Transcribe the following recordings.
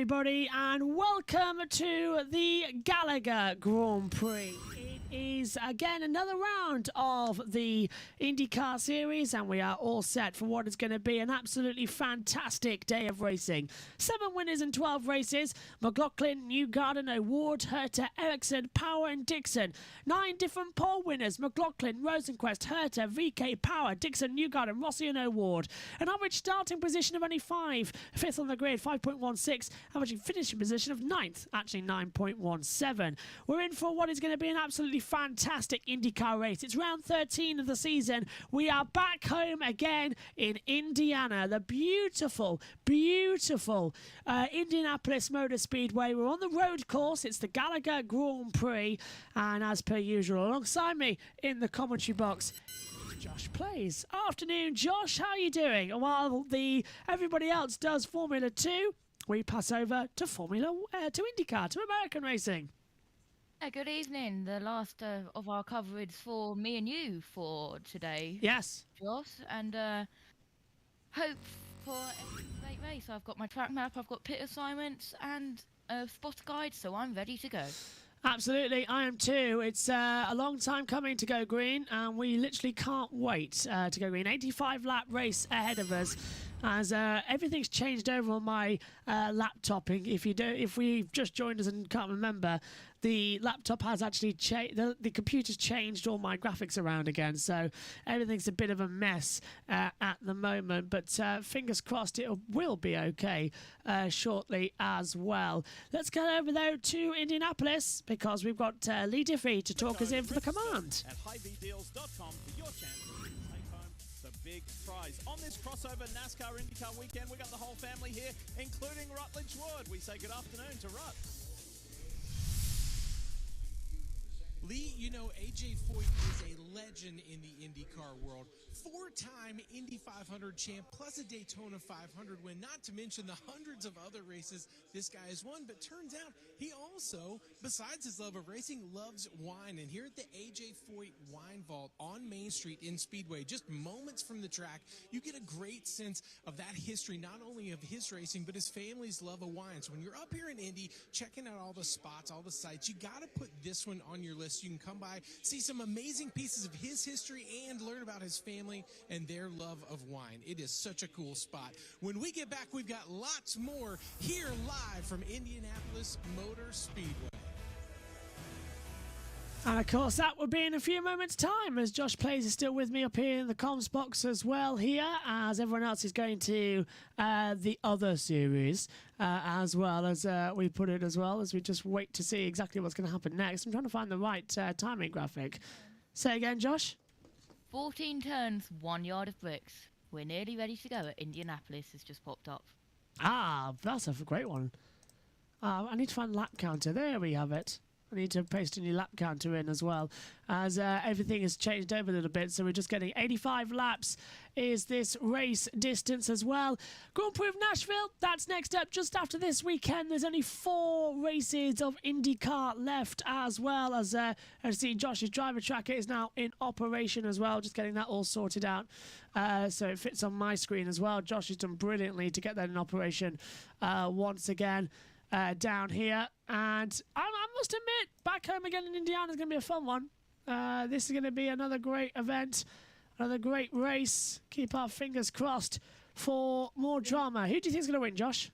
everybody, and welcome to the Gallagher Grand Prix. It is again another round of the IndyCar series, and we are all set for what is going to be an absolutely fantastic day of racing. 7 winners in 12 races: McLaughlin, Newgarden, O'Ward, Herter, Ericsson, Power and Dixon. 9 different pole winners: McLaughlin, Rosenquist, Herter, VK, Power, Dixon, Newgarden, Rossi and O'Ward. An average starting position of only 5, 5th on the grid, 5.16, average finishing position of 9th, actually 9.17. We're in for what is going to be an absolutely fantastic IndyCar race. It's round 13 of the season. We are back home again in Indiana, the beautiful, beautiful Indianapolis Motor Speedway. We're on the road course. It's the Gallagher Grand Prix, and as per usual, alongside me in the commentary box, Josh Plays. Afternoon, Josh. How are you doing? While everybody else does Formula 2, we pass over to to IndyCar, to American racing. Good evening. The last of our coverage for me and you for today. Yes. Josh, and hope for a great race. I've got my track map, I've got pit assignments, and a spot guide, so I'm ready to go. Absolutely, I am too. It's a long time coming to go green, and we literally can't wait to go green. 85-lap race ahead of us, as everything's changed over on my laptop. If we've just joined us and can't remember, the laptop has actually changed. The computer's changed all my graphics around again, so everything's a bit of a mess at the moment. But fingers crossed, it will be okay shortly as well. Let's get over though to Indianapolis, because we've got Lee Diffie to talk us in for the command. At highvdeals.com for your chance to take home the big prize. On this crossover NASCAR IndyCar weekend, we got the whole family here, including Rutledge Wood. We say good afternoon to Rut. Lee, you know, AJ Foyt is a legend in the IndyCar world. 4-time Indy 500 champ, plus a Daytona 500 win, not to mention the hundreds of other races this guy has won. But turns out he also, besides his love of racing, loves wine. And here at the AJ Foyt Wine Vault on Main Street in Speedway, just moments from the track, you get a great sense of that history, not only of his racing, but his family's love of wine. So when you're up here in Indy, checking out all the spots, all the sites, you got to put this one on your list. You can come by, see some amazing pieces of his history, and learn about his family and their love of wine. It is such a cool spot. When we get back, we've got lots more here live from Indianapolis Motor Speedway. And of course, that will be in a few moments' time, as Josh Plays is still with me up here in the comms box as well here, as everyone else is going to the other series, as well as we put it, as well as we just wait to see exactly what's going to happen next. I'm trying to find the right timing graphic. Say again, Josh? 14 turns, 1 yard of bricks. We're nearly ready to go at Indianapolis has just popped up. Ah, that's a great one. I need to find lap counter. There we have it. I need to paste a new lap counter in as well, as everything has changed over a little bit. So we're just getting 85 laps is this race distance as well. Grand Prix of Nashville, that's next up just after this weekend. There's only 4 races of IndyCar left, as well as I see Josh's driver tracker is now in operation as well, just getting that all sorted out so it fits on my screen as well. Josh has done brilliantly to get that in operation once again. Down here, and I must admit, back home again in Indiana is going to be a fun one. This is going to be another great event, another great race. Keep our fingers crossed for more drama. Who do you think is going to win, Josh?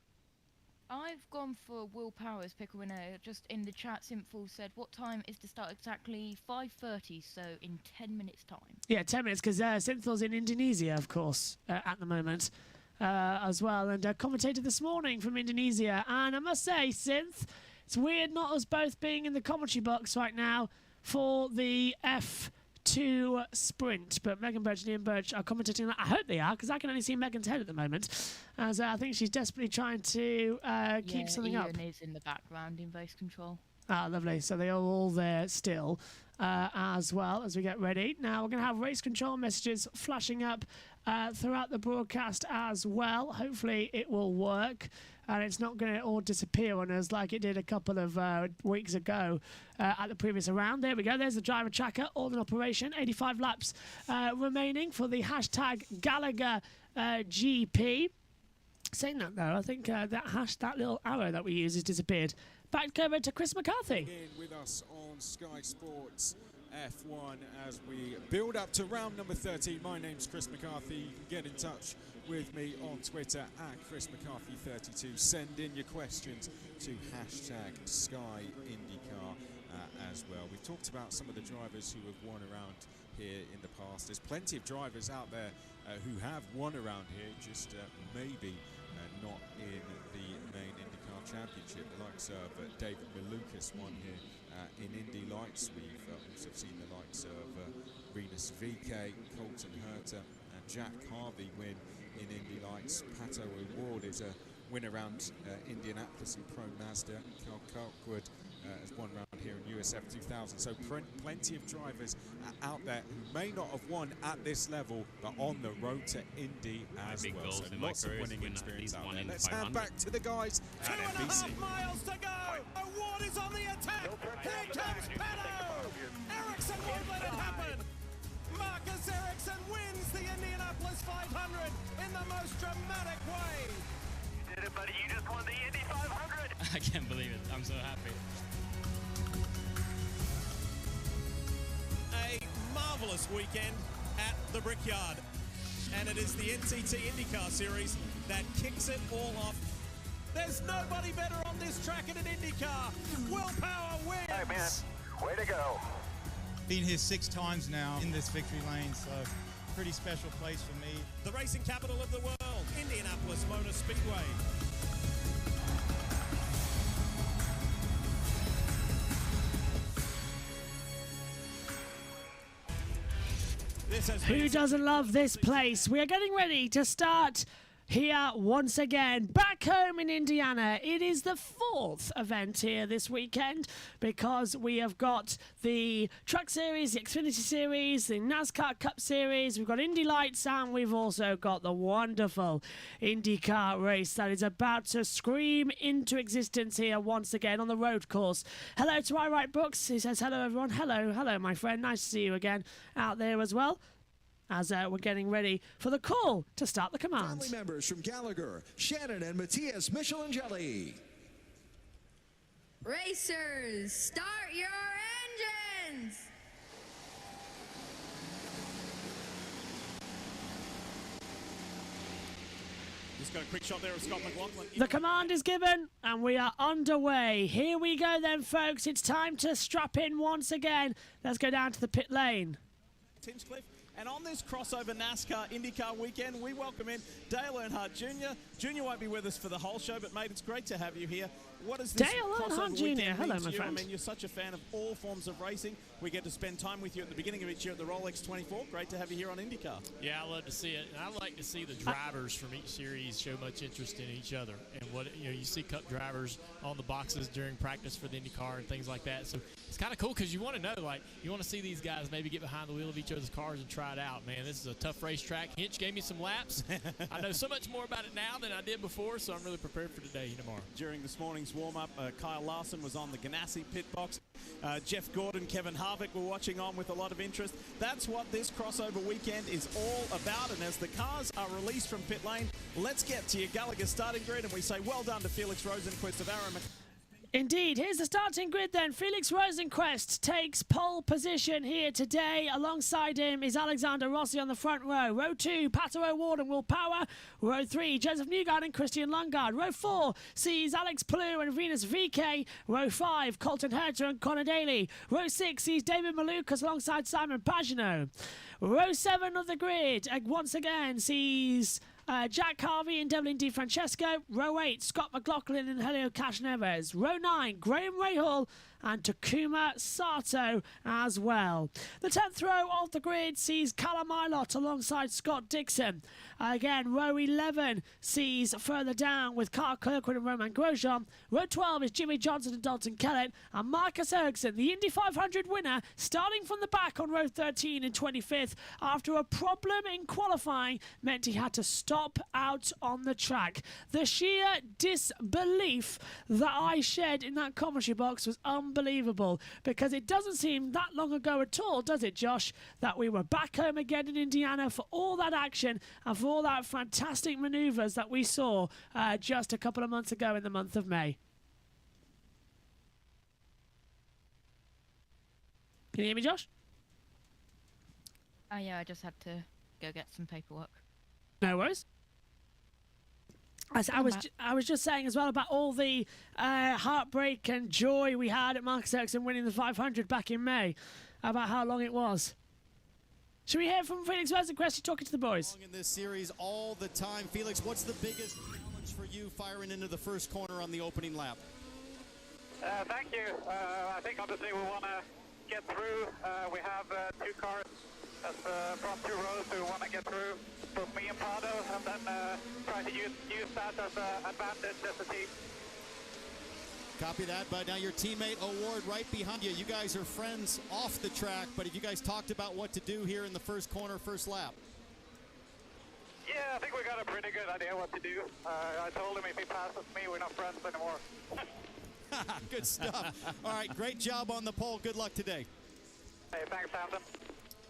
I've gone for Will Powers, pick a winner. Just in the chat, Simple said, what time is the start exactly? 5:30, so in 10 minutes' time. Yeah, 10 minutes, because Synthil's in Indonesia, of course, at the moment. As well, and commentated this morning from Indonesia. And I must say, Synth, it's weird not us both being in the commentary box right now for the F2 sprint, but Megan Birch and Ian Birch are commentating that. I hope they are, because I can only see Megan's head at the moment, as I think she's desperately trying to keep something up. Ian is in the background in voice control. Ah, lovely. So they are all there still, as well as we get ready. Now we're going to have race control messages flashing up throughout the broadcast as well. Hopefully it will work, and it's not going to all disappear on us like it did a couple of weeks ago at the previous round. There we go. There's the driver tracker, all in operation. 85 laps remaining for the hashtag Gallagher GP. Saying that though, I think that little arrow that we use has disappeared. Back over to Chris McCarthy. In with us on Sky Sports F1 as we build up to round number 13. My name's Chris McCarthy. You can get in touch with me on Twitter at Chris McCarthy32. Send in your questions to hashtag SkyIndyCar as well. We've talked about some of the drivers who have won around here in the past. There's plenty of drivers out there who have won around here, just maybe not in the main IndyCar Championship. The likes of David Malukas won here in Indy Lights. We've also seen the likes of Rinus VeeKay, Colton Herta and Jack Harvey win in Indy Lights. Pato O'Ward is a win around Indianapolis and Pro Mazda. Carl Kirkwood has won round here in USF 2000. So plenty of drivers out there who may not have won at this level, but on the road to Indy as well. So lots of winning experience out there. Let's hand back to the guys at NBC. 2.5 miles to go. O'Ward is on the attack. Here comes Pato. Ericsson won't let it happen. Marcus Ericsson wins the Indianapolis 500 in the most dramatic way. You did it, buddy. You just won the Indy 500. I can't believe it. I'm so happy. A marvelous weekend at the Brickyard, and it is the NTT IndyCar Series that kicks it all off. There's nobody better on this track in an IndyCar. Will Power wins. Hey, man. Way to go. Been here 6 times now in this victory lane, so pretty special place for me. The racing capital of the world, Indianapolis Motor Speedway. Who doesn't love this place? We are getting ready to start here once again, back home in Indiana. It is the 4th event here this weekend because we have got the Truck Series, the Xfinity Series, the NASCAR Cup Series, we've got Indy Lights, and we've also got the wonderful IndyCar race that is about to scream into existence here once again on the road course. Hello to I Write Books. He says, hello everyone. Hello my friend. Nice to see you again out there as well. As we're getting ready for the call to start the command. Family members from Gallagher, Shannon and Matthias Michelangeli. Racers, start your engines! Just got a quick shot there of Scott McLaughlin. The command is given and we are underway. Here we go then, folks. It's time to strap in once again. Let's go down to the pit lane. Tinchcliffe. And on this crossover NASCAR IndyCar weekend, we welcome in Dale Earnhardt Jr. Jr. won't be with us for the whole show, but mate, it's great to have you here. What is this Dale crossover Earnhardt Jr. weekend Hello, mean to my you? friend. I mean, you're such a fan of all forms of racing. We get to spend time with you at the beginning of each year at the Rolex 24. Great to have you here on IndyCar. Yeah, I love to see it. And I like to see the drivers from each series show much interest in each other. And you see Cup drivers on the boxes during practice for the IndyCar and things like that. So it's kind of cool because you want to know, you want to see these guys maybe get behind the wheel of each other's cars and try it out. Man, this is a tough racetrack. Hinch gave me some laps. I know so much more about it now than I did before, so I'm really prepared for today and tomorrow. During this morning's warm-up, Kyle Larson was on the Ganassi pit box. Jeff Gordon, Kevin Harvick were watching on with a lot of interest. That's what this crossover weekend is all about. And as the cars are released from pit lane, let's get to your Gallagher starting grid. And we say well done to Felix Rosenquist of Aaron. Indeed, here's the starting grid then. Felix Rosenquist takes pole position here today. Alongside him is Alexander Rossi on the front row. Row 2, Pato O'Ward and Will Power. Row 3, Joseph Newgarden and Christian Lundgaard. Row 4 sees Alex Palou and Rinus VeeKay. Row 5, Colton Herta and Connor Daly. Row 6 sees David Malukas alongside Simon Pagenaud. Row 7 of the grid once again sees Jack Harvey and Devlin DiFrancesco. Row 8, Scott McLaughlin and Helio Casneves. Row 9, Graham Rahal and Takuma Sato as well. The 10th row of the grid sees Callum Ilott alongside Scott Dixon. Again, row 11 sees further down with Carl Kirkwood and Roman Grosjean. Row 12 is Jimmy Johnson and Dalton Kellett. And Marcus Ericsson, the Indy 500 winner, starting from the back on row 13 in 25th after a problem in qualifying meant he had to stop out on the track. The sheer disbelief that I shared in that commentary box was unbelievable. unbelievable, because it doesn't seem that long ago at all, does it, Josh, that we were back home again in Indiana for all that action and for all that fantastic manoeuvres that we saw just a couple of months ago in the month of May. Can you hear me, Josh? Yeah, I just had to go get some paperwork. No worries. I was just saying as well about all the heartbreak and joy we had at Marcus Ericsson winning the 500 back in May, about how long it was. Should we hear from Felix Rosenquist talking to the boys? In this series all the time. Felix, what's the biggest challenge for you firing into the first corner on the opening lap? Thank you. I think obviously we want to get through. We have two cars as front two rows who want to get through, both me and Prado, and then try to use that as an advantage as a team. Copy that, but now your teammate O'Ward right behind you. You guys are friends off the track, but have you guys talked about what to do here in the first corner, first lap? Yeah, I think we got a pretty good idea what to do. I told him if he passes me, we're not friends anymore. Good stuff. All right, great job on the pole. Good luck today. Hey, thanks, Hampton.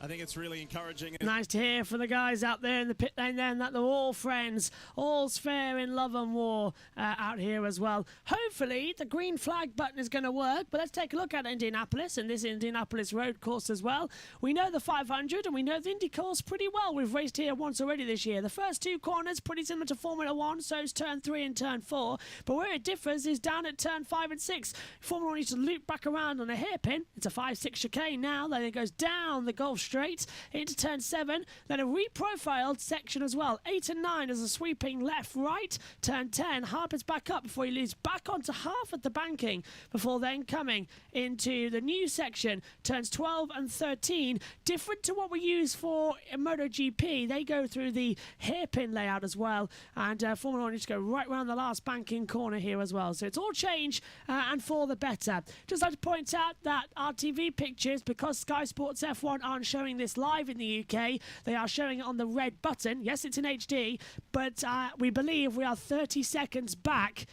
I think it's really encouraging. Nice to hear from the guys out there in the pit lane then that they're all friends. All's fair in love and war out here as well. Hopefully the green flag button is going to work, but let's take a look at Indianapolis and this Indianapolis road course as well. We know the 500 and we know the Indy course pretty well. We've raced here once already this year. The first two corners pretty similar to Formula 1, so it's turn 3 and turn 4. But where it differs is down at turn 5 and 6. Formula 1 needs to loop back around on a hairpin. It's a 5-6 chicane now. Then it goes down the Gulf Straight into turn 7, then a reprofiled section as well. 8 and 9 as a sweeping left-right. Turn 10, harpers back up before he leads back onto half at the banking before then coming into the new section. Turns 12 and 13, different to what we use for MotoGP. They go through the hairpin layout as well, and Formula 1 needs to go right round the last banking corner here as well. So it's all change and for the better. Just like to point out that our TV pictures, because Sky Sports F1 aren't showing this live in the UK, they are showing it on the red button. Yes, it's in HD, but we believe we are 30 seconds back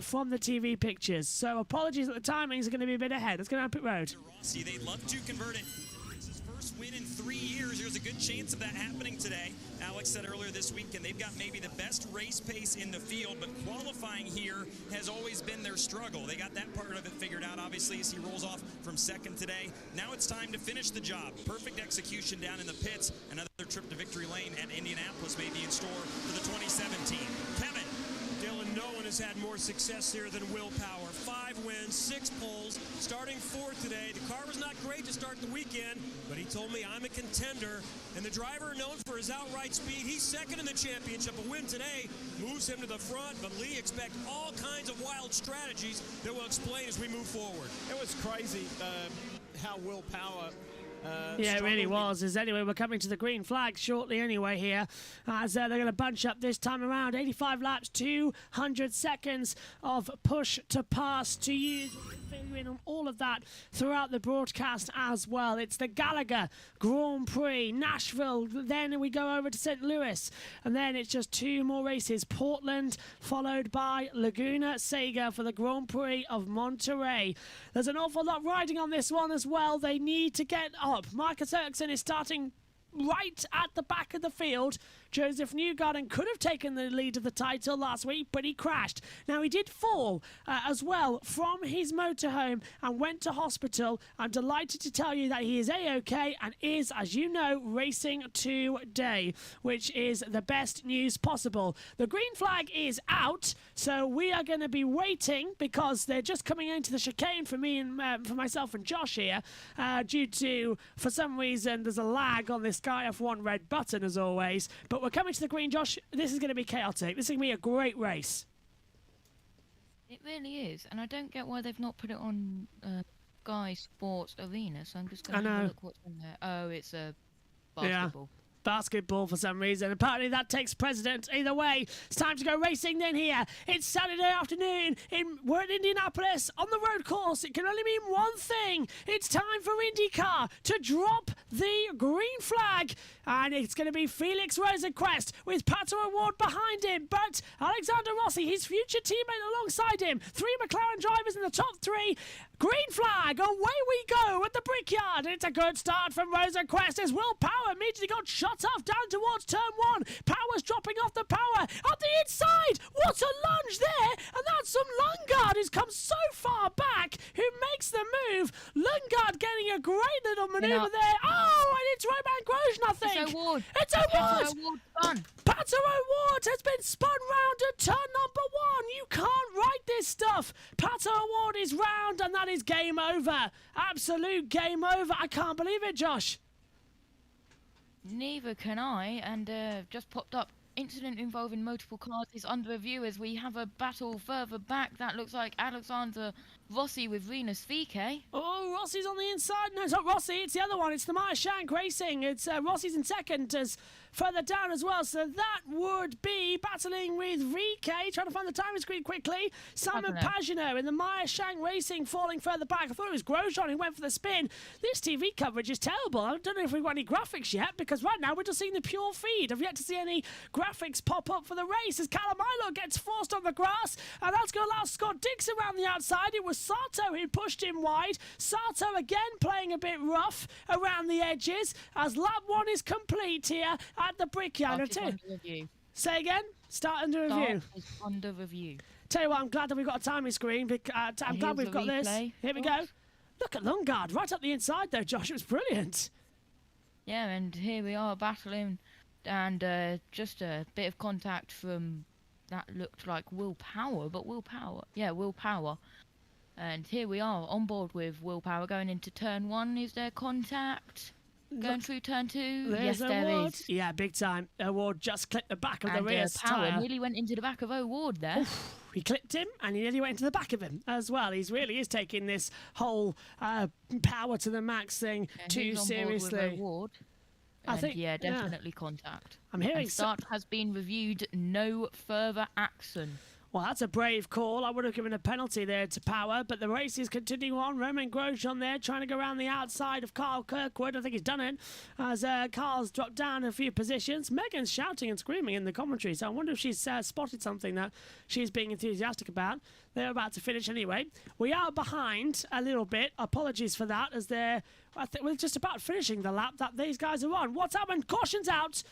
from the TV pictures. So apologies that the timings are going to be a bit ahead. Let's go down pit road. See, they'd love to convert it. It's his first win in 3 years. There's a good chance of that happening today. Alex said earlier this week, and they've got maybe the best race pace in the field, but qualifying here has always been their struggle. They got that part of it figured out, obviously, as he rolls off from second today. Now it's time to finish the job. Perfect execution down in the pits. Another trip to victory lane at Indianapolis may be in store for the 2017. Kevin. Dylan, no one has had more success here than Will Power. 5 wins, 6 poles, starting 4th today. The car was not great to start the weekend, but he told me I'm a contender. And the driver known for his outright speed, he's second in the championship. A win today moves him to the front, but Lee expect all kinds of wild strategies that we'll explain as we move forward. It was crazy how Will Power yeah, it really was. As anyway, we're coming to the green flag shortly anyway here, as they're going to bunch up this time around. 85 laps, 200 seconds of push to pass to use. Figuring on all of that throughout the broadcast as well. It's the Gallagher Grand Prix, Nashville, then we go over to St. Louis, and then it's just 2 more races. Portland, followed by Laguna Seca for the Grand Prix of Monterey. There's an awful lot riding on this one as well. They need to get up. Marcus Ericsson is starting right at the back of the field. Joseph Newgarden could have taken the lead of the title last week, but he crashed. Now, he did fall as well from his motorhome and went to hospital. I'm delighted to tell you that he is A-OK and is, as you know, racing today, which is the best news possible. The green flag is out, so we are going to be waiting because they're just coming into the chicane for me and for myself and Josh here due to, for some reason, there's a lag on this Sky F1 red button as always. But we're coming to the green, Josh. This is going to be chaotic. This is going to be a great race. It really is, and I don't get why they've not put it on Sky Sports Arena, so I'm just going to have a look what's in there. Oh, it's a basketball. Yeah. Basketball for some reason. Apparently that takes precedence. Either way, it's time to go racing then here. It's Saturday afternoon. We're at Indianapolis on the road course. It can only mean one thing. It's time for IndyCar to drop the green flag. And it's going to be Felix Rosenquist with Pato O'Ward behind him. But Alexander Rossi, his future teammate alongside him. 3 McLaren drivers in the top 3. Green flag, away we go at the Brickyard. It's a good start from Rosenquist as Will Power immediately got shot off down towards turn 1. Power's dropping off the power up the inside. What a lunge there, and that's some Lundgaard who's come so far back, who makes the move. Lundgaard getting a great little manoeuvre there. Oh, and it's Roman Grosjean, I think. It's O'Ward. It's O'Ward. Pato O'Ward spun. Pato O'Ward has been spun round at turn number 1. You can't write this stuff. Pato O'Ward is round, and that is game over. Absolute game over. I can't believe it, Josh. Neither can I, and just popped up. Incident involving multiple cars is under review as we have a battle further back. That looks like Alexander Rossi with Venus VK. Oh, Rossi's on the inside. No, it's not Rossi. It's the other one. It's the Meyer Shank Racing. It's Rossi's in second as further down as well. So that would be battling with VK, trying to find the timing screen quickly. Simon Pagino in the Meyer Shank Racing falling further back. I thought it was Grosjean who went for the spin. This TV coverage is terrible. I don't know if we've got any graphics yet, because right now we're just seeing the pure feed. I've yet to see any graphics pop up for the race as Calamilo gets forced on the grass, and that's going to allow Scott Dix around the outside. It was Sato who pushed him wide. Sato again playing a bit rough around the edges as lap 1 is complete here at the Brickyard. Say again? Start under review. Start is under review. Tell you what, I'm glad that we've got a timing screen. I'm glad we've got this. Here we go. Look at Lundgaard right up the inside there, Josh. It was brilliant. Yeah, and here we are battling, and just a bit of contact from that looked like Will Power, but Will Power. And here we are on board with Will Power going into turn 1. Is there contact? Going through turn 2? Yes, there is. Yeah, big time. O'Ward just clipped the back of the rear Power tyre. nearly went into the back of O'Ward there. Oof, he clipped him, and he nearly went into the back of him as well. He really is taking this whole power to the max thing too seriously. I think, definitely contact. I'm hearing and start has been reviewed. No further action. Well, that's a brave call. I would have given a penalty there to Power, but the race is continuing on. Roman Grosjean there trying to go around the outside of Carl Kirkwood. I think he's done it as Carl's dropped down a few positions. Megan's shouting and screaming in the commentary, so I wonder if she's spotted something that she's being enthusiastic about. They're about to finish anyway. We are behind a little bit. Apologies for that, as I think we're just about finishing the lap that these guys are on. What's happened? Caution's out.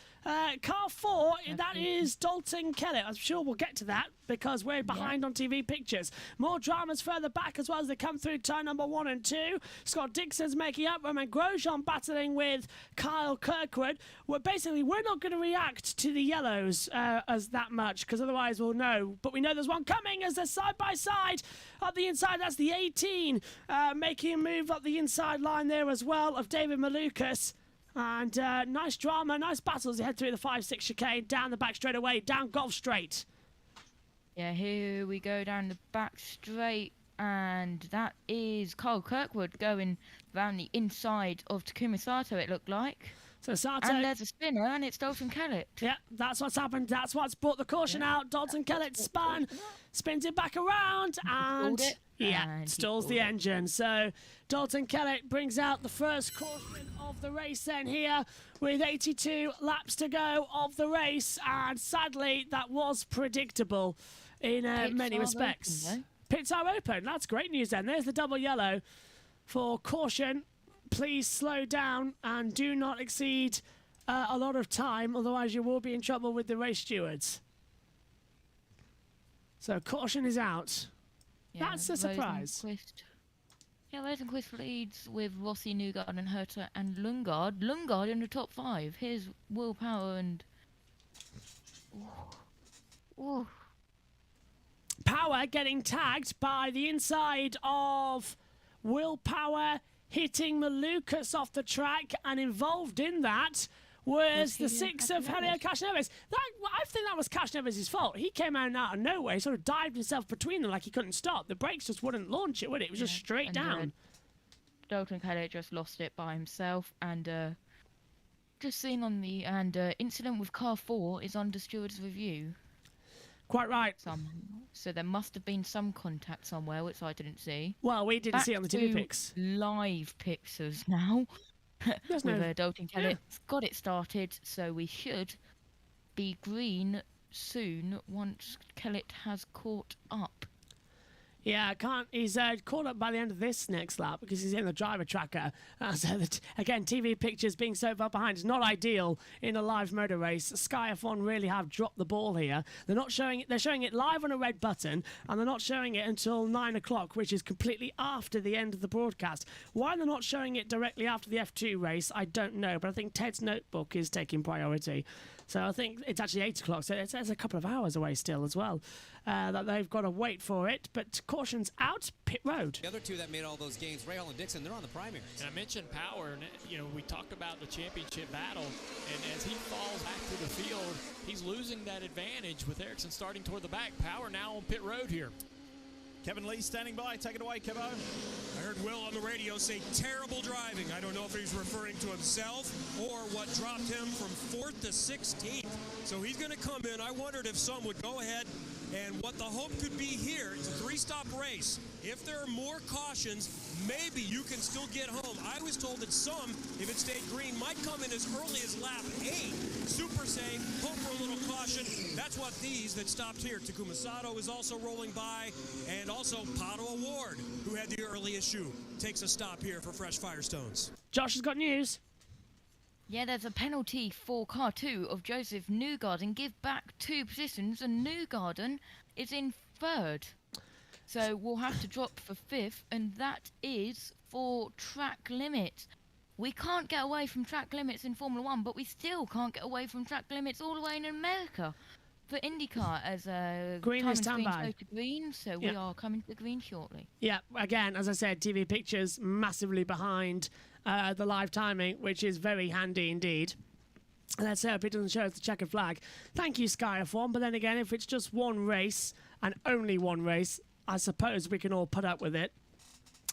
Car 4, that is Dalton Kellett. I'm sure we'll get to that because we're behind on TV pictures. More dramas further back as well as they come through turn number 1 and 2. Scott Dixon's making up. Roman Grosjean battling with Kyle Kirkwood. We're not going to react to the yellows as that much because otherwise we'll know. But we know there's one coming as they're side by side. Up the inside, that's the 18 making a move up the inside line there as well of David Malukas. And nice drama, nice battles. They head through the 5-6 chicane, down the back straight away, down Gulf Straight. Yeah, here we go down the back straight, and that is Carl Kirkwood going round the inside of Takuma Sato, it looked like. So Sato... And there's a spinner, and it's Dalton Kellett. Yeah, that's what's happened. That's what's brought the caution out. Dalton Kellett spins it back around, and... stalls the engine. So Dalton Kellett brings out the first caution of the race then here with 82 laps to go of the race, and sadly that was predictable in many respects. Open, Pits are open. That's great news then. There's the double yellow for caution. Please slow down and do not exceed a lot of time, otherwise you will be in trouble with the race stewards. So caution is out. Yeah, that's a surprise. Rosenquist leads with Rossi, Newgard and Herta and Lundgaard. Lundgaard in the top 5. Here's Will Power and... Ooh. Power getting tagged by the inside of Will Power, hitting Malukas off the track, and involved in that was the 6 of Helio Castroneves. I think that was Castroneves' fault. He came out of nowhere, sort of dived himself between them like he couldn't stop. The brakes just wouldn't launch it, would it? It was just straight down. Dalton Kellett just lost it by himself, and just seen on the incident with car 4 is under steward's review. Quite right. So there must have been some contact somewhere, which I didn't see. Well, we didn't see it on the TV pics. Live pictures now. With Dalton Kellett got it started, so we should be green soon once Kellett has caught up. Yeah, I can't. He's caught up by the end of this next lap because he's in the driver tracker. So that, again, TV pictures being so far behind is not ideal in a live motor race. Sky F1 really have dropped the ball here. They're not showing it. They're showing it live on a red button, and they're not showing it until 9 o'clock, which is completely after the end of the broadcast. Why they're not showing it directly after the F2 race, I don't know. But I think Ted's notebook is taking priority. So I think it's actually 8 o'clock, so it's a couple of hours away still as well. That they've got to wait for it, but caution's out, pit road. The other two that made all those gains, Rahal and Dixon, they're on the primaries. And I mentioned Power, and we talked about the championship battle, and as he falls back to the field, he's losing that advantage with Ericsson starting toward the back. Power now on pit road here. Kevin Lee standing by. Take it away, Kevo. I heard Will on the radio say terrible driving. I don't know if he's referring to himself or what dropped him from 4th to 16th. So he's going to come in. I wondered if some would go ahead and what the hope could be here. It's a 3-stop race. If there are more cautions, maybe you can still get home. I was told that some, if it stayed green, might come in as early as lap 8. Super safe, hope for a little caution. That's what these that stopped here. Takuma Sato is also rolling by, and also Pato Award, who had the early issue, takes a stop here for Fresh Firestones. Josh has got news. Yeah, there's a penalty for car 2 of Joseph Newgarden. Give back 2 positions, and Newgarden is in 3rd. So we'll have to drop for 5th, and that is for track limits. We can't get away from track limits in Formula 1, but we still can't get away from track limits all the way in America for IndyCar, as green is standby. Go to green, so we are coming to green shortly. Yeah, again, as I said, TV pictures massively behind the live timing, which is very handy indeed. Let's hope it doesn't show us the checkered flag. Thank you, Sky F1. But then again, if it's just one race and only one race, I suppose we can all put up with it.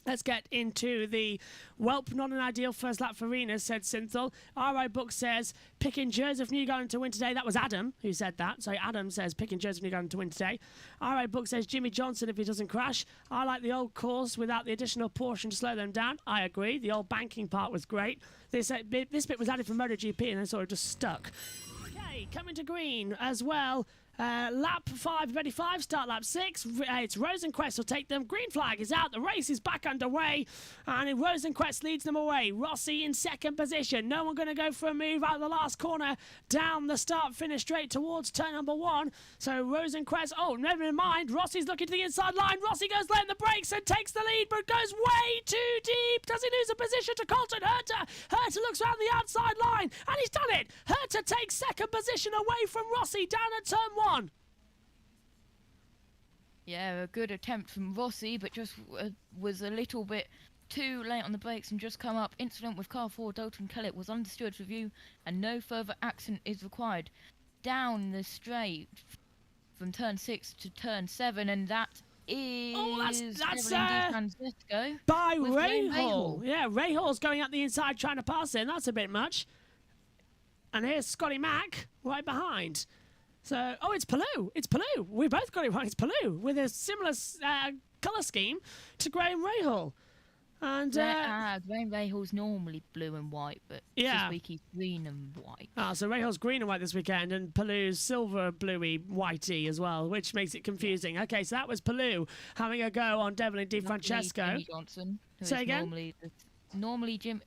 Let's get into the Welp, not an ideal first lap for Renus, said Synthel. RI Book says, picking Joseph Newgarden to win today. That was Adam who said that. So Adam says, picking Joseph Newgarden to win today. RI Book says, Jimmy Johnson if he doesn't crash. I like the old course without the additional portion to slow them down. I agree. The old banking part was great. This bit was added from MotoGP and then sort of just stuck. Okay, coming to green as well. Lap 5, ready 5, start lap 6. It's Rosenquist will take them. Green flag is out. The race is back underway. And Rosenquist leads them away. Rossi in 2nd position. No one going to go for a move out of the last corner. Down the start finish straight towards turn number 1. So Rosenquist, oh, never mind. Rossi's looking to the inside line. Rossi goes late in the brakes and takes the lead, but goes way too deep. Does he lose a position to Colton Herta? Herta looks around the outside line, and he's done it. Herta takes 2nd position away from Rossi down at turn 1. Yeah, a good attempt from Rossi, but just was a little bit too late on the brakes and just come up. Incident with car 4, Dalton Kellett, was understood review and no further action is required. Down the straight from turn 6 to turn 7, and that is that's Francesco by Rahal. Yeah, Rahal's going up the inside trying to pass him. That's a bit much. And here's Scotty Mack right behind. So, oh, it's Palou. It's Palou. We both got it right. It's Palou with a similar colour scheme to Graham Rahal. And Graham Rahal's normally blue and white, but this week he's green and white. So Rahal's green and white this weekend, and Palou's silver, bluey, whitey as well, which makes it confusing. Okay, so that was Palou having a go on Devlin Di Francesco. Jimmy Johnson. Say again? Normally Jim.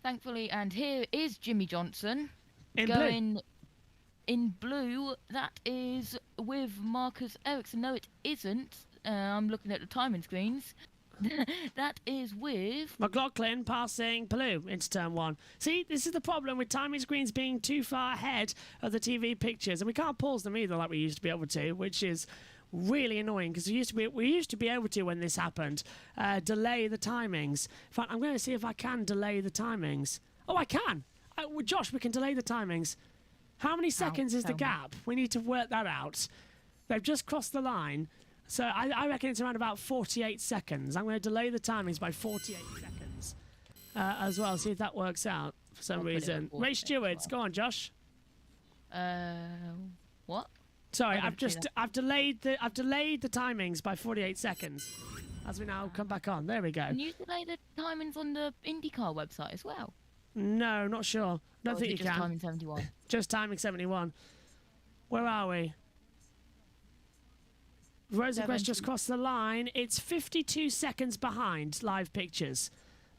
Thankfully, and here is Jimmy Johnson in going blue. In blue. That is with Marcus Ericsson. No, it isn't. I'm looking at the timing screens. That is with McLaughlin passing Palou into turn 1. See, this is the problem with timing screens being too far ahead of the TV pictures, and we can't pause them either like we used to be able to, which is really annoying because we used to be able to, when this happened, delay the timings. In fact, I'm going to see if I can delay the timings. Oh, I can. Josh, we can delay the timings. How many seconds is the gap? We need to work that out. They've just crossed the line. So I reckon it's around about 48 seconds. I'm going to delay the timings by 48 seconds as well. See if that works out for some reason. Ray Stewards, go on, Josh. What? Sorry, I've delayed the timings by 48 seconds. As we now come back on, there we go. Can you delay the timings on the IndyCar website as well? No, not sure. Don't think you just can. Timing 71. Just timing 71. Where are we? Rosenquist just crossed the line. It's 52 seconds behind live pictures.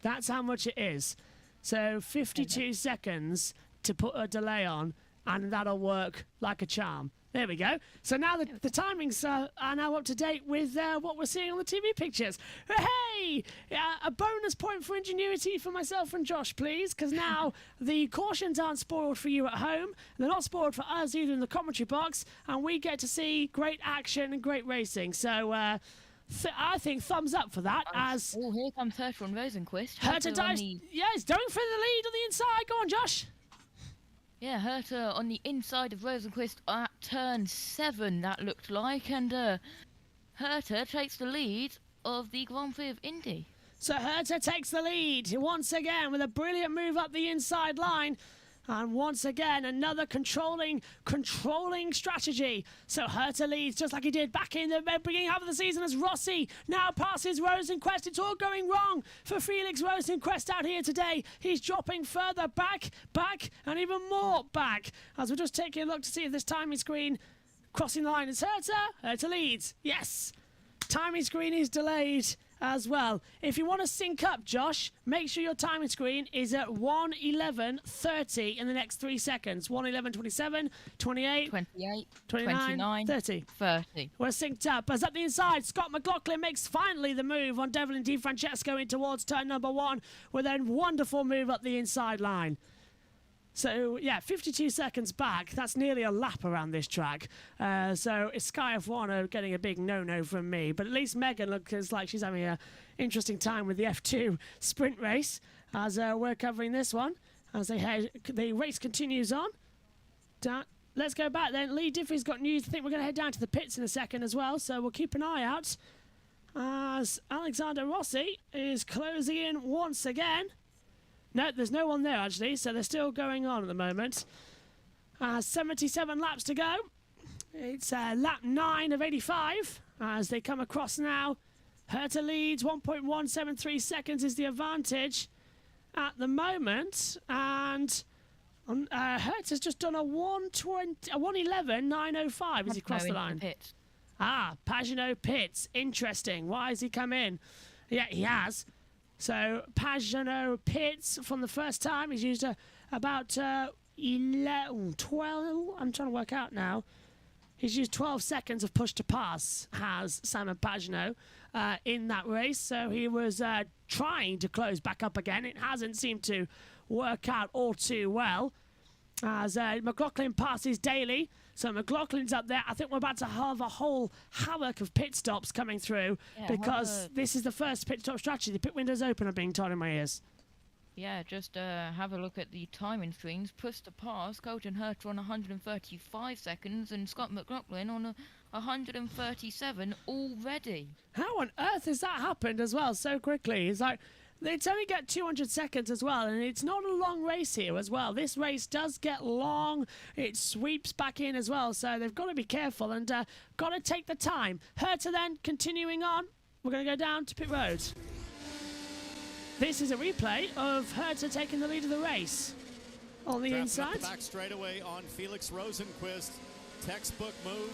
That's how much it is. So 52 seconds to put a delay on, and that'll work like a charm. There we go. So now the timings are now up to date with what we're seeing on the TV pictures. Hey! A bonus point for ingenuity for myself and Josh, please, because now the cautions aren't spoiled for you at home. They're not spoiled for us either in the commentary box, and we get to see great action and great racing. So I think thumbs up for that. As here comes Herta on Rosenquist. Herta dives. Yeah, he's going for the lead on the inside. Go on, Josh. Yeah, Herta on the inside of Rosenquist at turn 7, that looked like, and Herta takes the lead of the Grand Prix of Indy. So Herta takes the lead once again with a brilliant move up the inside line. And once again, another controlling strategy. So Herta leads just like he did back in the beginning half of the season as Rossi now passes Rosenquist. It's all going wrong for Felix Rosenquist out here today. He's dropping further back, and even more back. As we're just taking a look to see if this timing screen crossing the line is Herta leads. Yes. Timing screen is delayed as well. If you want to sync up, Josh, make sure your timing screen is at 1:11:30 in the next 3 seconds. 1:11:27, 28, 29, 30. We're synced up. As up the inside, Scott McLaughlin makes finally the move on Devlin DiFrancesco in towards turn number 1 with a wonderful move up the inside line. So, yeah, 52 seconds back. That's nearly a lap around this track. So, Sky F1 are getting a big no-no from me. But at least Megan looks like she's having an interesting time with the F2 sprint race as we're covering this one. As the race continues on. Let's go back then. Lee Diffie's got news. I think we're going to head down to the pits in a second as well. So, we'll keep an eye out as Alexander Rossi is closing in once again. No, there's no one there, actually, so they're still going on at the moment. 77 laps to go. It's lap 9 of 85 as they come across now. Herta leads, 1.173 seconds is the advantage at the moment. And Herta's just done a 1:11.905 as he crossed the line. Pagenaud pits. Interesting. Why has he come in? Yeah, he has. So Pagenaud pits from the first time. He's used about 12. I'm trying to work out now. He's used 12 seconds of push to pass, has Simon Pagenaud, in that race. So he was trying to close back up again. It hasn't seemed to work out all too well. As McLaughlin passes Daly. So McLaughlin's up there. I think we're about to have a whole havoc of pit stops coming through because this is the first pit stop strategy. The pit window's open, I'm being told in my ears. Yeah, just have a look at the timing screens. Push to pass, Colton Herta on 135 seconds and Scott McLaughlin on 137 already. How on earth has that happened as well so quickly? It's like it's only got 200 seconds as well, and it's not a long race here as well. This race does get long. It sweeps back in as well, so they've got to be careful and got to take the time. Herta then continuing on. We're going to go down to pit road. This is a replay of Herta taking the lead of the race. On the inside. Up the back straightaway on Felix Rosenquist. Textbook move.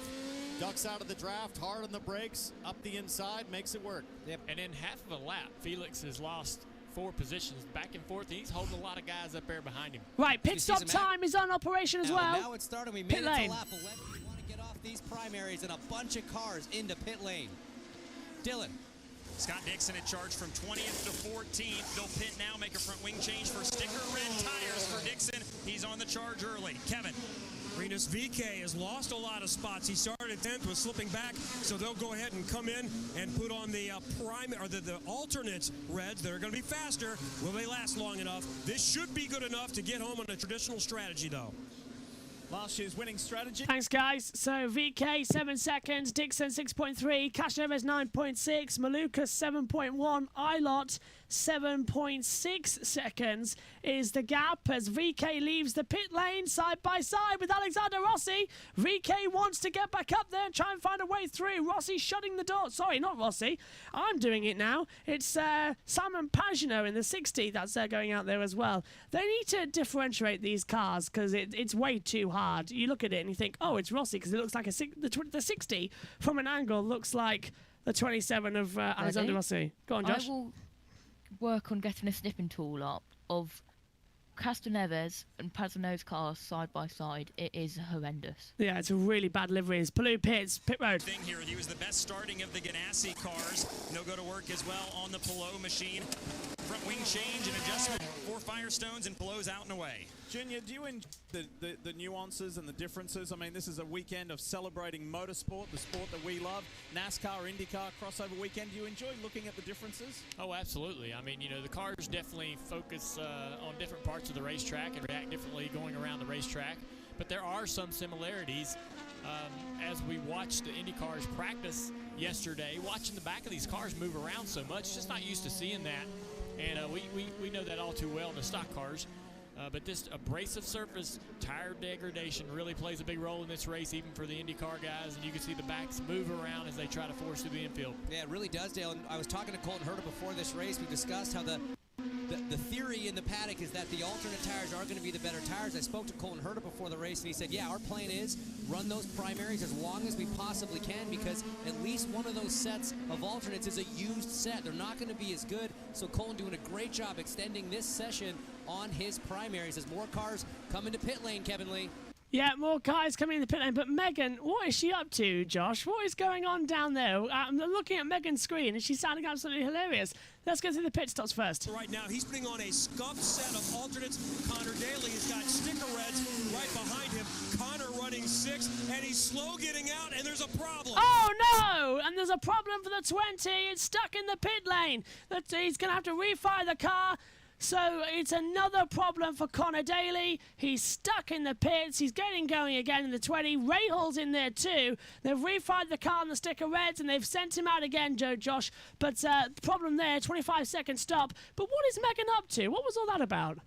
Ducks out of the draft, hard on the brakes, up the inside, makes it work. Yep. And in half of a lap, Felix has lost 4 positions back and forth. He's holding a lot of guys up there behind him. Right, pit stop time is on operation as well. Now it's started. We made it to lap 11. We want to get off these primaries and a bunch of cars into pit lane. Dylan. Scott Dixon in charge from 20th to 14th. They'll pit now, make a front wing change for sticker red tires for Dixon. He's on the charge early. Kevin. Rinus VeeKay has lost a lot of spots. He started 10th, was slipping back, so they'll go ahead and come in and put on the the alternate reds that are going to be faster. Will they last long enough? This should be good enough to get home on a traditional strategy, though. Last year's winning strategy. Thanks, guys. So VeeKay 7 seconds, Dixon 6.3, Castroneves 9.6, Malukas 7.1, Ilott 7.6 seconds is the gap as VK leaves the pit lane side by side with Alexander Rossi. VK wants to get back up there and try and find a way through. Rossi shutting the door. Sorry, not Rossi. I'm doing it now. It's Simon Pagino in the 60 that's going out there as well. They need to differentiate these cars because it's way too hard. You look at it and you think, oh, it's Rossi because it looks like the 60 from an angle looks like the 27 of Alexander Rossi. Go on, Josh. I will work on getting a snipping tool up of Castroneves and Pagano's cars side by side. It is horrendous. Yeah, it's a really bad livery. It's Blue Pits, pit road. Thing here, he was the best starting of the Ganassi cars. No go to work as well on the Pelot machine. Front wing change and adjustment for Firestones, and Pelot's out and away. Junior, do you enjoy the nuances and the differences? I mean, this is a weekend of celebrating motorsport, the sport that we love. NASCAR, IndyCar crossover weekend. Do you enjoy looking at the differences? Oh, absolutely. I mean, you know, the cars definitely focus on different parts of the racetrack and react differently going around the racetrack. But there are some similarities. As we watched the Indy cars practice yesterday, watching the back of these cars move around so much, just not used to seeing that. And we know that all too well in the stock cars. But this abrasive surface tire degradation really plays a big role in this race, even for the IndyCar guys. And you can see the backs move around as they try to force through the infield. Yeah, it really does, Dale. And I was talking to Colton Herta before this race. We discussed how the theory in the paddock is that the alternate tires are going to be the better tires. I spoke to Colton Herta before the race, and he said, yeah, our plan is run those primaries as long as we possibly can, because at least one of those sets of alternates is a used set. They're not going to be as good, so Colton doing a great job extending this session on his primaries as more cars come into pit lane, Kevin Lee. Yeah, more cars coming in the pit lane. But Megan, what is she up to, Josh? What is going on down there? I'm looking at Megan's screen, and she's sounding absolutely hilarious. Let's go through the pit stops first. Right now, he's putting on a scuffed set of alternates. Connor Daly has got sticker reds right behind him. Connor running 6, and he's slow getting out, and there's a problem. Oh, no! And there's a problem for the 20. It's stuck in the pit lane. He's going to have to refire the car. So it's another problem for Connor Daly. He's stuck in the pits. He's getting going again in the 20. Rahal's in there too. They've refired the car on the sticker reds and they've sent him out again, Josh. But problem there, 25-second stop. But what is Megan up to? What was all that about?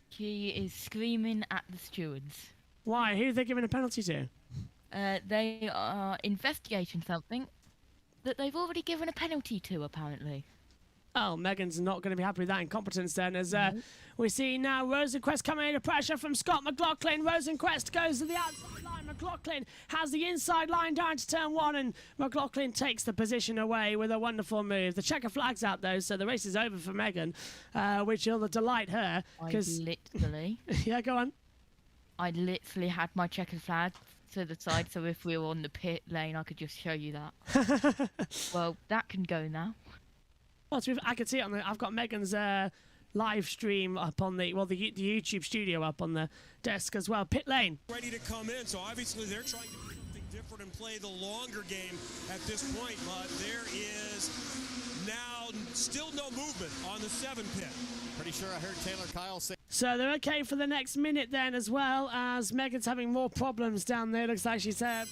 She is screaming at the stewards. Why? Who are they giving a penalty to? They are investigating something that they've already given a penalty to, apparently. Oh, Megan's not going to be happy with that incompetence then, as we see now Rosenquist coming under pressure from Scott McLaughlin. Rosenquist goes to the outside line. McLaughlin has the inside line down to turn 1, and McLaughlin takes the position away with a wonderful move. The checker flag's out, though, so the race is over for Megan, which will delight her. Literally. Yeah, go on. I literally had my checkered flag to the side, so if we were on the pit lane, I could just show you that. Well, that can go now. Well, I can see it on the. I've got Megan's live stream up on the YouTube studio up on the desk as well. Pit lane. Ready to come in, so obviously they're trying to do something different and play the longer game at this point, but there is now still no movement on the 7 pit. Pretty sure I heard Taylor Kyle say. So they're okay for the next minute then, as well as Megan's having more problems down there. Looks like she's had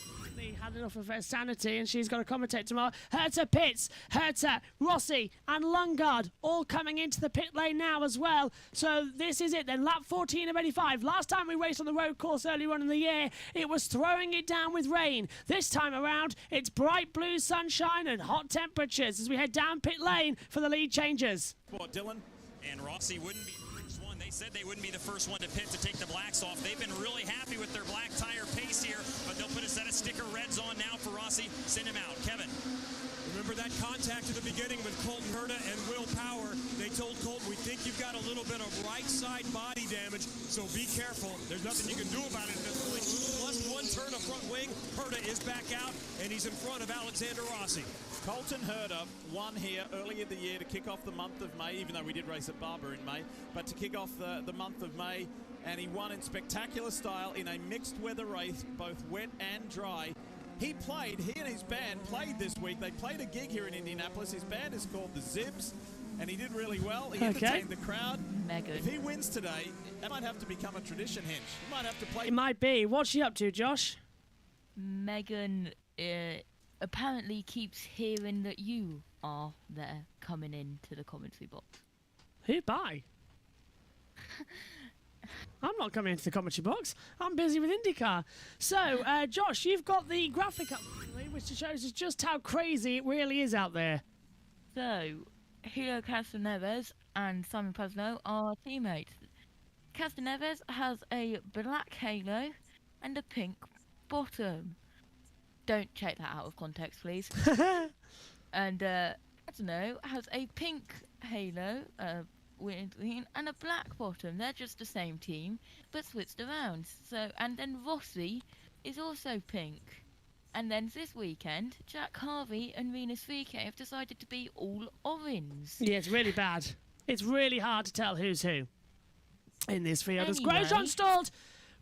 enough of her sanity and she's got to commentate tomorrow. Herta pits, Herta, Rossi and Lundgaard all coming into the pit lane now as well. So this is it then, lap 14 of 85. Last time we raced on the road course earlier on in the year, it was throwing it down with rain. This time around, it's bright blue sunshine and hot temperatures as we head down pit lane for the lead changes. What, Dylan? And Rossi wouldn't be the first one. They said they wouldn't be the first one to pit to take the blacks off. They've been really happy with their black tire pace here, but they'll put a set of sticker reds on now for Rossi. Send him out. Kevin. Remember that contact at the beginning with Colton Herta and Will Power? They told Colton, we think you've got a little bit of right side body damage, so be careful. There's nothing you can do about it at this point. Plus 1 turn of front wing. Herta is back out, and he's in front of Alexander Rossi. Colton Herta won here earlier in the year to kick off the month of May, even though we did race at Barber in May, but to kick off the month of May, and he won in spectacular style in a mixed weather race, both wet and dry. He and his band played this week. They played a gig here in Indianapolis. His band is called the Zibs, and he did really well. He entertained the crowd. Megan. If he wins today, that might have to become a tradition, Hinch. He might have to play. It might be. What's she up to, Josh? Megan apparently keeps hearing that you are there coming into the commentary box. Who by? I'm not coming into the commentary box. I'm busy with IndyCar. So, Josh, you've got the graphic up, which shows us just how crazy it really is out there. So, Julio Castroneves and Simon Pagenaud are teammates. Castroneves has a black halo and a pink bottom. Don't check that out of context, please. And Pagenaud has a pink halo, and a black bottom. They're just the same team, but switched around. So, and then Rossi is also pink. And then this weekend, Jack Harvey and Rinus VeeKay have decided to be all orange. Yeah, it's really bad. It's really hard to tell who's who in this field. As Anyway. Grosjean stalled.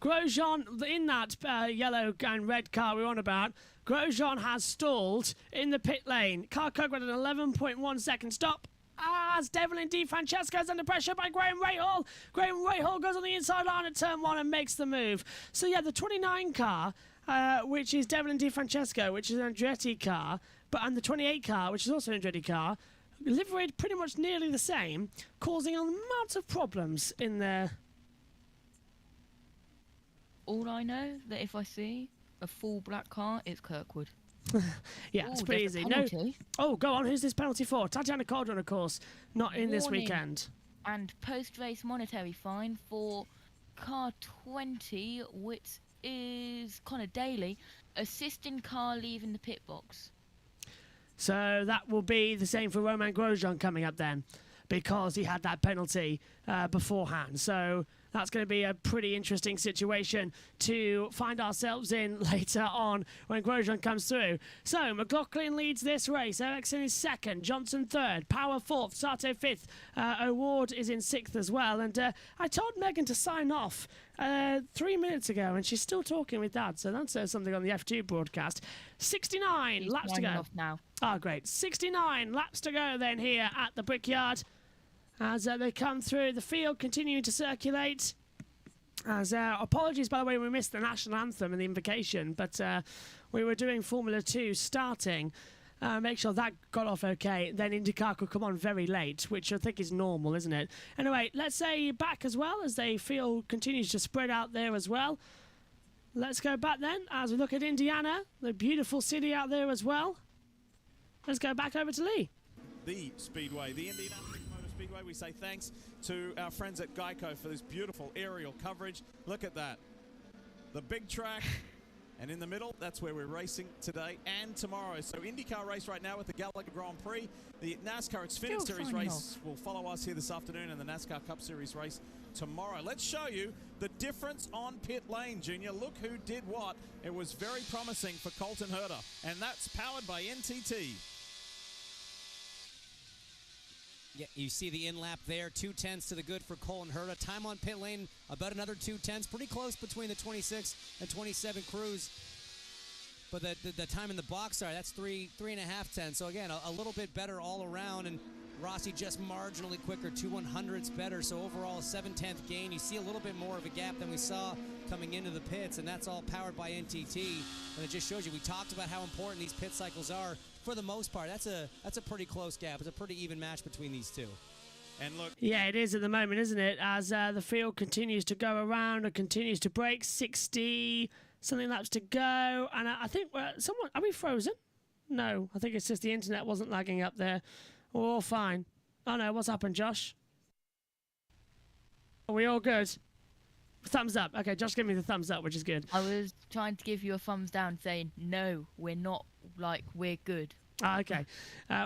Grosjean, in that yellow and red car we were on about, Grosjean has stalled in the pit lane. Car code got an 11.1 second stop. As Devlin Di Francesco's under pressure by Graham Rahal. Graham Rahal goes on the inside line at turn 1 and makes the move. So yeah, the 29 car, which is Devlin Di Francesco, which is an Andretti car, and the 28 car, which is also an Andretti car, liveried pretty much nearly the same, causing amounts of problems in there. All I know that if I see a full black car, it's Kirkwood. Yeah, it's Ooh, pretty there's a easy. penalty. Oh, go on. Who's this penalty for? Tatiana Caldron, of course. Not in this Warning. weekend. And post-race monetary fine for car 20, which is Connor Daly, assisting car leaving the pit box. So that will be the same for Romain Grosjean coming up then, because he had that penalty beforehand. So that's going to be a pretty interesting situation to find ourselves in later on when Grosjean comes through. So McLaughlin leads this race. Ericsson is second. Johnson third. Power fourth. Sato fifth. O'Ward is in sixth as well. And I told Megan to sign off 3 minutes ago, and she's still talking with Dad. So that says something on the F2 broadcast. 69 He's laps to signing go. off now. Oh, great. 69 laps to go then here at the Brickyard. As they come through the field, continuing to circulate. As apologies, by the way, we missed the national anthem and the invocation, but we were doing Formula 2 starting. Make sure that got off okay. Then IndyCar could come on very late, which I think is normal, isn't it? Anyway, let's say back as well as the field continues to spread out there as well. Let's go back then as we look at Indiana, the beautiful city out there as well. Let's go back over to Lee. The Speedway, the Indianapolis Motor Speedway. We say thanks to our friends at Geico for this beautiful aerial coverage. Look at that. The big track. And in the middle, that's where we're racing today and tomorrow. So IndyCar race right now with the Gallagher Grand Prix. The NASCAR Xfinity Series race will follow us here this afternoon, and the NASCAR Cup Series race tomorrow. Let's show you the difference on pit lane, Junior. Look who did what. It was very promising for Colton Herta, and that's powered by NTT. Yeah, you see the in-lap there, 2/10 to the good for Colton Herta. Time on pit lane, about another 2/10, pretty close between the 26 and 27 crews. But the time in the box, sorry, that's 3.5 So again, a little bit better all around, and Rossi just marginally quicker, 2/100ths better. So overall, a 7/10 gain. You see a little bit more of a gap than we saw coming into the pits, and that's all powered by NTT. And it just shows you, we talked about how important these pit cycles are. For the most part, that's a pretty close gap. It's a pretty even match between these two. And look, yeah, it is at the moment, isn't it? As the field continues to go around and continues to break. 60 something laps to go, and I think are we frozen? No, I think it's just the internet wasn't lagging up there. We're all fine. Oh no, what's happened, Josh? Are we all good? Thumbs up. Okay, Josh gave me the thumbs up, which is good. I was trying to give you a thumbs down saying, no, we're not, we're good. Okay,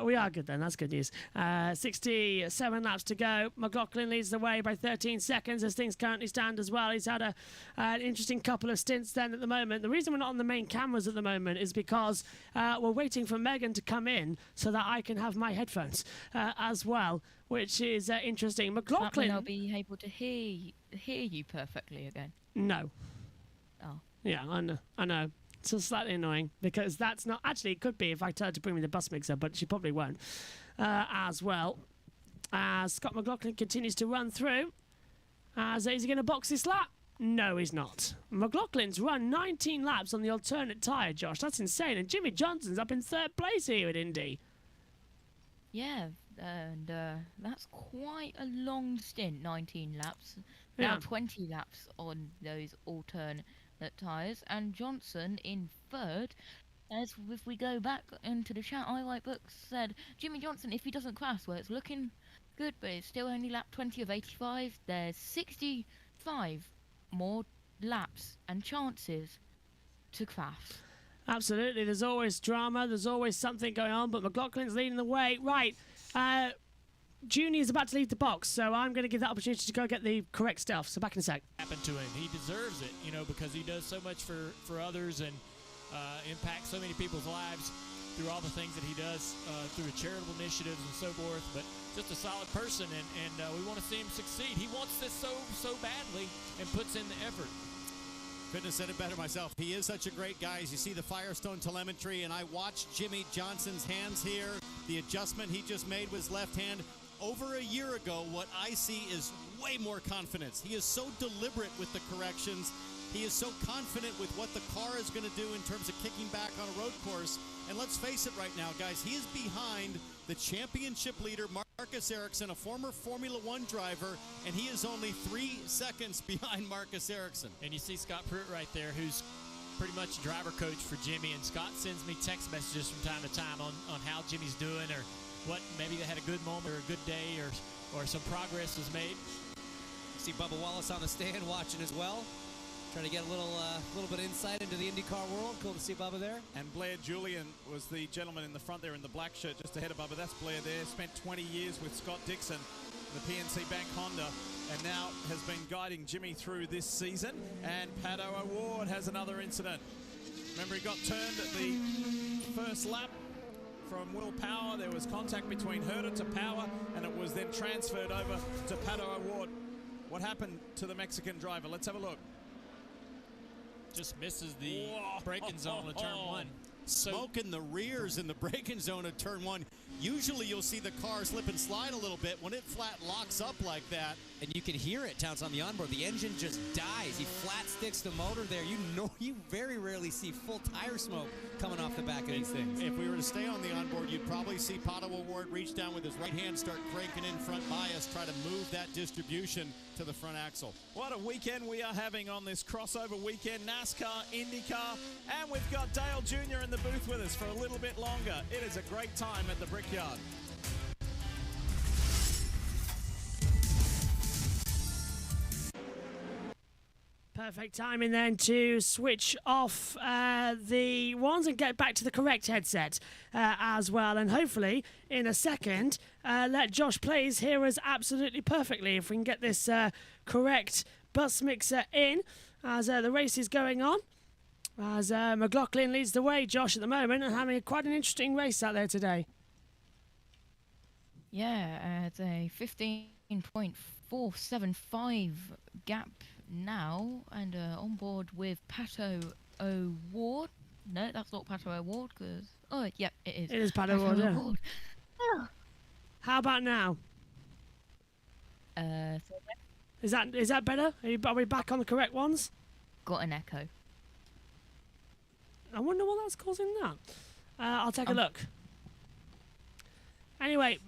we are good then. That's good news. 67 laps to go. McLaughlin leads the way by 13 seconds as things currently stand as well. He's had an interesting couple of stints then at the moment. The reason we're not on the main cameras at the moment is because we're waiting for Megan to come in so that I can have my headphones as well, which is interesting. McLaughlin... That mean I'll be able to hear you perfectly again. No. Oh. Yeah, I know. It's just slightly annoying because that's not... Actually, it could be if I tell her to bring me the bus mixer, but she probably won't as well. As Scott McLaughlin continues to run through. Is he going to box this lap? No, he's not. McLaughlin's run 19 laps on the alternate tyre, Josh. That's insane. And Jimmy Johnson's up in third place here at Indy. Yeah, and that's quite a long stint, 19 laps. Now Yeah. 20 laps on those alternate tyres. And Johnson in third. As if we go back into the chat, I Like Books said, Jimmy Johnson, if he doesn't crash, well, it's looking good, but it's still only lap 20 of 85. There's 65 more laps and chances to crash. Absolutely. There's always drama. There's always something going on, but McLaughlin's leading the way. Right. Junior's about to leave the box, so I'm going to give that opportunity to go get the correct stuff. So back in a sec. Happened to him. He deserves it, you know, because he does so much for others and impacts so many people's lives through all the things that he does through charitable initiatives and so forth. But just a solid person, and we want to see him succeed. He wants this so badly and puts in the effort. Couldn't have said it better myself. He is such a great guy. As you see the Firestone telemetry, and I watched Jimmy Johnson's hands here. The adjustment he just made with his left hand. Over a year ago, what I see is way more confidence. He is so deliberate with the corrections. He is so confident with what the car is going to do in terms of kicking back on a road course. And let's face it right now, guys, he is behind the championship leader, Marcus Ericsson, a former Formula One driver, and he is only 3 seconds behind Marcus Ericsson. And you see Scott Pruitt right there, who's pretty much driver coach for Jimmy, and Scott sends me text messages from time to time on how Jimmy's doing, or what, maybe they had a good moment or a good day, or some progress was made. See Bubba Wallace on the stand watching as well. Trying to get a little bit of insight into the IndyCar world. Cool to see Bubba there. And Blair Julian was the gentleman in the front there in the black shirt just ahead of Bubba. That's Blair there. Spent 20 years with Scott Dixon, the PNC Bank Honda, and now has been guiding Jimmy through this season. And Pato O'Ward has another incident. Remember, he got turned at the first lap from Will Power. There was contact between Herder to Power, and it was then transferred over to Pato O'Ward. What happened to the Mexican driver? Let's have a look. Just misses the braking zone of turn one. Smoke in the rears in the braking zone of turn one. Usually you'll see the car slip and slide a little bit. When it flat locks up like that, and you can hear it, Towns, on the onboard. The engine just dies. He flat sticks the motor there. You know, you very rarely see full tire smoke coming off the back of these things. If we were to stay on the onboard, you'd probably see Pato O'Ward reach down with his right hand, start cranking in front bias, try to move that distribution to the front axle. What a weekend we are having on this crossover weekend. NASCAR, IndyCar, and we've got Dale Jr. in the booth with us for a little bit longer. It is a great time at the Brickyard. Perfect timing then to switch off the ones and get back to the correct headset as well. And hopefully, in a second, let Josh Plays hear us absolutely perfectly if we can get this correct bus mixer in as the race is going on. As McLaughlin leads the way, Josh, at the moment, and having quite an interesting race out there today. Yeah, it's a 15.475 gap now, and on board with Pato O'Ward. No, that's not Pato O'Ward, because... Oh, yep, it is. It is Pato O'Ward, yeah. How about now? Is that better? Are we back on the correct ones? Got an echo. I wonder what that's causing that. I'll take a look. Anyway,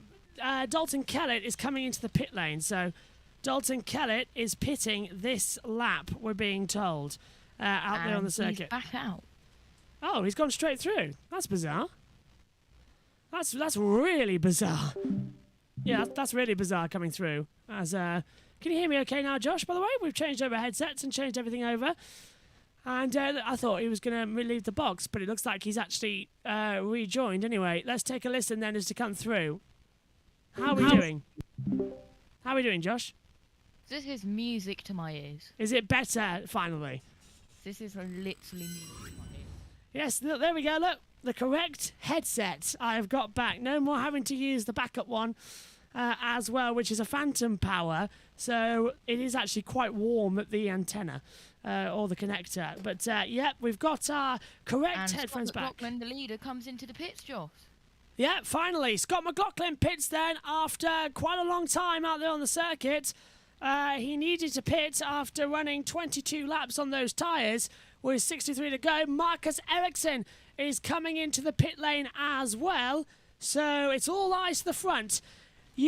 Dalton Kellett is coming into the pit lane, so Dalton Kellett is pitting this lap, we're being told, out there on the circuit. He's back out. Oh, he's gone straight through. That's bizarre. That's really bizarre. Yeah, that's really bizarre coming through. As can you hear me okay now, Josh, by the way? We've changed over headsets and changed everything over. And I thought he was going to leave the box, but it looks like he's actually rejoined. Anyway, let's take a listen then as to come through. How are we doing? How are we doing, Josh? This is music to my ears. Is it better, finally? This is literally music to my ears. Yes, look, there we go. Look, the correct headset I have got back. No more having to use the backup one as well, which is a phantom power. So it is actually quite warm at the antenna or the connector. But, yep, we've got our correct headphones back. Scott McLaughlin, the leader, comes into the pits, Josh. Yeah, finally. Scott McLaughlin pits then after quite a long time out there on the circuit. He needed to pit after running 22 laps on those tyres with 63 to go. Marcus Ericsson is coming into the pit lane as well. So it's all eyes to the front.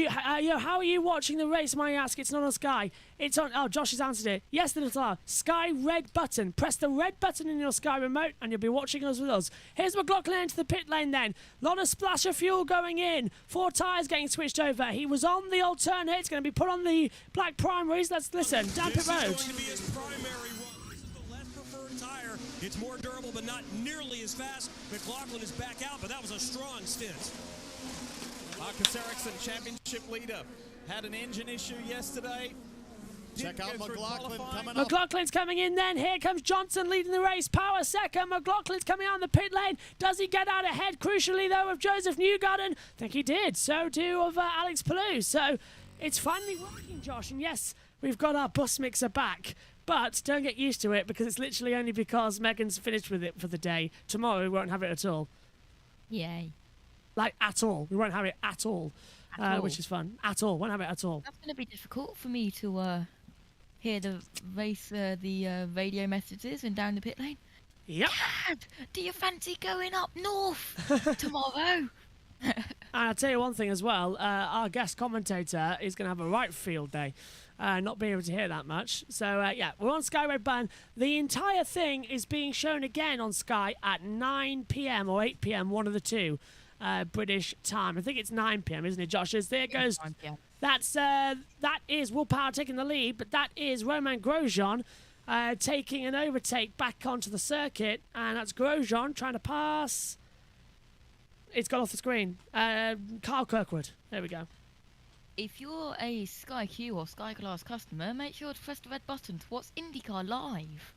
How are you watching the race, might I ask? It's not on Sky. It's on... Oh, Josh has answered it. Yes, the little R. Sky red button. Press the red button in your Sky remote and you'll be watching us with us. Here's McLaughlin into the pit lane then. Lot of splash of fuel going in. 4 tyres getting switched over. He was on the alternate. It's going to be put on the black primaries. Let's listen. Down pit road. This is going to be his primary run. This is the less preferred tire. It's more durable, but not nearly as fast. McLaughlin is back out, but that was a strong stint. Marcus Ericsson, championship leader, had an engine issue yesterday. Check out McLaughlin coming up. McLaughlin's coming in then. Here comes Johnson leading the race. Power second. McLaughlin's coming out on the pit lane. Does he get out ahead? Crucially, though, of Joseph Newgarden. I think he did. So do of Alex Palou. So it's finally working, Josh. And yes, we've got our bus mixer back. But don't get used to it because it's literally only because Megan's finished with it for the day. Tomorrow we won't have it at all. Yay. Like, at all. We won't have it at all. Which is fun. At all. Won't have it at all. That's going to be difficult for me to hear the race, the radio messages and down the pit lane. Yep. Dad, do you fancy going up north tomorrow? And I'll tell you one thing as well. Our guest commentator is going to have a right field day. Not being able to hear that much. So, yeah, we're on Sky Red Button. The entire thing is being shown again on Sky at 9 p.m. or 8 p.m., one of the two. British time. I think it's 9 p.m., isn't it, Josh? As there goes. That is Will Power taking the lead, but that is Romain Grosjean taking an overtake back onto the circuit, and that's Grosjean trying to pass. It's got off the screen. Kyle Kirkwood. There we go. If you're a Sky Q or Sky Glass customer, make sure to press the red button to watch IndyCar live.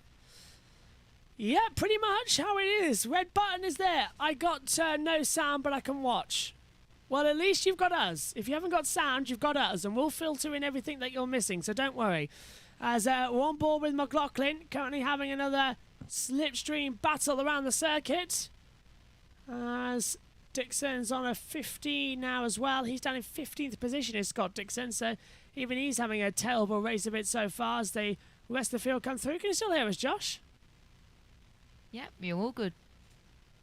Yeah, pretty much how it is. Red button is there. I got no sound, but I can watch. Well, at least you've got us. If you haven't got sound, you've got us, and we'll filter in everything that you're missing, so don't worry. As we're on board with McLaughlin, currently having another slipstream battle around the circuit. As Dixon's on a 15 now as well. He's down in 15th position, is Scott Dixon, so even he's having a terrible race of it so far as the rest of the field come through. Can you still hear us, Josh? Yep, you're all good.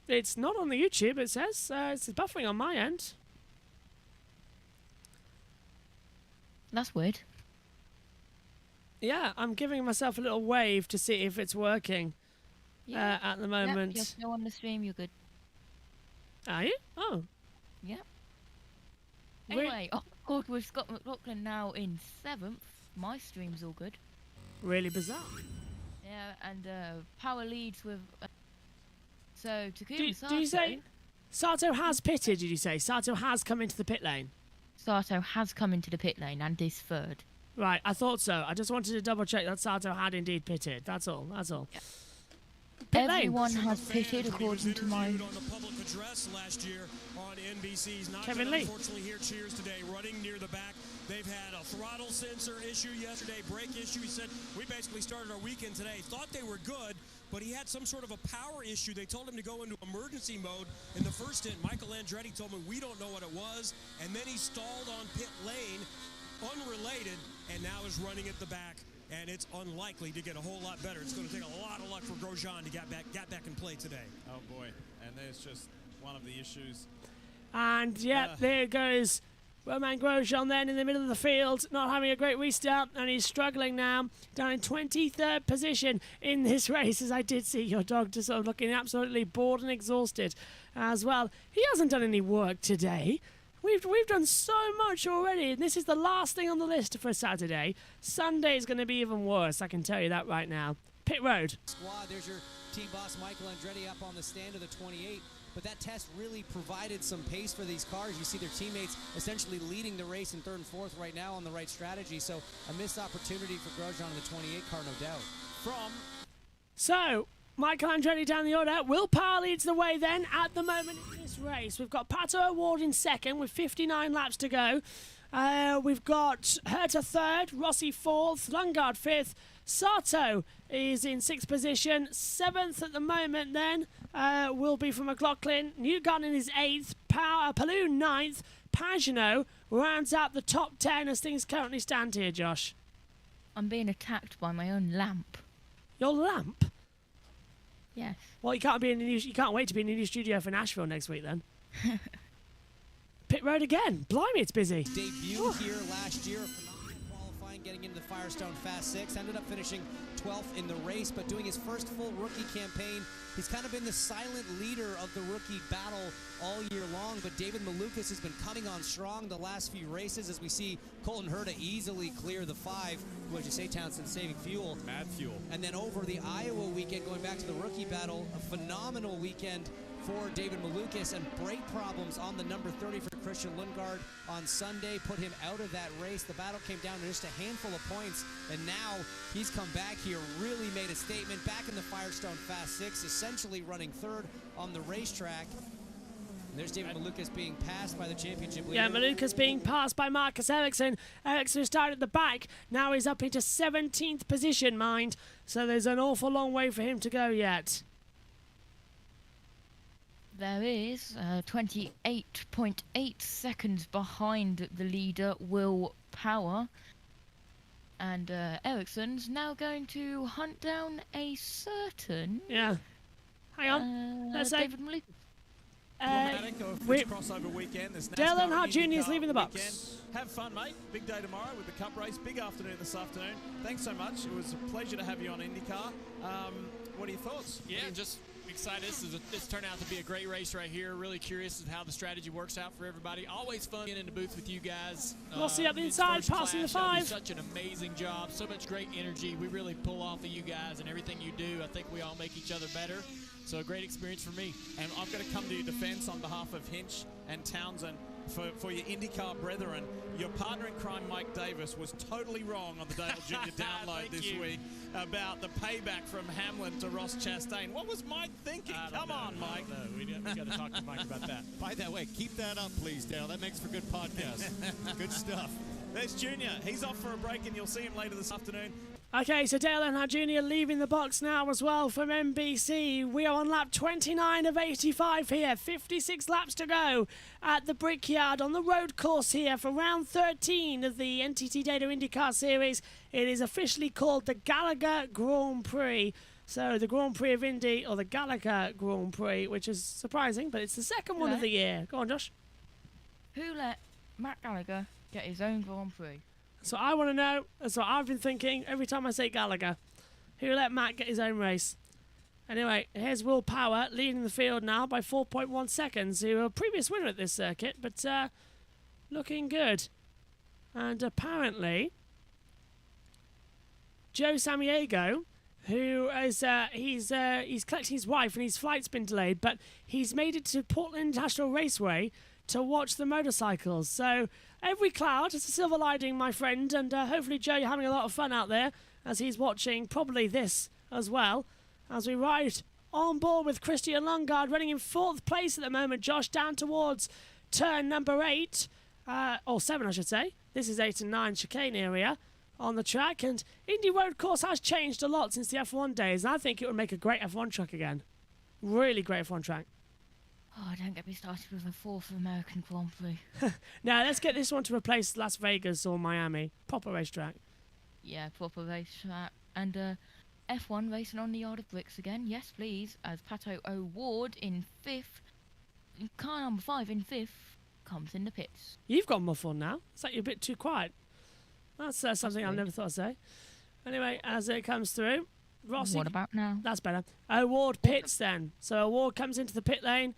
It's not on the YouTube, it says. It's buffering on my end. That's weird. Yeah, I'm giving myself a little wave to see if it's working at the moment. Yep, you're still on the stream, you're good. Are you? Oh. Yep. Anyway, oh God, we've got McLaughlin now in 7th. My stream's all good. Really bizarre. Yeah, and Power leads with... so, Takuma Sato... Do you say... Sato has pitted, did you say? Sato has come into the pit lane? Sato has come into the pit lane and is 3rd. Right, I thought so. I just wanted to double check that Sato had indeed pitted. That's all, that's all. Yep. Everyone has pitted according to my... on the public address last year on NBC. He's not Kevin Lee. Unfortunately, hear cheers today, running near the back. They've had a throttle sensor issue yesterday, brake issue. He said, we basically started our weekend today. Thought they were good, but he had some sort of a power issue. They told him to go into emergency mode in the first stint. Michael Andretti told me, we don't know what it was. And then he stalled on pit lane, unrelated, and now is running at the back. And it's unlikely to get a whole lot better. It's going to take a lot of luck for Grosjean to get back in play today. Oh, boy. And there's just one of the issues. And, there goes Romain Grosjean then in the middle of the field, not having a great restart, and he's struggling now, down in 23rd position in this race, as I did see your dog just sort of looking absolutely bored and exhausted as well. He hasn't done any work today. We've done so much already, and this is the last thing on the list for Saturday. Sunday is going to be even worse, I can tell you that right now. Pit road. Squad, there's your team boss Michael Andretti up on the stand of the 28. But that test really provided some pace for these cars. You see their teammates essentially leading the race in 3rd and 4th right now on the right strategy. So a missed opportunity for Grosjean in the 28 car, no doubt. So, Michael Andretti down the order. Will Power leads the way then at the moment in this race. We've got Pato O'Ward in 2nd with 59 laps to go. We've got Herta 3rd, Rossi 4th, Lundgaard 5th. Sato is in 6th position. 7th at the moment then will be from McLaughlin. Newgarden is 8th. Palou 9th. Pagenaud rounds out the top 10 as things currently stand here, Josh. I'm being attacked by my own lamp. Your lamp? Yes. Well, you can't wait to be in the new studio for Nashville next week then. pit road again. Blimey, it's busy. Debut here last year, phenomenal qualifying, getting into the Firestone Fast 6. Ended up finishing 12th in the race, but doing his first full rookie campaign. He's kind of been the silent leader of the rookie battle all year long, but David Malukas has been coming on strong the last few races as we see Colton Herta easily clear the 5. What did you say, Townsend? Saving fuel. Mad fuel. And then over the Iowa weekend, going back to the rookie battle, a phenomenal weekend for David Malukas, and brake problems on the number 30 for Christian Lundgaard on Sunday put him out of that race. The battle came down to just a handful of points, and now he's come back here, really made a statement, back in the Firestone Fast 6, essentially running third on the racetrack. And there's David Malukas being passed by the championship leader. Yeah, Malukas being passed by Marcus Ericsson. Ericsson started at the back. Now he's up into 17th position, mind. So there's an awful long way for him to go yet. There is 28.8 seconds behind the leader, Will Power. And Ericsson's now going to hunt down a certain... Yeah. Hang on. Let's say... David Malukas. Crossover weekend. Dale Earnhardt Jr. is leaving the box. Weekend. Have fun, mate. Big day tomorrow with the Cup race. Big afternoon this afternoon. Thanks so much. It was a pleasure to have you on IndyCar. What are your thoughts? Yeah, just excited. This turned out to be a great race right here. Really curious as to how the strategy works out for everybody. Always fun getting in the booth with you guys. We'll see up the inside, passing the 5. Such an amazing job. So much great energy. We really pull off of you guys and everything you do. I think we all make each other better. So a great experience for me. And I'm going to come to your defense on behalf of Hinch and Townsend for your IndyCar brethren. Your partner in crime, Mike Davis, was totally wrong on the Dale Jr. download this week about the payback from Hamlin to Ross Chastain. What was Mike thinking? Come on, Mike. No, we got to talk to Mike about that. By that way, keep that up, please, Dale. That makes for good podcast. Good stuff. There's Junior. He's off for a break, and you'll see him later this afternoon. Okay, so Dale Earnhardt Jr. leaving the box now as well from NBC. We are on lap 29 of 85 here. 56 laps to go at the Brickyard on the road course here for round 13 of the NTT Data IndyCar Series. It is officially called the Gallagher Grand Prix. So the Grand Prix of Indy, or the Gallagher Grand Prix, which is surprising, but it's the second one of the year. Go on, Josh. Who let Matt Gallagher get his own Grand Prix? So I want to know, that's what I've been thinking every time I say Gallagher. Who let Matt get his own race? Anyway, here's Will Power leading the field now by 4.1 seconds. He was a previous winner at this circuit, but looking good. And apparently, Joe Samaniego, who is he's collecting his wife and his flight's been delayed, but he's made it to Portland International Raceway to watch the motorcycles. So every cloud is a silver lining, my friend, and hopefully, Joe, you're having a lot of fun out there as he's watching probably this as well, as we ride on board with Christian Lundgaard running in 4th place at the moment. Josh, down towards turn number 8, or 7 I should say. This is 8 and 9 chicane area on the track, and Indy Road Course has changed a lot since the F1 days, and I think it would make a great F1 track again. Really great F1 track. Oh, don't get me started with a 4th American Grand Prix. Now, let's get this one to replace Las Vegas or Miami. Proper racetrack. Yeah, proper racetrack. And F1 racing on the Yard of Bricks again. Yes, please. As Pato O'Ward in 5th. Car number 5 in 5th comes in the pits. You've got muffled now. It's like you're a bit too quiet. That's something I've never thought I'd say. Anyway, as it comes through, Rossi... What about now? That's better. O'Ward pits then. So O'Ward comes into the pit lane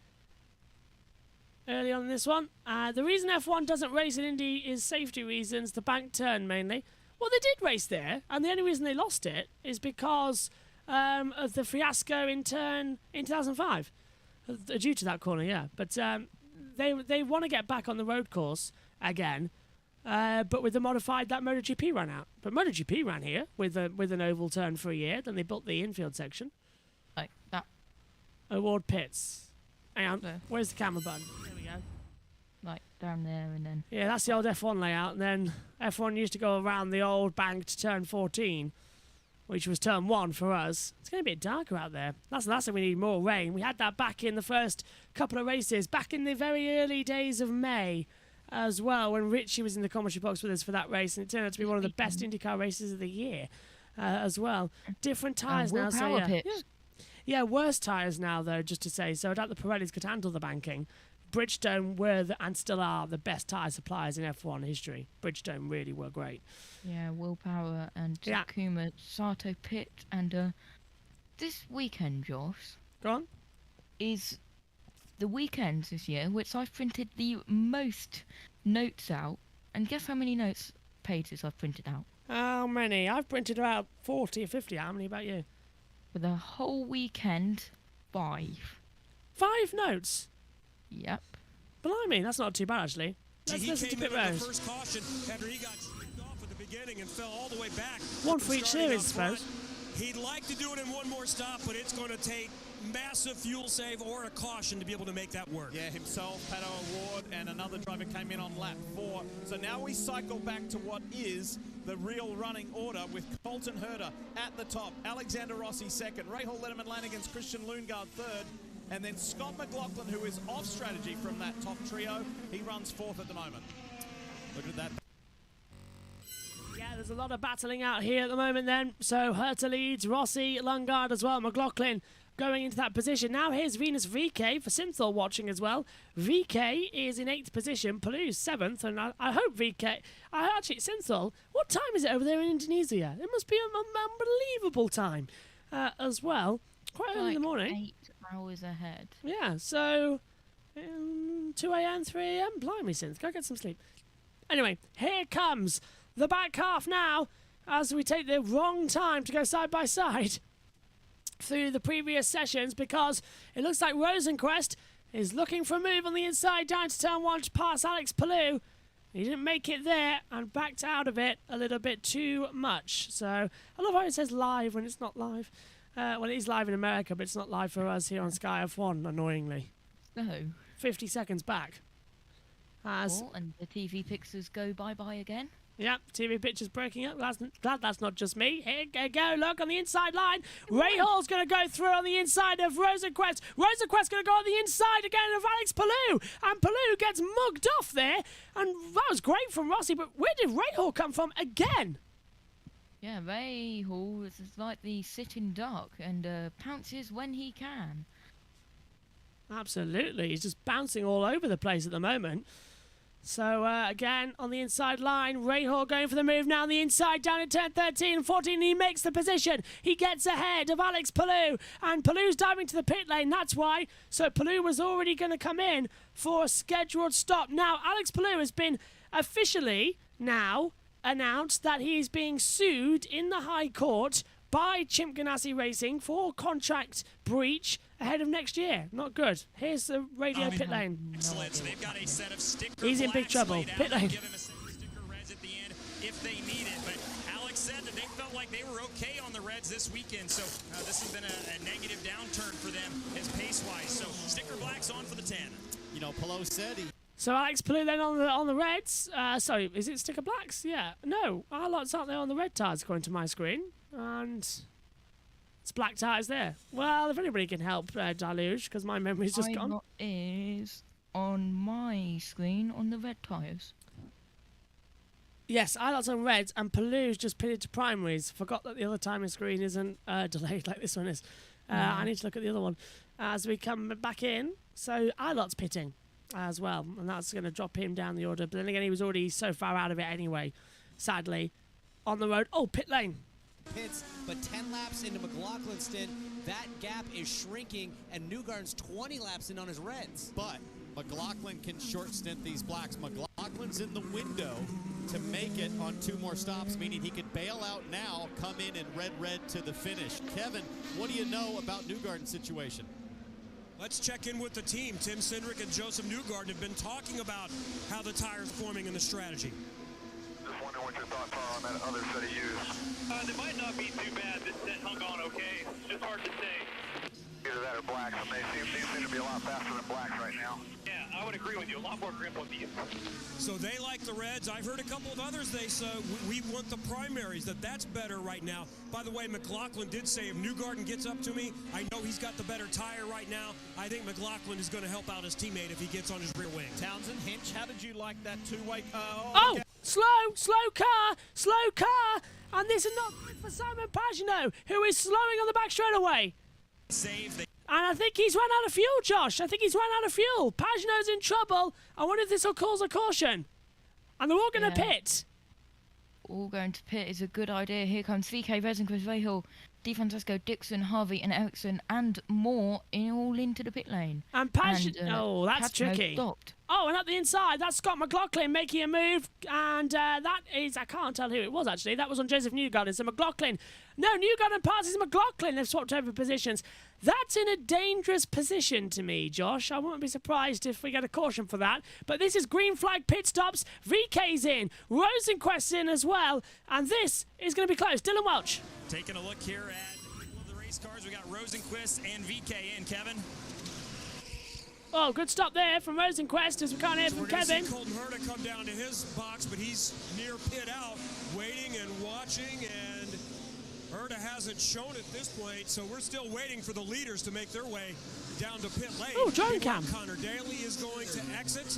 early on in this one. The reason F1 doesn't race in Indy is safety reasons, the bank turn mainly. Well, they did race there, and the only reason they lost it is because of the fiasco in 2005. Due to that corner, yeah. But they want to get back on the road course again, but with the modified that MotoGP ran out. But MotoGP ran here with an oval turn for a year, then they built the infield section. Like that. O'Ward pits. Hang on, where's the camera button? There we go. Like down there and then... Yeah, that's the old F1 layout. And then F1 used to go around the old banked turn 14, which was turn 1 for us. It's going to be a bit darker out there. That's the last thing we need, more rain. We had that back in the first couple of races, back in the very early days of May as well, when Richie was in the commentary box with us for that race. And it turned out to be one of the best IndyCar races of the year as well. Different tyres now. So yeah, worse tyres now, though, just to say. So I doubt the Pirellis could handle the banking. Bridgestone were and still are the best tyre suppliers in F1 history. Bridgestone really were great. Yeah, Willpower and Takuma Sato Pit. And this weekend, Josh. Go on. Is the weekend this year, which I've printed the most notes out. And guess how many notes pages I've printed out? How many? I've printed about 40 or 50. How many about you? For the whole weekend, 5. 5 notes? Yep. Blimey, that's not too bad, actually. Let's listen to Pit Rose. First caution after he got stripped off at the beginning and fell all the way back. One for each series, I suppose. He'd like to do it in one more stop, but it's going to take massive fuel save or a caution to be able to make that work. Yeah, himself, Pato Award, and another driver came in on lap 4. So now we cycle back to what is the real running order with Colton Herta at the top, Alexander Rossi second, Rahal Letterman Lanigan's Christian Lundgaard third, and then Scott McLaughlin, who is off strategy from that top trio. He runs 4th at the moment. Look at that. Yeah, there's a lot of battling out here at the moment then. So Herta leads, Rossi, Lundgaard as well, McLaughlin going into that position. Now here's Venus VK for Synthol watching as well. VK is in 8th position, Palou's 7th, and I hope VK... Actually, Synthol, what time is it over there in Indonesia? It must be an unbelievable time as well. Quite early in the morning. 8 hours ahead. Yeah, so 2 a.m., 3 a.m. Blimey, Synth, go get some sleep. Anyway, here comes the back half now as we take the wrong time to go side by side through the previous sessions, because it looks like Rosenquist is looking for a move on the inside down to turn 1 to pass Alex Palou. He didn't make it there and backed out of it a little bit too much. So I love how it says live when it's not live. Well, it is live in America, but it's not live for us here on Sky F1, annoyingly. No. 50 seconds back. And the TV pictures go bye-bye again. Yep, TV pictures breaking up. Glad that's not just me. Here you go, look, on the inside line. Rahal's going to go through on the inside of Rosenquist. Rosenquist going to go on the inside again of Alex Palou. And Palou gets mugged off there. And that was great from Rossi, but where did Rahal come from again? Yeah, Rahal is like the sitting duck and pounces when he can. Absolutely. He's just bouncing all over the place at the moment. So, again, on the inside line, Rahal going for the move now on the inside, down at 10, 13, and 14. He makes the position. He gets ahead of Alex Palou, and Palou's diving to the pit lane. That's why. So, Palou was already going to come in for a scheduled stop. Now, Alex Palou has been officially now announced that he is being sued in the High Court by Chimp Ganassi Racing for contract breach ahead of next year. Not good. Here's the radio pit lane. Excellent. So they've got a set of sticker He's in big trouble. Pit lane. Give him a set of sticker reds at the end if they need it. But Alex said that they felt like they were okay on the reds this weekend. So this has been a negative downturn for them as pace-wise. So sticker blacks on for the 10. You know, Palou said he... So Alex Palou then on the reds. Sorry, is it sticker blacks? Yeah. No, our lots aren't there on the red tyres according to my screen. And it's black tyres there. Well, if anybody can help Deluge, because my memory's just gone. Lot is on my screen on the red tyres. Yes, I lots on reds, and Palou's just pitted to primaries. Forgot that the other timing screen isn't delayed like this one is. I need to look at the other one as we come back in. So Ilot's pitting as well, and that's going to drop him down the order. But then again, he was already so far out of it anyway, sadly. On the road. Oh, pit lane. Pits, but 10 laps into McLaughlin's stint, that gap is shrinking, and Newgarden's 20 laps in on his reds. But McLaughlin can short stint these blacks. McLaughlin's in the window to make it on 2 more stops, meaning he could bail out now, come in and red to the finish. Kevin, what do you know about Newgarden's situation? Let's check in with the team. Tim Cindric and Joseph Newgarden have been talking about how the tire's forming and the strategy. Just wondering what your thoughts are on that other set of U's. They might not be too bad. This set hung on okay. It's just hard to say. Either that or blacks, and they seem to be a lot faster than blacks right now. Yeah, I would agree with you. A lot more grip on these. So they like the reds. I've heard a couple of others. They say we want the primaries. That's better right now. By the way, McLaughlin did say if Newgarden gets up to me, I know he's got the better tire right now. I think McLaughlin is going to help out his teammate if he gets on his rear wing. Townsend, Hinch, how did you like that two-way? Oh, slow car. And this is not good for Simon Pagenaud, who is slowing on the back straightaway. Save. And I think he's run out of fuel, Josh. I think he's run out of fuel. Pagenaud's in trouble. I wonder if this will cause a caution. And they're all going to pit. All going to pit is a good idea. Here comes VK, Rosenquist, Rahal, Di Francesco, Dixon, Harvey, and Ericsson, and more all into the pit lane. And oh, that's tricky. Stopped. Oh, and up the inside, that's Scott McLaughlin making a move. And that is, I can't tell who it was actually. That was on Joseph Newgarden. So McLaughlin. No, Newgarden passes McLaughlin. They've swapped over positions. That's in a dangerous position to me, Josh. I wouldn't be surprised if we get a caution for that. But this is green flag pit stops. VK's in. Rosenquist's in as well. And this is going to be close. Dylan Welch. Taking a look here at the middle of the race cars. We got Rosenquist and VK in, Kevin. Oh, good stop there from Rosenquist as we can't hear from Kevin. See Colton Herta come down to his box, but he's near pit out, waiting and watching, and Herta hasn't shown at this point, so we're still waiting for the leaders to make their way down to pit lane. Oh, drone cam. Connor Daly is going to exit.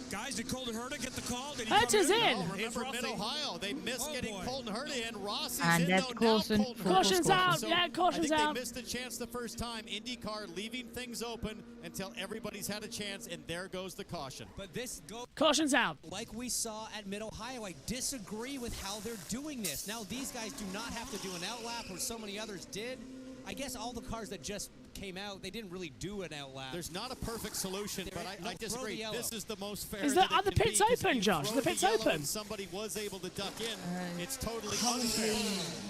Guys, did Colton Herta get the call? Did he Herta's come in. Oh, remember Mid-Ohio, they missed getting Colton Herta in. Rossi's And in, that's though. caution. Now Colton Caution's Herta's out. So Yeah, caution's I think out. they missed a chance the first time. IndyCar leaving things open until everybody's had a chance, and there goes the caution. But this goes Caution's out. like we saw at Mid-Ohio. I disagree with how they're doing this. Now, these guys do not have to do an outlap where so many others did. I guess all the cars that just came out, they didn't really do an outlap. There's not a perfect solution, but I disagree. This is the most fair. Are the pits open, Josh? The pits open. Somebody was able to duck in. It's totally unfair.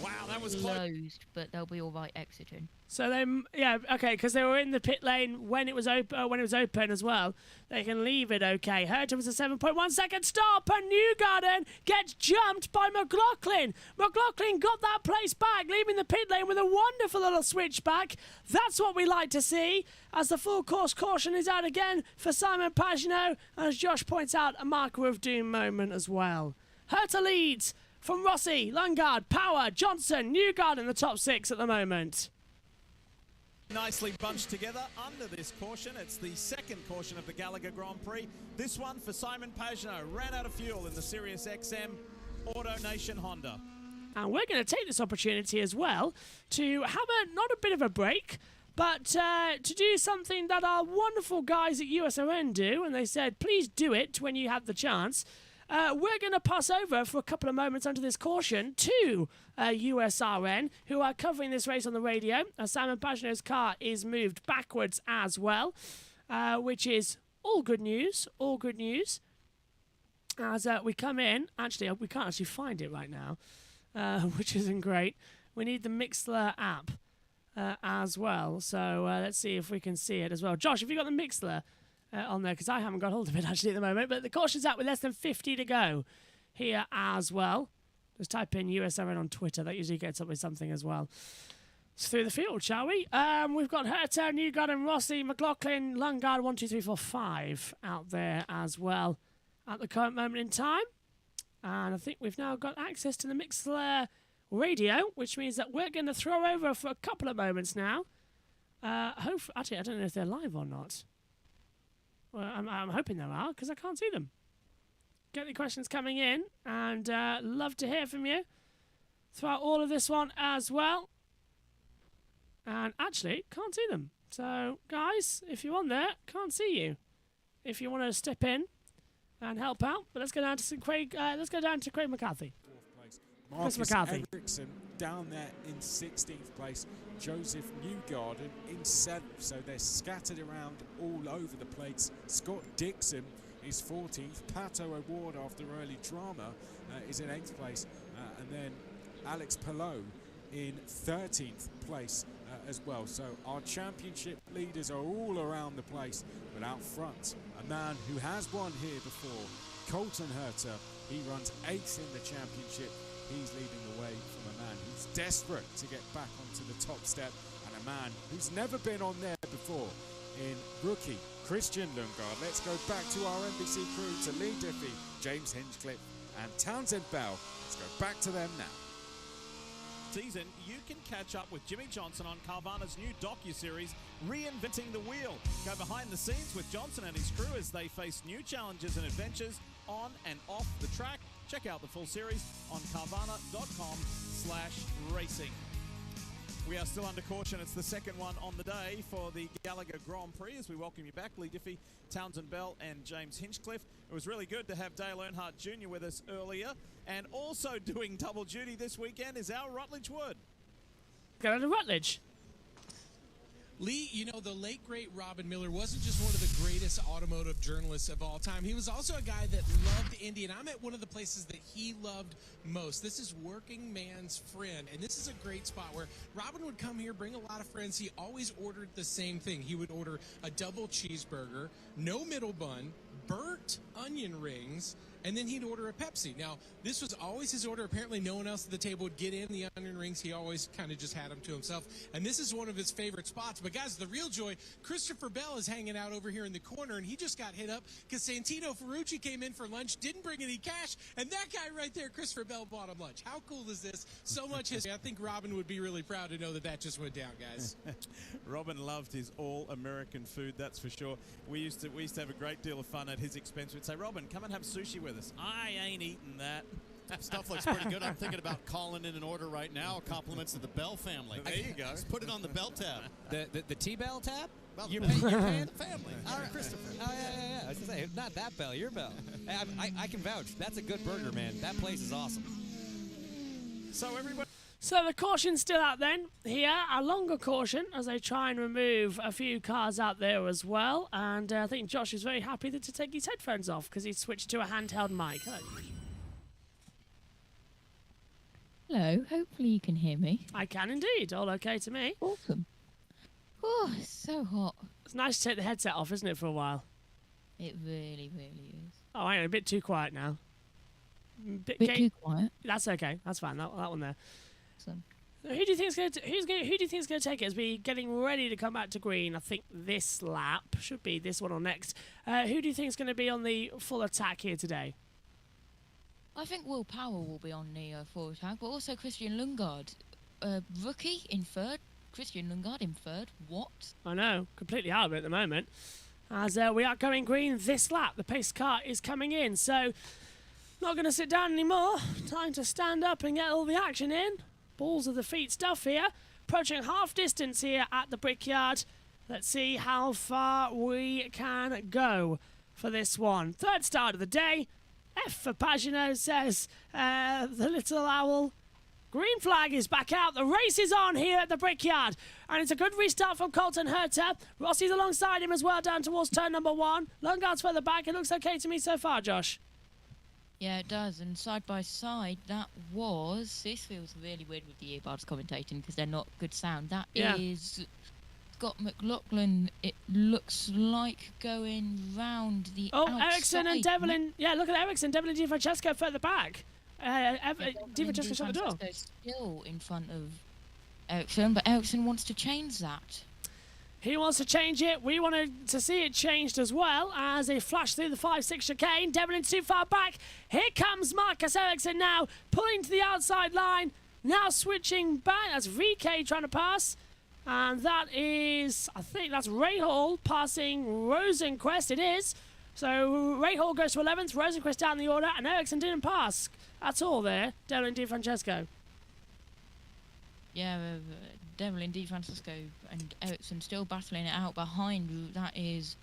Wow, that was closed, but they'll be all right exiting. So they, yeah, okay, because they were in the pit lane when it was open. When it was open as well, they can leave it. Okay, Herta was a 7.1 second stop, and Newgarden gets jumped by McLaughlin. McLaughlin got that place back, leaving the pit lane with a wonderful little switchback. That's what we like to see. As the full course caution is out again for Simon Pagenaud, and as Josh points out, a marker of doom moment as well. Herta leads from Rossi, Lundgaard, Power, Johnson, Newgarden in the top 6 at the moment. Nicely bunched together under this caution. It's the second caution of the Gallagher Grand Prix. This one for Simon Pagenaud. Ran out of fuel in the Sirius XM Auto Nation Honda. And we're going to take this opportunity as well to have not a bit of a break, but to do something that our wonderful guys at USRN do. And they said, please do it when you have the chance. We're going to pass over for a couple of moments under this caution to USRN, who are covering this race on the radio. Simon Pagenaud's car is moved backwards as well, which is all good news, all good news. As we come in, actually, we can't actually find it right now, which isn't great. We need the Mixlr app as well, so let's see if we can see it as well. Josh, have you got the Mixlr on there? Because I haven't got hold of it actually at the moment, but the caution's out with less than 50 to go here as well. Just type in USRN on Twitter. That usually gets up with something as well. It's through the field, shall we? We've got Herta, Newgarden, Rossi, McLaughlin, Lundgaard, 1, 2, 3, 4, 5 out there as well at the current moment in time. And I think we've now got access to the Mixlr radio, which means that we're going to throw over for a couple of moments now. Actually, I don't know if they're live or not. Well, I'm hoping there are, because I can't see them. Get the questions coming in, and love to hear from you throughout all of this one as well. And actually, can't see them. So, guys, if you're on there, can't see you. If you want to step in and help out, but let's go down to Craig. Let's go down to Craig McCarthy. Marcus Chris McCarthy. Ericsson down there in 16th place. Joseph Newgarden in 7th. So they're scattered around all over the place. Scott Dixon is 14th. Pato O'Ward, after early drama, is in 8th place. And then Alex Palou in 13th place as well. So our championship leaders are all around the place. But out front, a man who has won here before, Colton Herta. He runs 8th in the championship. He's leading the way from a man who's desperate to get back onto the top step, and a man who's never been on there before in rookie Christian Lundgaard. Let's go back to our NBC crew, to Lee Diffie, James Hinchcliffe and Townsend Bell. Let's go back to them now. Season, you can catch up with Jimmy Johnson on Carvana's new docu-series, Reinventing the Wheel. Go behind the scenes with Johnson and his crew as they face new challenges and adventures on and off the track. Check out the full series on carvana.com/racing. We are still under caution. It's the second one on the day for the Gallagher Grand Prix as we welcome you back. Lee Diffie, Townsend Bell and James Hinchcliffe. It was really good to have Dale Earnhardt Jr. with us earlier. And also doing double duty this weekend is our Rutledge Wood. Go to Rutledge. Lee, you know, the late, great Robin Miller wasn't just one of the greatest automotive journalists of all time. He was also a guy that loved Indy, and I'm at one of the places that he loved most. This is Working Man's Friend, and this is a great spot where Robin would come here, bring a lot of friends. He always ordered the same thing. He would order a double cheeseburger, no middle bun, burnt onion rings, and then he'd order a Pepsi. Now, this was always his order. Apparently, no one else at the table would get in the onion rings. He always kind of just had them to himself. And this is one of his favorite spots. But, guys, the real joy, Christopher Bell is hanging out over here in the corner, and he just got hit up because Santino Ferrucci came in for lunch, didn't bring any cash, and that guy right there, Christopher Bell, bought him lunch. How cool is this? So much history. I think Robin would be really proud to know that that just went down, guys. Robin loved his all-American food, that's for sure. We used to have a great deal of fun at his expense. We'd say, Robin, come and have sushi with us. I ain't eating that. Stuff looks pretty good. I'm thinking about calling in an order right now. Compliments to the Bell family. There you go. Just put it on the Bell tab. The T-Bell tab? Well, You're the paying the family. All right, Christopher. Oh, yeah. I was going to say, not that Bell, your Bell. I can vouch. That's a good burger, man. That place is awesome. So everybody... So the caution's still out then. Here, a longer caution as they try and remove a few cars out there as well. And I think Josh is very happy to take his headphones off because he's switched to a handheld mic. Hello, hopefully you can hear me. I can indeed. All okay to me. Awesome. Oh, it's so hot. It's nice to take the headset off, isn't it, for a while? It really, really is. Oh, hang on, a bit too quiet now. Bit too quiet. That's okay. That's fine. That one there. Awesome. So who do you think's going to take it as we getting ready to come back to green? I think this lap should be this one or next. Who do you think is going to be on the full attack here today? I think Will Power will be on the full attack, but also Christian Lundgaard, rookie in third. Christian Lundgaard in third. What? I know, completely out of it at the moment. As we are going green this lap, the pace car is coming in, so not going to sit down anymore. Time to stand up and get all the action in. Balls of the feet stuff here. Approaching half distance here at the Brickyard. Let's see how far we can go for this one. Third start of the day. F for Pagano, says the little owl. Green flag is back out. The race is on here at the Brickyard. And it's a good restart from Colton Herter. Rossi's alongside him as well down towards turn number 1. Lundgaard's further back. It looks okay to me so far, Josh. Yeah, it does. And side by side, this feels really weird with the earbuds commentating because they're not good sound. That is Scott McLaughlin. It looks like going round the outside. Ericsson and Devlin. Yeah, look at Ericsson. Devlin Di Francesco further back. Di Francesco shut the door. Still in front of Ericsson, but Ericsson wants to change that. He wants to change it. We wanted to see it changed as well as they flash through the 5-6 chicane. Devlin's too far back. Here comes Marcus Ericsson now, pulling to the outside line. Now switching back. That's VK trying to pass. And that is, I think that's Rahal passing Rosenquist. It is. So Rahal goes to 11th, Rosenquist down the order, and Ericsson didn't pass. That's all there. Devlin Di Francesco. Yeah, Devlin Di Francesco and Ericsson still battling it out behind. That is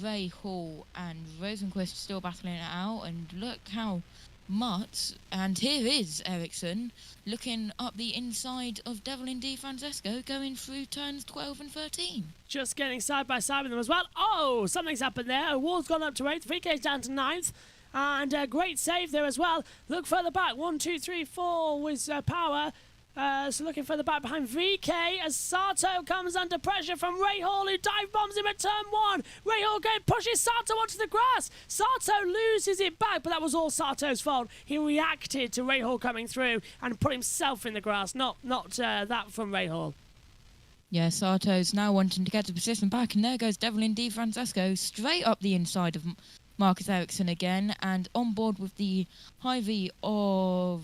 Rahal and Rosenquist still battling it out. And look how much. And here is Ericsson looking up the inside of Devlin Di Francesco going through turns 12 and 13. Just getting side by side with them as well. Oh, something's happened there. Ward's gone up to 8th. VK's down to 9th. And a great save there as well. Look further back. 1, 2, 3, 4 with Power. So looking further back behind VK as Sato comes under pressure from Rahal, who dive bombs him at turn 1. Rahal pushes Sato onto the grass. Sato loses it back, but that was all Sato's fault. He reacted to Rahal coming through and put himself in the grass, not that from Rahal. Yeah, Sato's now wanting to get the position back, and there goes Devlin Di Francesco straight up the inside of Marcus Ericsson again, and on board with the Hy-Vee of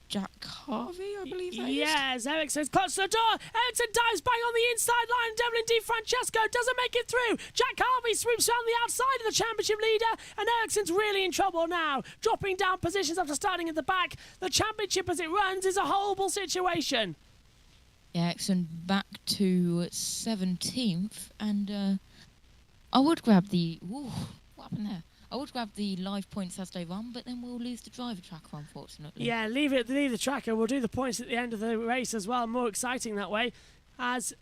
Jack Harvey, I believe that is. Yes, Ericsson's close to the door. Ericsson dives bang on the inside line. Devlin Di Francesco doesn't make it through. Jack Harvey sweeps around the outside of the championship leader, and Ericsson's really in trouble now, dropping down positions after starting at the back. The championship as it runs is a horrible situation. Yeah, excellent. Back to 17th, and I would grab the. Ooh, what happened there? I would grab the live points as they run, but then we'll lose the driver tracker, unfortunately. Yeah, leave the tracker. We'll do the points at the end of the race as well. More exciting that way. As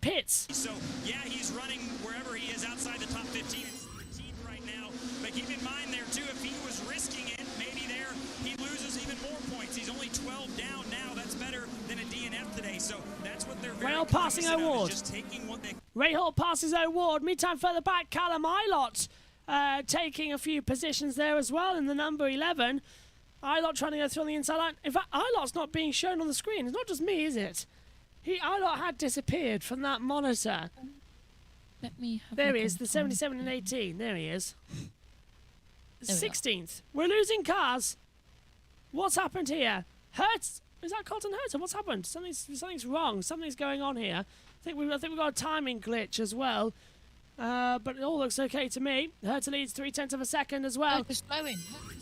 Pitts. So, yeah, he's running wherever he is outside the top 15. It's 13th right now. But keep in mind there, too, if he was risking it, maybe there he loses even more points. He's only 12 down now. That's better than a DNF today. So that's what they're very Rail passing O'Ward. just taking what they... Ray Hall passes O'Ward. Meantime, further back, Callum Ilott taking a few positions there as well in the number 11. Ilott trying to go through on the inside line. In fact, Ilott's not being shown on the screen. It's not just me, is it? Ilott had disappeared from that monitor. Let me have There he is, the 77 and 18. There he is. 16th. We're losing cars. What's happened here? Hertz. Is that Colton Hertz? What's happened? Something's wrong. Something's going on here. I think we've got a timing glitch as well. But it all looks okay to me. Hertz leads 0.3 of a second as well. Hertz is slowing.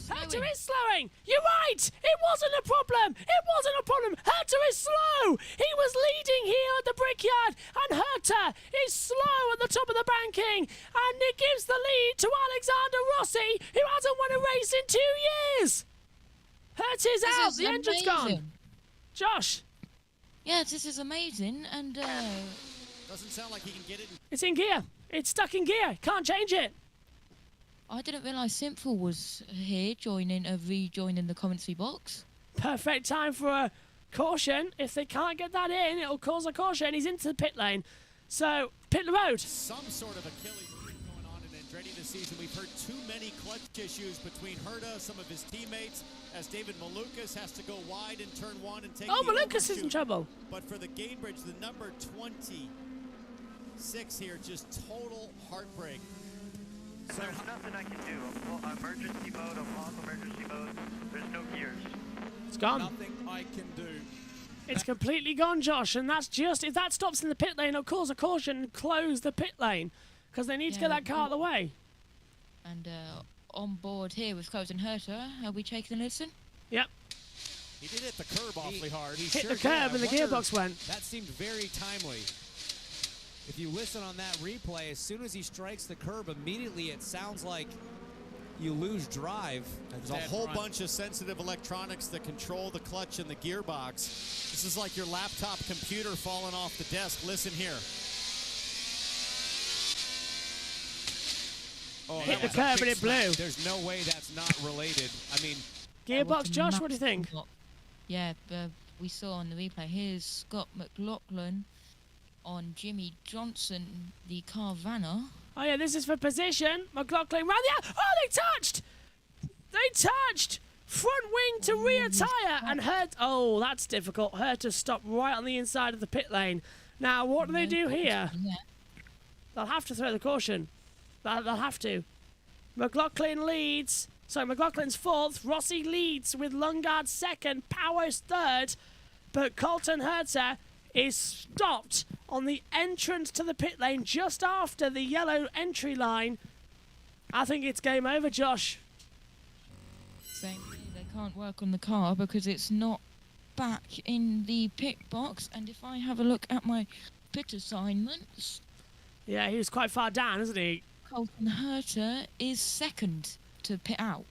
Hertz is slowing. You're right. It wasn't a problem. It wasn't a problem. Hertz is slow. He was leading here at the Brickyard, and Hertz is slow at the top of the banking, and it gives the lead to Alexander Rossi, who hasn't won a race in 2 years. Hertz is out. The engine's gone. Josh. Yes, this is amazing, and doesn't sound like he can get it. It's in gear. It's stuck in gear. Can't change it. I didn't realise Simple was here rejoining the commentary box. Perfect time for a caution. If they can't get that in, it'll cause a caution. He's into the pit lane. So, pit the road. Some sort of Achilles going on in Andretti this season. We've heard too many clutch issues between Herta, some of his teammates, as David Malukas has to go wide in turn 1 and take Malukas is in trouble. But for the Gainbridge, the number 26 here, just total heartbreak. So there's nothing I can do. I'm emergency mode. I'm off emergency mode. There's no gears. It's gone. Nothing I can do. It's completely gone, Josh, and that's just, if that stops in the pit lane, it'll cause a caution and close the pit lane, because they need to get that car out of the way. And on board here with Colton Herta, are we taking a listen? Yep. He did hit the curb awfully hard. Hit the curb and the gearbox went. That seemed very timely. If you listen on that replay, as soon as he strikes the curb, immediately it sounds like you lose drive. There's a whole bunch of sensitive electronics that control the clutch and the gearbox. This is like your laptop computer falling off the desk. Listen here. Oh, hit the curb and it blew. There's no way that's not related. I mean, gearbox, Josh, what do you think? Yeah, we saw on the replay. Here's Scott McLaughlin on Jimmy Johnson, the Carvana. Oh yeah, this is for position. McLaughlin round the out. Oh, they touched! They touched! Front wing to rear tyre and Hurt. Oh, that's difficult. Hurt to stop right on the inside of the pit lane. Now, what do they do here? They'll have to throw the caution. They'll have to. McLaughlin leads. So McLaughlin's fourth. Rossi leads with Lundgaard second. Powers third. But Colton Herta is stopped on the entrance to the pit lane just after the yellow entry line. I think it's game over, Josh. Same. They can't work on the car because it's not back in the pit box. And if I have a look at my pit assignments... Yeah, he was quite far down, isn't he? Colton Herta is second to pit out.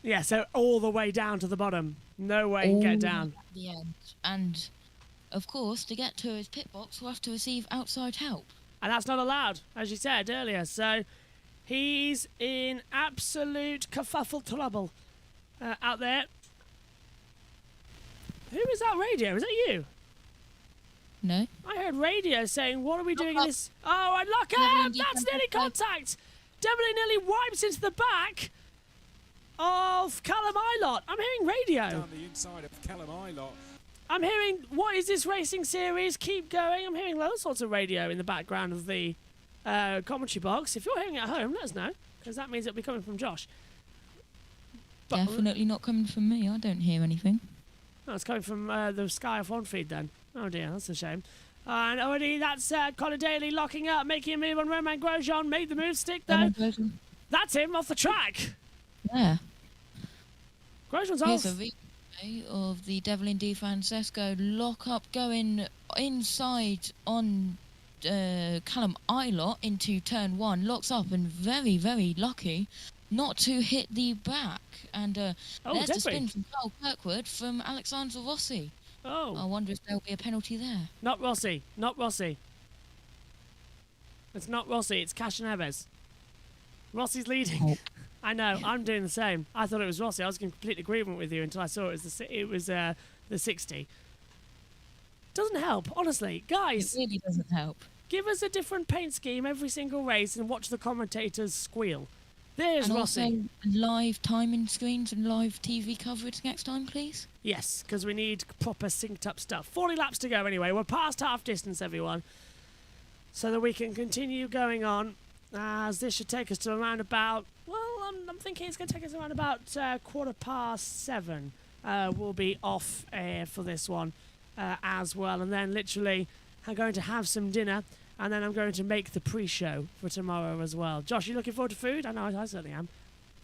Yeah, so all the way down to the bottom. No way he can get down. At the end. And... of course, to get to his pit box, we'll have to receive outside help. And that's not allowed, as you said earlier. So he's in absolute kerfuffle trouble out there. Who is that radio? Is that you? No. I heard radio saying, what are we doing in this? Oh, and look up! That's nearly contact! Definitely nearly wipes into the back of Callum Ilott. I'm hearing radio. Down the inside of Callum Ilott. I'm hearing, what is this racing series? Keep going. I'm hearing all sorts of radio in the background of the commentary box. If you're hearing it at home, let us know, because that means it'll be coming from Josh. But definitely not coming from me. I don't hear anything. No, it's coming from the Sky F1 feed then. Oh dear, that's a shame. And already that's Connor Daly locking up, making a move on Roman Grosjean. Made the move stick though. That's him off the track. Yeah. Grosjean's Here's off. of the Devil in D Francesco lock up going inside on Callum Ilott into turn 1, locks up and very, very lucky not to hit the back. And there's the spin from Carl Kirkwood from Alexander Rossi. Oh. I wonder if there'll be a penalty there. Not Rossi. Not Rossi. It's not Rossi. It's Cash Neves. Rossi's leading. Oh. I know. I'm doing the same. I thought it was Rossi. I was in complete agreement with you until I saw it was the 60. Doesn't help, honestly, guys. It really doesn't help. Give us a different paint scheme every single race and watch the commentators squeal. There's and Rossi. Also live timing screens and live TV coverage next time, please. Yes, because we need proper synced up stuff. 40 laps to go anyway. We're past half distance, everyone. So that we can continue going on, as this should take us to around about, well, I'm thinking it's going to take us around about 7:15. We'll be off air for this one as well. And then literally I'm going to have some dinner. And then I'm going to make the pre-show for tomorrow as well. Josh, you looking forward to food? I know I certainly am.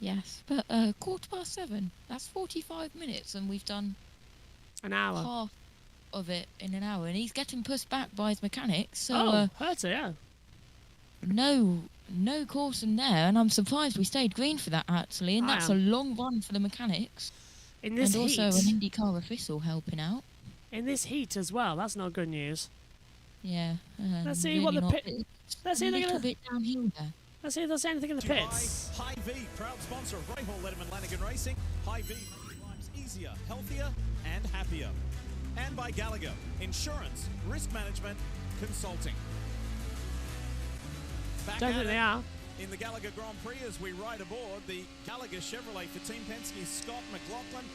Yes, but 7:15. That's 45 minutes, and we've done an hour. Half of it in an hour, and he's getting pushed back by his mechanics. So, hurts it, yeah. No caution there, and I'm surprised we stayed green for that actually, and that's a long run for the mechanics. In this and heat, also an IndyCar official helping out. In this heat as well. That's not good news. Yeah. Let's see really what the not. pit. Let's see if a they're little bit downhill there. Let's see if there's anything in the pits. High V, proud sponsor of Rahal Letterman Lanigan Racing. High V makes lives easier, healthier, and happier. And by Gallagher, insurance, risk management, consulting. Back Don't think they are. In the Gallagher Grand Prix as we ride aboard the Gallagher Chevrolet for Team Penske's Scott McLaughlin.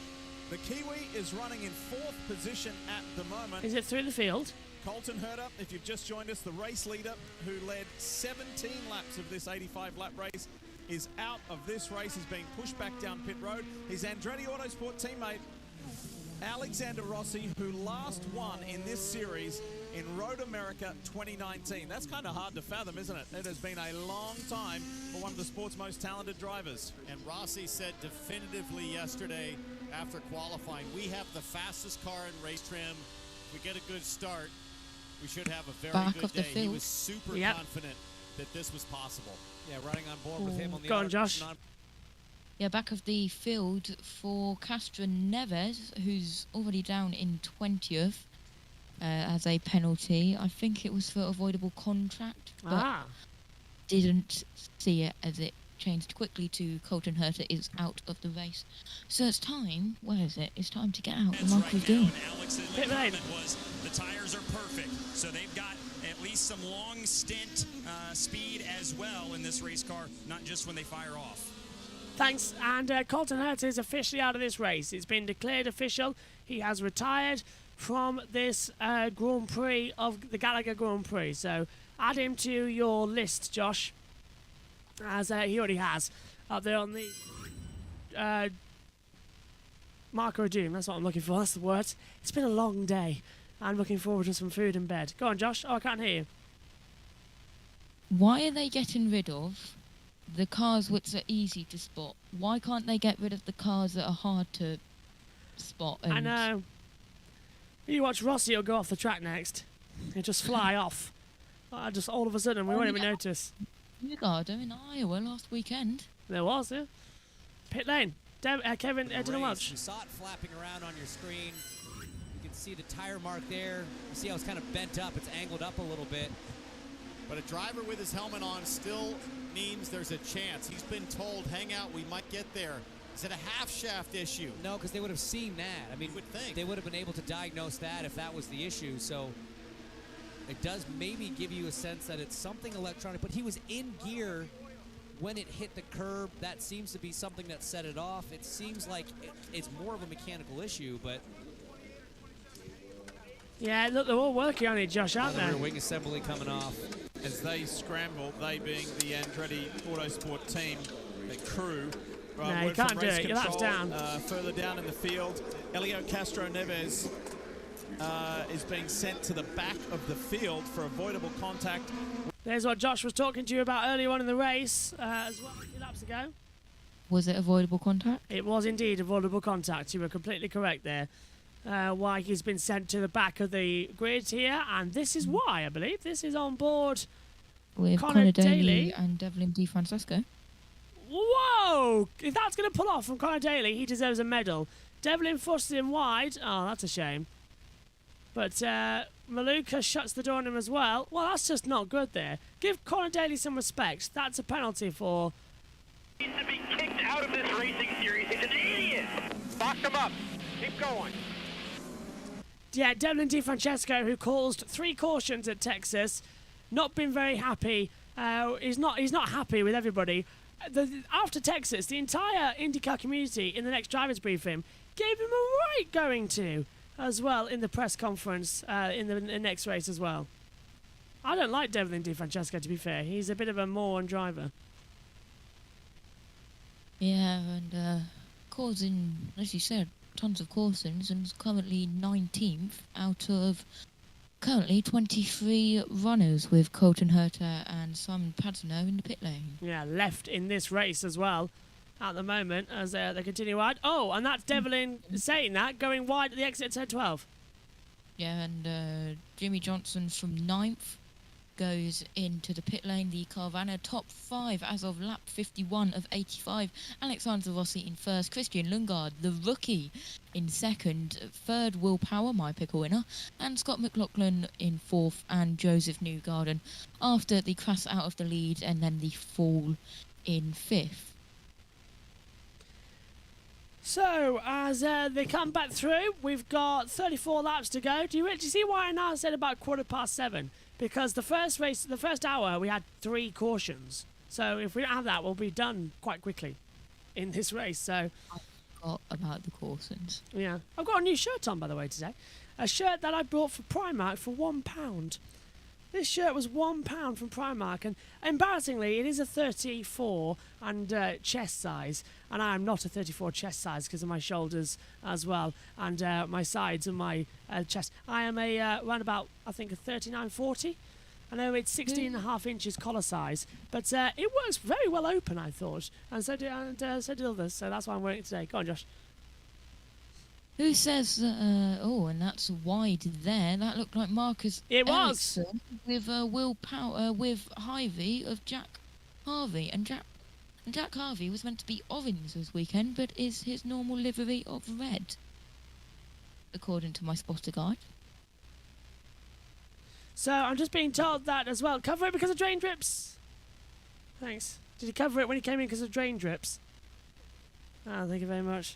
The Kiwi is running in 4th position at the moment. Is it through the field? Colton Herter, if you've just joined us, the race leader who led 17 laps of this 85-lap race is out of this race. He's being pushed back down pit road. His Andretti Autosport teammate, Alexander Rossi, who last won in this series in Road America 2019. That's kind of hard to fathom, isn't it? It has been a long time for one of the sport's most talented drivers. And Rossi said definitively yesterday after qualifying, we have the fastest car in race trim. If we get a good start, we should have a very good day. He was super confident that this was possible. Yeah, running on board with him on the Go on, Josh. Yeah, back of the field for Castro Neves, who's already down in 20th as a penalty. I think it was for avoidable contact, but didn't see it as it changed quickly to Colton Herter is out of the race. So it's time, where is it? It's time to get out. The Michael's doing. Alex's comment was the tires are perfect, so they've got at least some long stint speed as well in this race car, not just when they fire off. Thanks, and Colton Herter is officially out of this race. It's been declared official. He has retired from this Grand Prix of the Gallagher Grand Prix. So add him to your list, Josh, as he already has up there on the marker of doom. That's what I'm looking for. That's the word. It's been a long day. I'm looking forward to some food and bed. Go on, Josh. Oh, I can't hear you. Why are they getting rid of the cars which are easy to spot? Why can't they get rid of the cars that are hard to spot? I know. You watch Rossi, he'll go off the track next. He'll just fly off. Just all of a sudden, we won't even notice. Newgarden in Iowa last weekend. There was, yeah. Pit lane. Kevin, Dylan Welch. You saw it flapping around on your screen. You can see the tire mark there. You see how it's kind of bent up. It's angled up a little bit. But a driver with his helmet on still means there's a chance. He's been told, hang out, we might get there. Is it a half shaft issue? No, because they would have seen that. I mean, would think they would have been able to diagnose that if that was the issue. So it does maybe give you a sense that it's something electronic. But he was in gear when it hit the curb. That seems to be something that set it off. It seems like it's more of a mechanical issue, but... Yeah, look, they're all working on it, Josh, aren't they? Rear wing assembly coming off. As they scramble, they being the Andretti Autosport team, the crew. No, you can't do it. Your lap's down. Further down in the field, Elio Castro Neves is being sent to the back of the field for avoidable contact. There's what Josh was talking to you about earlier on in the race as well, a few laps ago. Was it avoidable contact? It was indeed avoidable contact. You were completely correct there. Why he's been sent to the back of the grid here, and this is why, I believe. This is on board With Connor Daly Daly. and Devlin DeFrancesco. Whoa! If that's going to pull off from Connor Daly, he deserves a medal. Devlin forces him wide. Oh, that's a shame. But Maluka shuts the door on him as well. Well, that's just not good there. Give Connor Daly some respect. That's a penalty for... Needs to be kicked out of this racing series. He's an idiot. Box him up. Keep going. Yeah, Devlin DeFrancesco, who caused 3 cautions at Texas, not been very happy. He's not happy with everybody. After Texas, the entire IndyCar community in the next driver's briefing gave him a right going to as well in the press conference in the next race as well. I don't like Devlin DeFrancesco, to be fair. He's a bit of a moron driver. Yeah, and causing, as you said, tons of cautions, and is currently 19th out of currently 23 runners, with Colton Herter and Simon Pagenaud in the pit lane. Yeah, left in this race as well at the moment as they continue wide. Oh, and that's Devlin saying that, going wide at the exit at turn 12. Yeah, and Jimmy Johnson from 9th goes into the pit lane. The Carvana top 5 as of lap 51 of 85. Alexander Rossi in first, Christian Lundgaard, the rookie, in second, third Will Power, my pickle winner, and Scott McLaughlin in fourth, and Joseph Newgarden after the crash out of the lead and then the fall in fifth. So, as they come back through, we've got 34 laps to go. Do you see why I now said about 7:15? Because the first race, the first hour, we had 3 cautions. So if we don't have that, we'll be done quite quickly in this race. So I forgot about the cautions. Yeah. I've got a new shirt on, by the way, today. A shirt that I bought for Primark for £1. This shirt was £1 from Primark, and embarrassingly, it is a 34 and chest size, and I am not a 34 chest size because of my shoulders as well, and my sides and my chest. I am a around about, I think, a 39-40. I know it's 16.5 inches collar size, but it works very well open, I thought, and so did others. So that's why I'm wearing it today. Go on, Josh. Who says, oh, and that's wide there. That looked like Marcus Ericsson with Will Power, with Hyvee of Jack Harvey. And Jack Harvey was meant to be orange this weekend, but is his normal livery of red, according to my spotter guide. So I'm just being told that as well. Cover it because of drain drips. Thanks. Did you cover it when you came in because of drain drips? Oh, thank you very much.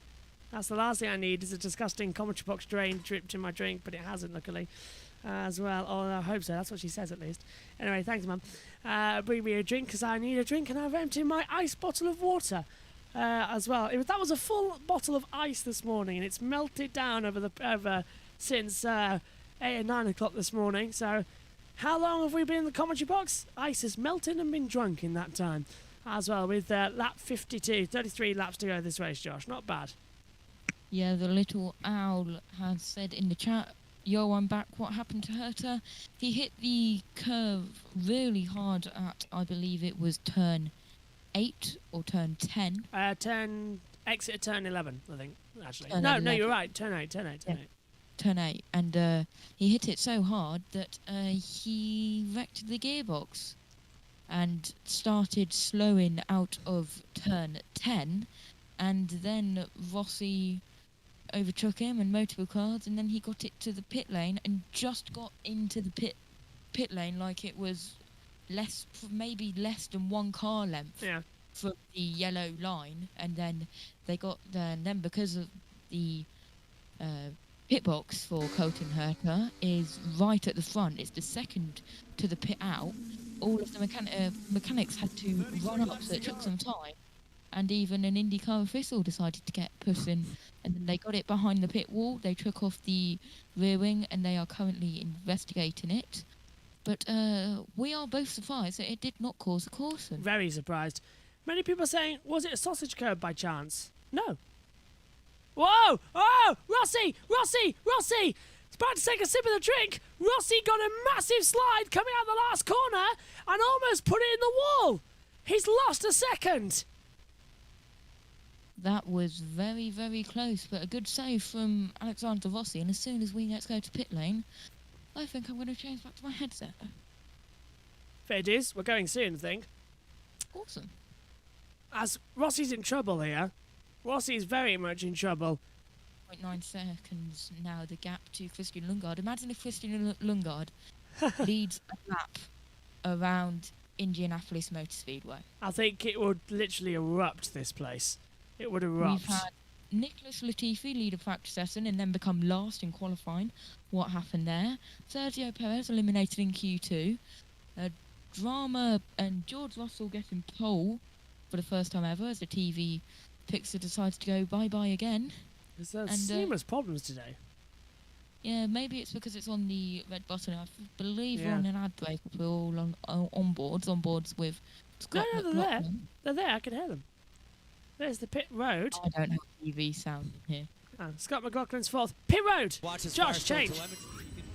That's the last thing I need, is a disgusting commentary box drain dripped in my drink, but it hasn't, luckily, as well. Or I hope so. That's what she says, at least. Anyway, thanks, Mum. Bring me a drink, because I need a drink, and I've emptied my ice bottle of water as well. That was a full bottle of ice this morning, and it's melted down since 8 or 9 o'clock this morning. So how long have we been in the commentary box? Ice has melted and been drunk in that time as well, with lap 52. 33 laps to go this race, Josh. Not bad. Yeah, the little owl has said in the chat, yo, I'm back. What happened to Herter? He hit the curve really hard at, I believe it was turn 8 or turn 10. Exit turn 11, I think, actually. Turn No, 11. you're right. Turn 8. Turn 8. And he hit it so hard that he wrecked the gearbox and started slowing out of turn 10. And then Rossi overtook him and multiple cars, and then he got it to the pit lane and just got into the pit lane like it was maybe less than 1 car length from the yellow line, and then they got there. And then because of the pit box for Colton Herter is right at the front, it's the second to the pit out. All of the mechanics had to run up, so it took some time. And even an IndyCar official decided to get pushed in, and then they got it behind the pit wall. They took off the rear wing, and they are currently investigating it. But we are both surprised that it did not cause a caution. Very surprised. Many people are saying, was it a sausage curb by chance? No. Whoa! Oh! Rossi! It's about to take a sip of the drink. Rossi got a massive slide coming out the last corner and almost put it in the wall. He's lost a second. That was very, very close, but a good save from Alexander Rossi. And as soon as we let's go to pit lane, I think I'm going to change back to my headset. Fair dues. We're going soon, I think. Awesome. As Rossi's in trouble here. Rossi's very much in trouble. 0.9 seconds now, the gap to Christian Lundgaard. Imagine if Christian Lundgaard leads a lap around Indianapolis Motor Speedway. I think it would literally erupt, this place. It would erupt. We've had Nicholas Latifi lead a practice session and then become last in qualifying. What happened there? Sergio Perez eliminated in Q2. Drama and George Russell getting pole for the first time ever as the TV Pixar decides to go bye-bye again. There's numerous problems today. Yeah, maybe it's because it's on the red button. I believe we're on an ad break. We're all on boards with Scott No, they're there. McLaughlin. They're there, I can hear them. There's the pit road. I don't have TV sound here. Scott McLaughlin's fourth. Pit road! Watch his Josh, Firestone change. telemetry.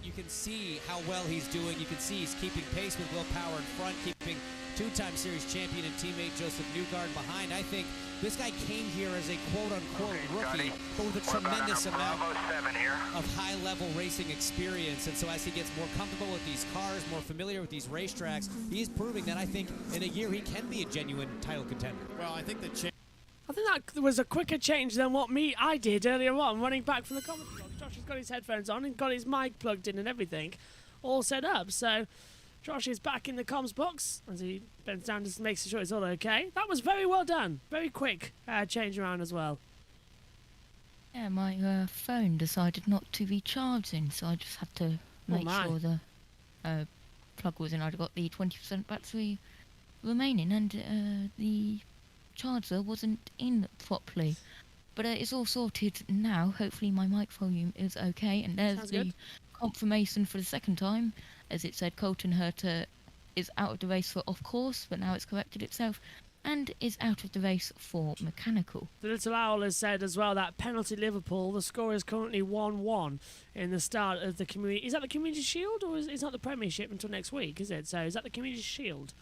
You can see how well he's doing. You can see he's keeping pace with Will Power in front, keeping two-time series champion and teammate Joseph Newgarden behind. I think this guy came here as a quote-unquote rookie, but with a tremendous amount of high-level racing experience. And so as he gets more comfortable with these cars, more familiar with these racetracks, he's proving that I think in a year he can be a genuine title contender. Well, I think the I think that was a quicker change than what I did earlier on, running back from the commentary box. Josh has got his headphones on and got his mic plugged in and everything, all set up. So Josh is back in the comms box as he bends down just makes sure it's all okay. That was very well done. Very quick change around as well. Yeah, my phone decided not to be charging, so I just had to make sure the plug was in. I'd got the 20% battery remaining, and the charger wasn't in properly. But it's all sorted now. Hopefully my mic volume is okay. And there's Sounds the good. confirmation for the second time. As it said, Colton Herta is out of the race for off course, but now it's corrected itself and is out of the race for mechanical. The Little Owl has said as well that penalty Liverpool, the score is currently 1-1 in the start of the community. Is that the Community Shield, or is not the Premiership until next week, is it? So is that the Community Shield?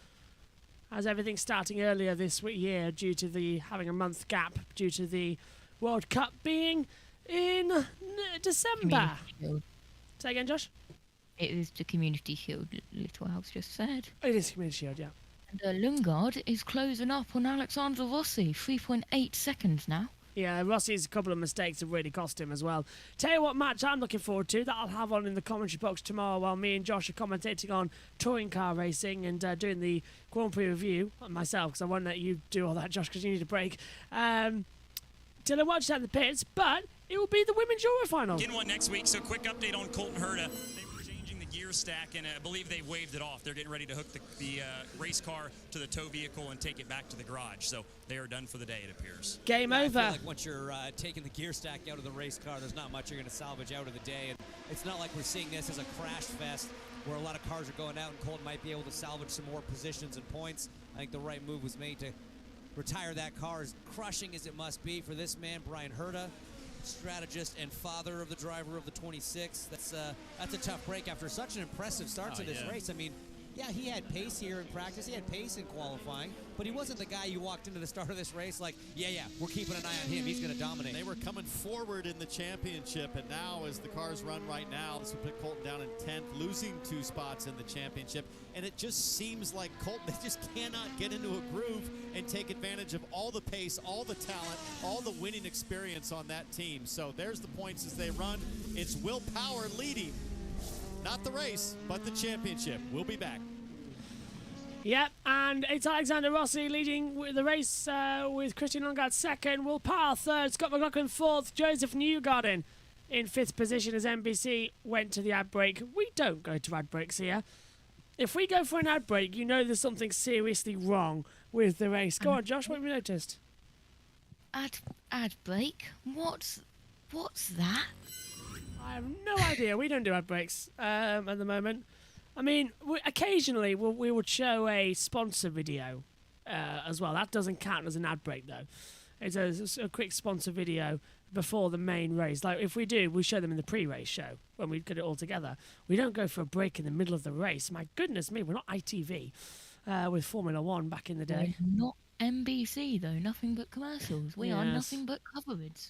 As everything starting earlier this year due to the having a month gap due to the World Cup being in December. Say again, Josh? It is the Community Shield, Little House just said. It is Community Shield, yeah. And Lundgaard is closing up on Alexander Rossi, 3.8 seconds now. Yeah, Rossi's couple of mistakes have really cost him as well. Tell you what match I'm looking forward to that I'll have on in the commentary box tomorrow while me and Josh are commentating on touring car racing and doing the Grand Prix review myself, because I won't let you do all that, Josh, because you need a break. Till I watch that in the pits, but it will be the Women's Euro final. Getting one next week, so quick update on Colton Herta. They were changing the gear stack, and I believe they waved it off. They're getting ready to hook the race car to the tow vehicle and take it back to the garage. So they are done for the day, it appears. Game I over. feel like once you're taking the gear stack out of the race car, there's not much you're going to salvage out of the day. And it's not like we're seeing this as a crash fest where a lot of cars are going out and Colton might be able to salvage some more positions and points. I think the right move was made to retire that car, as crushing as it must be for this man, Brian Herta, strategist and father of the driver of the 26. That's a tough break after such an impressive start to this race. I mean, yeah, he had pace here in practice. He had pace in qualifying, but he wasn't the guy you walked into the start of this race like, yeah, we're keeping an eye on him. He's going to dominate. They were coming forward in the championship, and now as the cars run right now, this will put Colton down in 10th, losing 2 spots in the championship. And it just seems like Colton, they just cannot get into a groove and take advantage of all the pace, all the talent, all the winning experience on that team. So there's the points as they run. It's Will Power leading. Not the race, but the championship. We'll be back. Yep, and it's Alexander Rossi leading with the race with Christian Lundgaard second, Will Power third, Scott McLaughlin fourth, Joseph Newgarden in fifth position as NBC went to the ad break. We don't go to ad breaks here. If we go for an ad break, you know there's something seriously wrong with the race. Go on, Josh, what have you noticed? Ad break? What's that? I have no idea. We don't do ad breaks at the moment. I mean, occasionally we would show a sponsor video as well. That doesn't count as an ad break, though. It's a quick sponsor video before the main race. Like, if we do, we show them in the pre-race show when we get it all together. We don't go for a break in the middle of the race. My goodness me, we're not ITV with Formula One back in the day. We're not NBC though, nothing but commercials. We are Yes. nothing but coverage.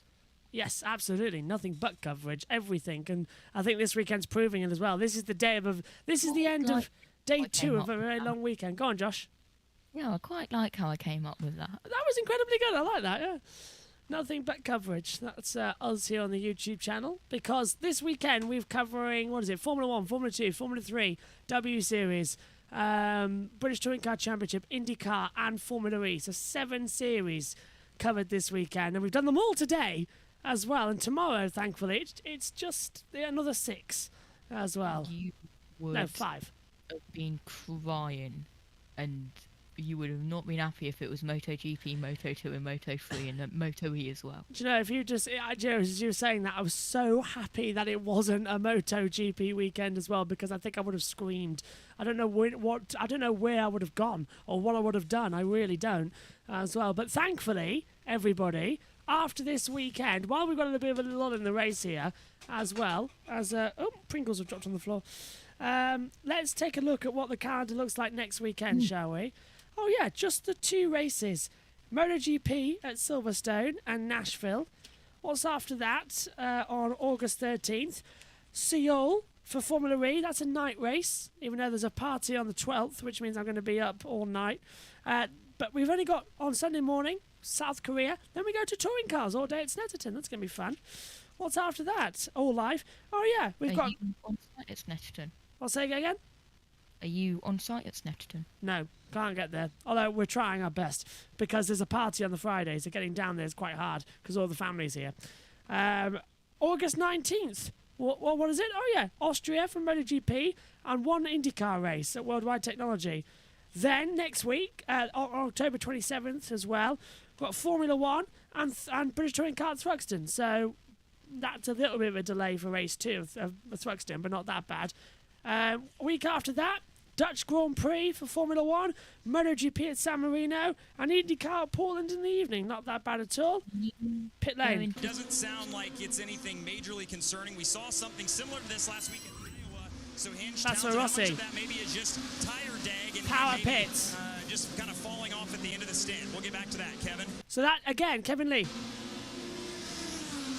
Yes, absolutely. Nothing but coverage, everything. And I think this weekend's proving it as well. This is the day of this is the end of day 2 of a very long weekend. Go on, Josh. Yeah, I quite like how I came up with that. That was incredibly good. I like that, yeah. Nothing but coverage. That's us here on the YouTube channel. Because this weekend we're covering, what is it, Formula 1, Formula 2, Formula 3, W Series, British Touring Car Championship, IndyCar and Formula E. So 7 series covered this weekend. And we've done them all today as well. And tomorrow, thankfully, it's just another 6 as well. You would No, 5. have been crying, and you would have not been happy if it was MotoGP, Moto2 and Moto3 and Moto E as well. Do you know, if you just, as you were saying that, I was so happy that it wasn't a MotoGP weekend as well, because I think I would have screamed. I don't know I don't know where I would have gone or what I would have done. I really don't as well. But thankfully, everybody, after this weekend, while we've got a little bit of a lull in the race here as well, as Pringles have dropped on the floor. Let's take a look at what the calendar looks like next weekend, shall we? Oh yeah, just the 2 races. MotoGP at Silverstone and Nashville. What's after that on August 13th? Seoul for Formula E. That's a night race, even though there's a party on the 12th, which means I'm going to be up all night. But we've only got on Sunday morning, South Korea. Then we go to touring cars all day at Snetterton. That's going to be fun. What's after that? All live. Oh yeah, we've got. You on site at Snetterton? I'll say it again. Are you on site at Snetterton? No, can't get there. Although we're trying our best because there's a party on the Friday, so getting down there is quite hard because all the family's here. August 19th. What is it? Oh yeah, Austria from MotoGP and 1 IndyCar race at Worldwide Technology. Then next week, October 27th as well, we've got Formula 1 and British Touring Car at Thruxton. So that's a little bit of a delay for race 2 of Thruxton, but not that bad. A week after that, Dutch Grand Prix for Formula 1, MotoGP at San Marino, and IndyCar at Portland in the evening. Not that bad at all. Pit lane. Doesn't sound like it's anything majorly concerning. We saw something similar to this last week in Iowa. So Hinge That's Townsend, for how much Rossi. of that maybe is just tire dag and Power maybe, pits. just kind of falling off at the end of the stint. We'll get back to that, Kevin. So that, again, Kevin Lee.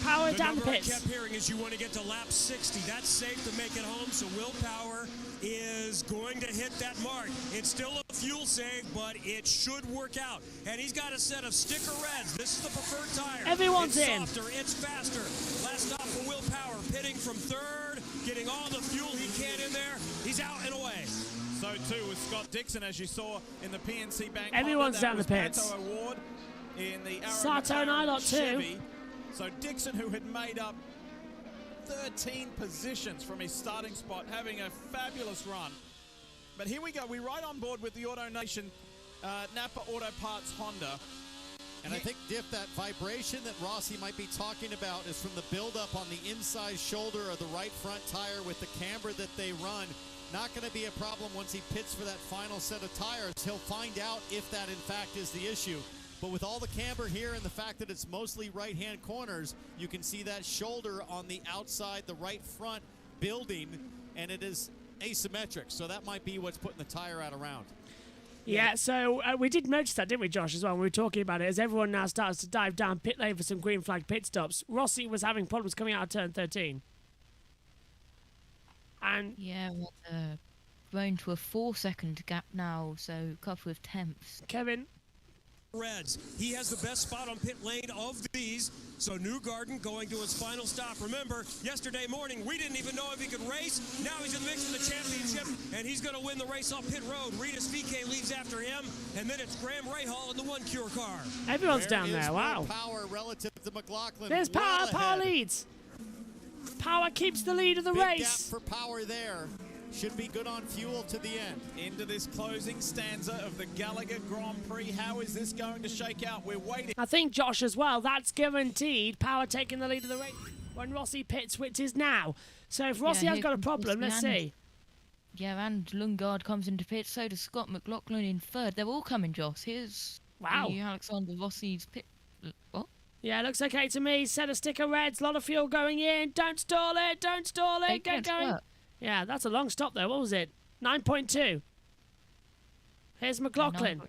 Power down the number pits. I kept hearing is you want to get to lap 60. That's safe to make it home, so Will Power is going to hit that mark. It's still a fuel save, but it should work out. And he's got a set of sticker reds. This is the preferred tire. Everyone's it's in. Softer, it's faster. Last stop for Will Power, pitting from 3rd, getting all the fuel he can in there. He's out and away. So too was Scott Dixon, as you saw in the PNC Bank. Everyone's down the pits. Pato Award in the Sato and Ilott too. Chevy. So Dixon, who had made up 13 positions from his starting spot, having a fabulous run. But here we go. We're right on board with the Auto Nation Napa Auto Parts Honda. And I think, Diff, that vibration that Rossi might be talking about is from the buildup on the inside shoulder of the right front tire with the camber that they run. Not going to be a problem once he pits for that final set of tires. He'll find out if that, in fact, is the issue. But with all the camber here and the fact that it's mostly right-hand corners, you can see that shoulder on the outside, the right front building, and it is asymmetric. So that might be what's putting the tire out around. Yeah, so we did notice that, didn't we, Josh, as well, when we were talking about it, as everyone now starts to dive down pit lane for some green flag pit stops. Rossi was having problems coming out of turn 13. And yeah, going to a 4-second gap now, so a couple of tenths. Kevin? Reds. He has the best spot on pit lane of these. So Newgarden going to his final stop. Remember, yesterday morning, we didn't even know if he could race. Now he's in the mix for the championship, and he's going to win the race off pit road. Ritas VK leads after him, and then it's Graham Rahal in the one Cure car. Everyone's down there, wow. Power relative to McLaughlin. There's Power, Power leads. Power keeps the lead of the Big race. Gap for Power there. Should be good on fuel to the end. Into this closing stanza of the Gallagher Grand Prix. How is this going to shake out? We're waiting. I think, Josh, as well, that's guaranteed. Power taking the lead of the race when Rossi pits, which is now. So if Rossi has got a problem, let's see. Yeah, and Lundgaard comes into pit, so does Scott McLaughlin in 3rd. They're all coming, Josh. Here's Alexander Rossi's pit. What? Yeah, looks okay to me. Set of sticker reds, a lot of fuel going in. Don't stall it, don't stall it, get going. Yeah, that's a long stop there. What was it? 9.2. Here's McLaughlin.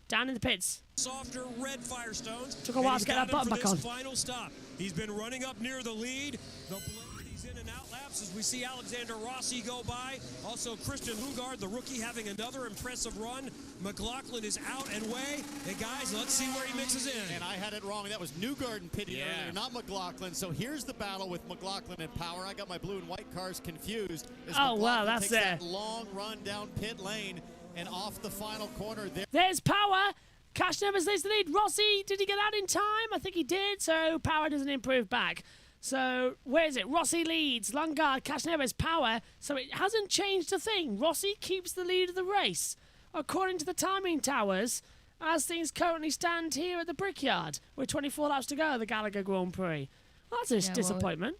down in the pits. Softer red Firestones. Took a while to get that button back on. Final stop. He's been running up near the lead. The blend these in and out laps as we see Alexander Rossi go by. Also Christian Lundgaard, the rookie, having another impressive run. McLaughlin is out and way. Hey guys, let's see where he mixes in. And I had it wrong. That was Newgarden pitting earlier, not McLaughlin. So here's the battle with McLaughlin and Power. I got my blue and white cars confused. Oh, wow, that's takes that long run down pit lane and off the final corner there. There's Power. Cash Nevers leads the lead. Rossi, did he get out in time? I think he did, so Power doesn't improve back. So, where is it? Rossi leads. Lundgaard, Cash Nevers, Power. So it hasn't changed a thing. Rossi keeps the lead of the race, according to the timing towers, as things currently stand here at the Brickyard, with 24 laps to go at the Gallagher Grand Prix. Well, that's a disappointment.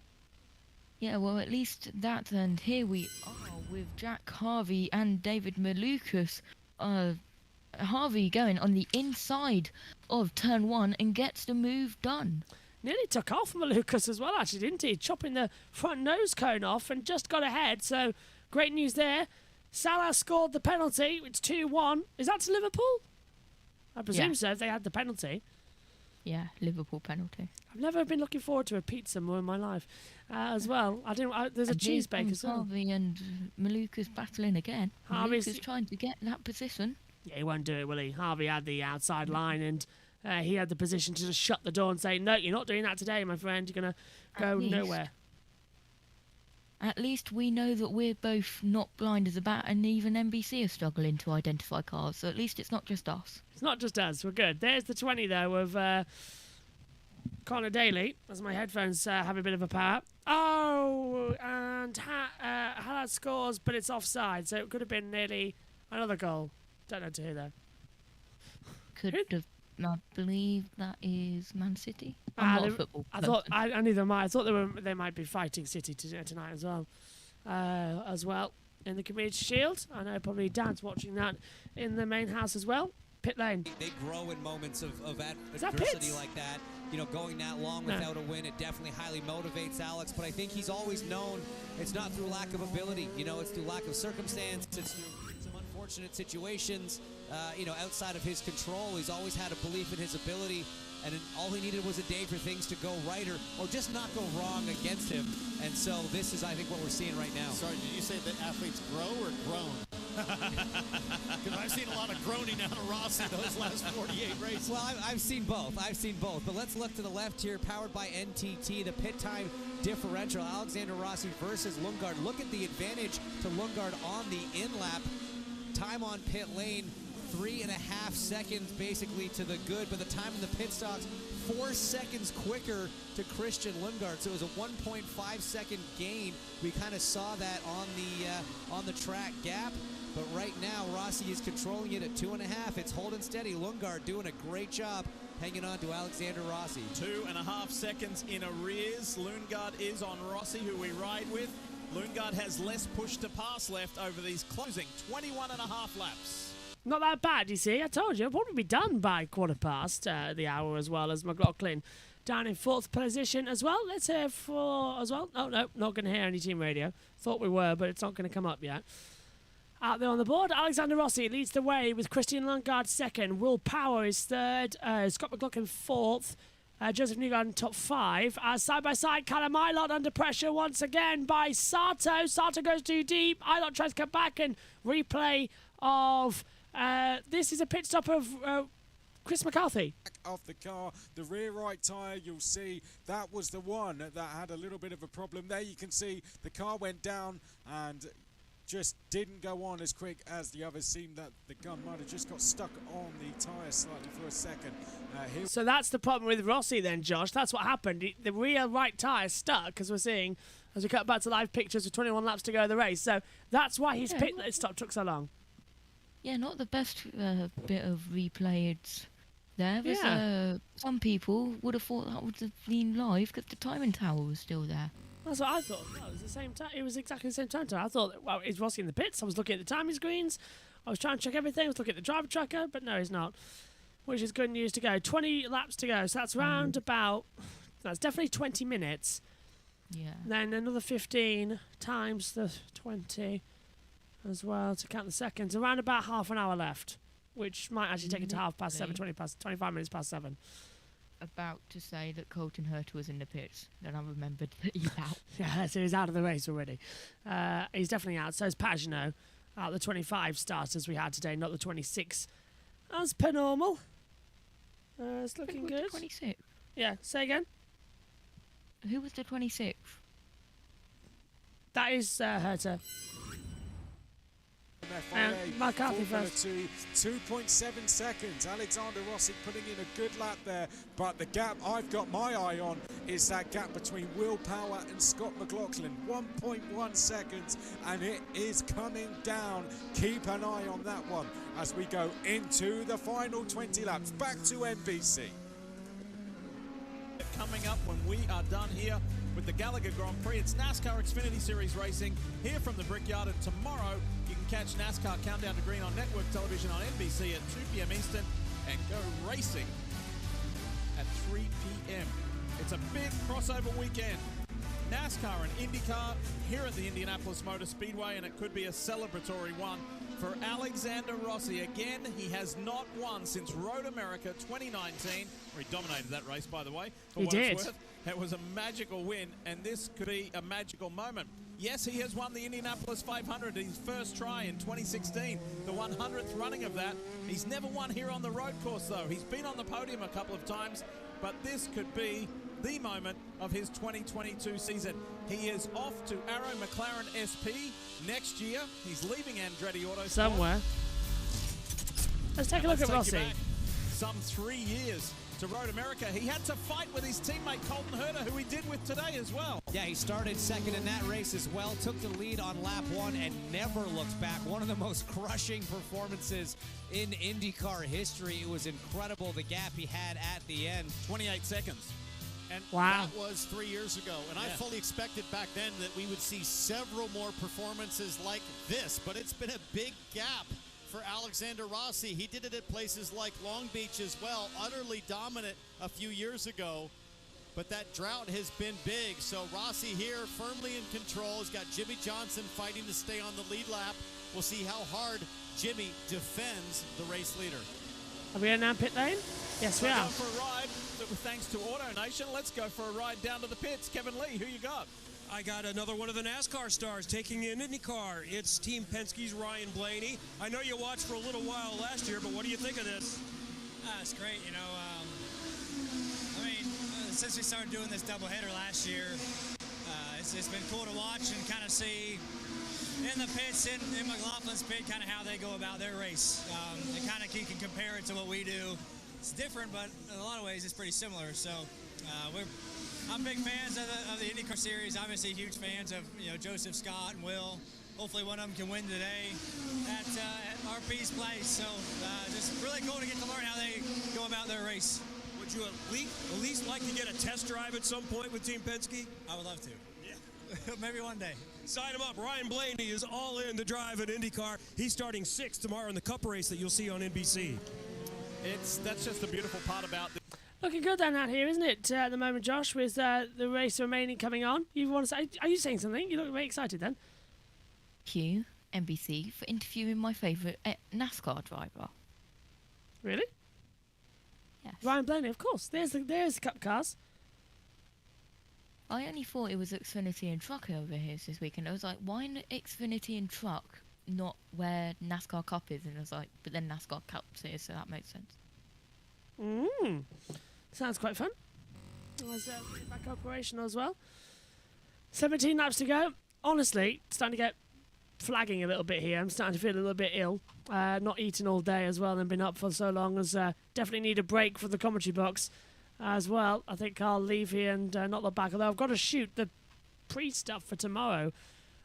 Well, at least that, and here we are with Jack Harvey and David Malukas. Harvey going on the inside of turn 1 and gets the move done. Nearly took off Malukas as well, actually, didn't he? Chopping the front nose cone off and just got ahead. So, great news there. Salah scored the penalty. It's 2-1. Is that to Liverpool? I presume so, if they had the penalty. Yeah, Liverpool penalty. I've never been looking forward to a pizza more in my life as well. There's a cheese bake as well. Harvey and Malukas battling again. Malukas trying to get that position. Yeah, he won't do it, will he? Harvey had the outside line and he had the position to just shut the door and say, no, you're not doing that today, my friend. You're going to go nowhere. At least we know that we're both not blind as a bat, and even NBC are struggling to identify cars, so at least it's not just us. It's not just us. We're good. There's the 20, though, of Connor Daly, as my headphones have a bit of a power. Oh, and Hallard scores, but it's offside, so it could have been nearly another goal. Don't know to who, though. Could have. I believe that is Man City. I'm not a football person. I neither might. I thought they might be fighting City tonight as well. In the Community Shield. I know probably Dan's watching that in the main house as well. Pit lane. They grow in moments of adversity like that. You know, going that long without a win, it definitely highly motivates Alex. But I think he's always known it's not through lack of ability. You know, it's through lack of circumstance. It's through some unfortunate situations, outside of his control. He's always had a belief in his ability, and all he needed was a day for things to go right or just not go wrong against him. And so this is, I think, what we're seeing right now. Sorry, did you say that athletes grow or groan? Because I've seen a lot of groaning out of Rossi those last 48 races. Well, I've seen both. But let's look to the left here, powered by NTT, the pit time differential. Alexander Rossi versus Lundgaard. Look at the advantage to Lundgaard on the in-lap. Time on pit lane, 3.5 seconds basically to the good, but the time in the pit stops 4 seconds quicker to Christian Lundgaard. So it was a 1.5 second gain. We kind of saw that on the track gap, but right now Rossi is controlling it at 2.5. It's holding steady. Lundgaard doing a great job hanging on to Alexander Rossi. 2.5 seconds in arrears. Lundgaard is on Rossi, who we ride with. Lundgaard has less push to pass left over these closing 21.5 laps. Not that bad, you see. I told you, it'll probably be done by quarter past the hour, as well as McLaughlin down in 4th position as well. Let's hear for as well. Oh, no, not going to hear any team radio. Thought we were, but it's not going to come up yet. Out there on the board, Alexander Rossi leads the way with Christian Lundgaard 2nd. Will Power is 3rd. Scott McLaughlin 4th. Joseph Newgarden in top 5. Side by side, Callum Ilott under pressure once again by Sato. Sato goes too deep. Ilott tries to come back, and replay of this is a pit stop of Chris McCarthy. Off the car, the rear right tyre, you'll see that was the one that had a little bit of a problem. There you can see the car went down and just didn't go on as quick as the others. Seemed that the gun might have just got stuck on the tyre slightly for a second. So that's the problem with Rossi then, Josh. That's what happened. The rear right tyre stuck, as we're seeing, as we cut back to live pictures with 21 laps to go of the race. So that's why his pit stop took so long. Yeah, not the best bit of replay it's there. Some people would have thought that would have been live because the timing tower was still there. That's what I thought. No, it was the same time. It was exactly the same time. I thought, well, is Rossi in the pits? I was looking at the timing screens. I was trying to check everything. I was looking at the driver tracker, but no, he's not. Which is good news to go. 20 laps to go. So that's round about. That's definitely 20 minutes. Yeah. Then another 15 times the 20 as well to count the seconds. Around about half an hour left. which might actually take it to 7:30, 25 minutes past 7. About to say that Colton Herta was in the pits. Then I remembered that he's out. Yeah, so he's out of the race already. He's definitely out. So is Pagano. The 25 starters we had today, not the 26 as per normal. It's looking good. 26. Yeah, say again. Who was the 26th? That is Herta. McCarthy first. 2.7 seconds. Alexander Rossi putting in a good lap there, but the gap I've got my eye on is that gap between Will Power and Scott McLaughlin. 1.1 seconds, and it is coming down. Keep an eye on that one as we go into the final 20 laps. Back to NBC. Coming up when we are done here with the Gallagher Grand Prix. It's NASCAR Xfinity Series racing here from the Brickyard, and tomorrow you can catch NASCAR Countdown to Green on network television on NBC at 2 p.m. Eastern and go racing at 3 p.m. It's a big crossover weekend. NASCAR and IndyCar here at the Indianapolis Motor Speedway, and it could be a celebratory one for Alexander Rossi. Again, he has not won since Road America 2019, where he dominated that race, by the way. For he what did. It's worth. It was a magical win, and this could be a magical moment. Yes, he has won the Indianapolis 500, his first try in 2016, the 100th running of that. He's never won here on the road course, though. He's been on the podium a couple of times, but this could be the moment of his 2022 season. He is off to Arrow McLaren SP next year. He's leaving Andretti Autosport. Somewhere. Let's take a look at Rossi. Some 3 years to Road America. He had to fight with his teammate Colton Herta, who he did with today as well. Yeah, he started second in that race as well, took the lead on lap 1 and never looked back. One of the most crushing performances in IndyCar history. It was incredible, the gap he had at the end. 28 seconds. And wow. That was 3 years ago. And I fully expected back then that we would see several more performances like this. But it's been a big gap for Alexander Rossi. He did it at places like Long Beach as well, utterly dominant a few years ago. But that drought has been big. So Rossi here firmly in control. He's got Jimmy Johnson fighting to stay on the lead lap. We'll see how hard Jimmy defends the race leader. Are we in now pit lane? Yes, we are. Going for a ride, thanks to AutoNation. Let's go for a ride down to the pits. Kevin Lee, who you got? I got another one of the NASCAR stars taking in IndyCar. It's Team Penske's Ryan Blaney. I know you watched for a little while last year, but what do you think of this? It's great, you know. Since we started doing this doubleheader last year, it's been cool to watch and kind of see in the pits, in McLaughlin's pit, kind of how they go about their race. And kind of you can compare it to what we do. It's different, but in a lot of ways it's pretty similar. So I'm big fans of the IndyCar series. Obviously, huge fans of Joseph, Scott, and Will. Hopefully, one of them can win today at RP's place. So just really cool to get to learn how they go about their race. Would you at least like to get a test drive at some point with Team Penske? I would love to. Yeah. Maybe one day. Sign him up. Ryan Blaney is all in to drive an IndyCar. He's starting 6th tomorrow in the Cup race that you'll see on NBC. That's just the beautiful part about this. Looking good then out here, isn't it, at the moment, Josh, with the race remaining coming on? You want to say? Are you saying something? You look very excited then. Thank you, NBC, for interviewing my favourite NASCAR driver. Really? Yes. Ryan Blaney, of course. There's the Cup cars. I only thought it was Xfinity and Truck over here this weekend. I was like, why Xfinity and Truck, not where NASCAR Cup is? And I was like, but then NASCAR Cup's here, so that makes sense. Sounds quite fun. Was back operational as well. 17 laps to go. Honestly, starting to get flagging a little bit here. I'm starting to feel a little bit ill. Not eating all day as well and been up for so long. As definitely need a break from the commentary box as well. I think I'll leave here and not look back. Although I've got to shoot the Prix stuff for tomorrow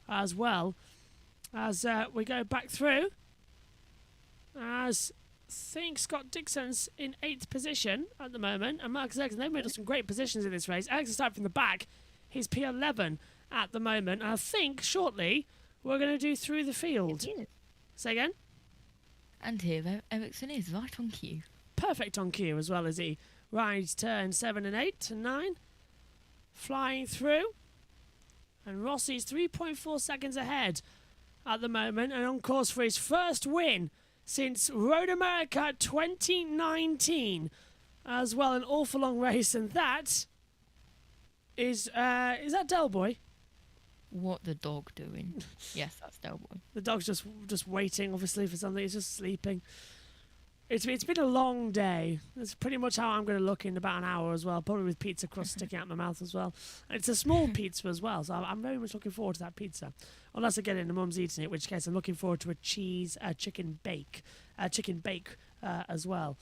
as well. As we go back through. As I think Scott Dixon's in 8th position at the moment. And Marcus Ericsson, they've made some great positions in this race. Ericsson started from the back. He's P11 at the moment. And I think shortly we're going to do through the field. Say again? And here Ericsson is right on cue. Perfect on cue as well as he rides turn 7 and 8 and 9. Flying through. And Rossi's 3.4 seconds ahead at the moment and on course for his first win since Road America 2019. As well, an awful long race, and that is that Del Boy? What the dog doing? Yes, that's Del Boy. The dog's just waiting, obviously, for something. He's just sleeping. It's been a long day. That's pretty much how I'm going to look in about an hour as well, probably with pizza crust sticking out my mouth as well. And it's a small pizza as well, so I'm very much looking forward to that pizza. Unless I get it and Mum's eating it, in which case I'm looking forward to a chicken bake as well.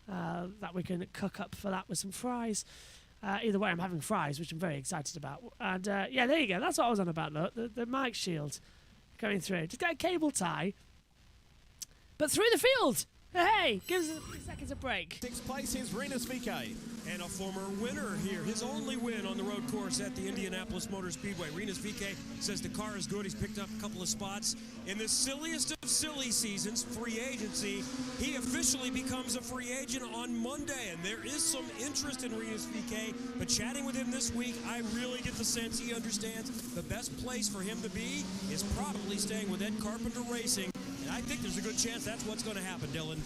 That we can cook up for that with some fries. Either way, I'm having fries, which I'm very excited about. And yeah, there you go. That's what I was on about, look. The mic shield going through. Just get a cable tie, but through the field. Hey, give us a few seconds of break. 6th place is Rinus VK. And a former winner here, his only win on the road course at the Indianapolis Motor Speedway. Rinus VK says the car is good. He's picked up a couple of spots. In the silliest of silly seasons, free agency, he officially becomes a free agent on Monday. And there is some interest in Rinus VK, but chatting with him this week, I really get the sense he understands the best place for him to be is probably staying with Ed Carpenter Racing. And I think there's a good chance that's what's going to happen, Dylan.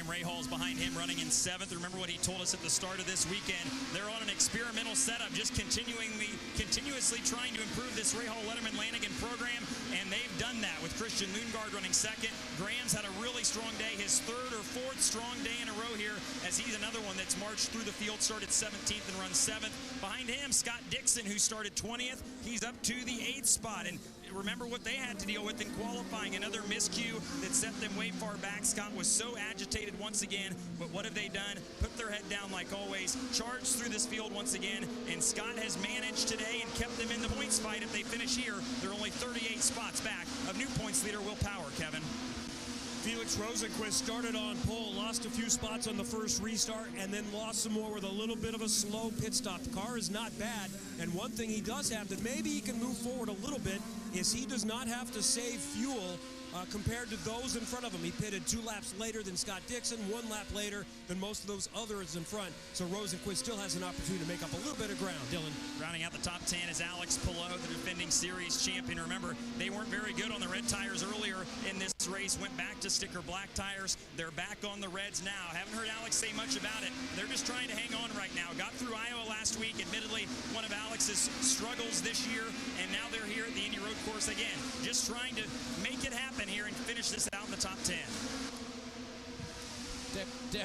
Ray Hall's behind him running in 7th. Remember what he told us at the start of this weekend. They're on an experimental setup, just continuously trying to improve this Ray Hall Letterman Lanigan program, and they've done that with Christian Lundgaard running 2nd. Graham's had a really strong day, his 3rd or 4th strong day in a row here, as he's another one that's marched through the field, started 17th and run 7th. Behind him, Scott Dixon, who started 20th. He's up to the 8th spot, and remember what they had to deal with in qualifying, another miscue that set them way far back. Scott was so agitated once again, but what have they done? Put their head down like always, charged through this field once again, and Scott has managed today and kept them in the points fight. If they finish here, they're only 38 spots back of new points leader Will Power, Kevin. Felix Rosenquist started on pole, lost a few spots on the first restart, and then lost some more with a little bit of a slow pit stop. The car is not bad, and one thing he does have that maybe he can move forward a little bit is he does not have to save fuel compared to those in front of him. He pitted 2 laps later than Scott Dixon, 1 lap later than most of those others in front. So Rosenquist still has an opportunity to make up a little bit of ground. Dylan. Rounding out the top 10 is Alex Palou, the defending series champion. Remember, they weren't very good on the red tires earlier in this race. Went back to sticker black tires. They're back on the reds now. Haven't heard Alex say much about it. They're just trying to hang on right now. Got through Iowa last week, admittedly one of Alex's struggles this year, and now they're here at the Indy Road Course again. Just trying to make it happen here and finish this out in the top 10.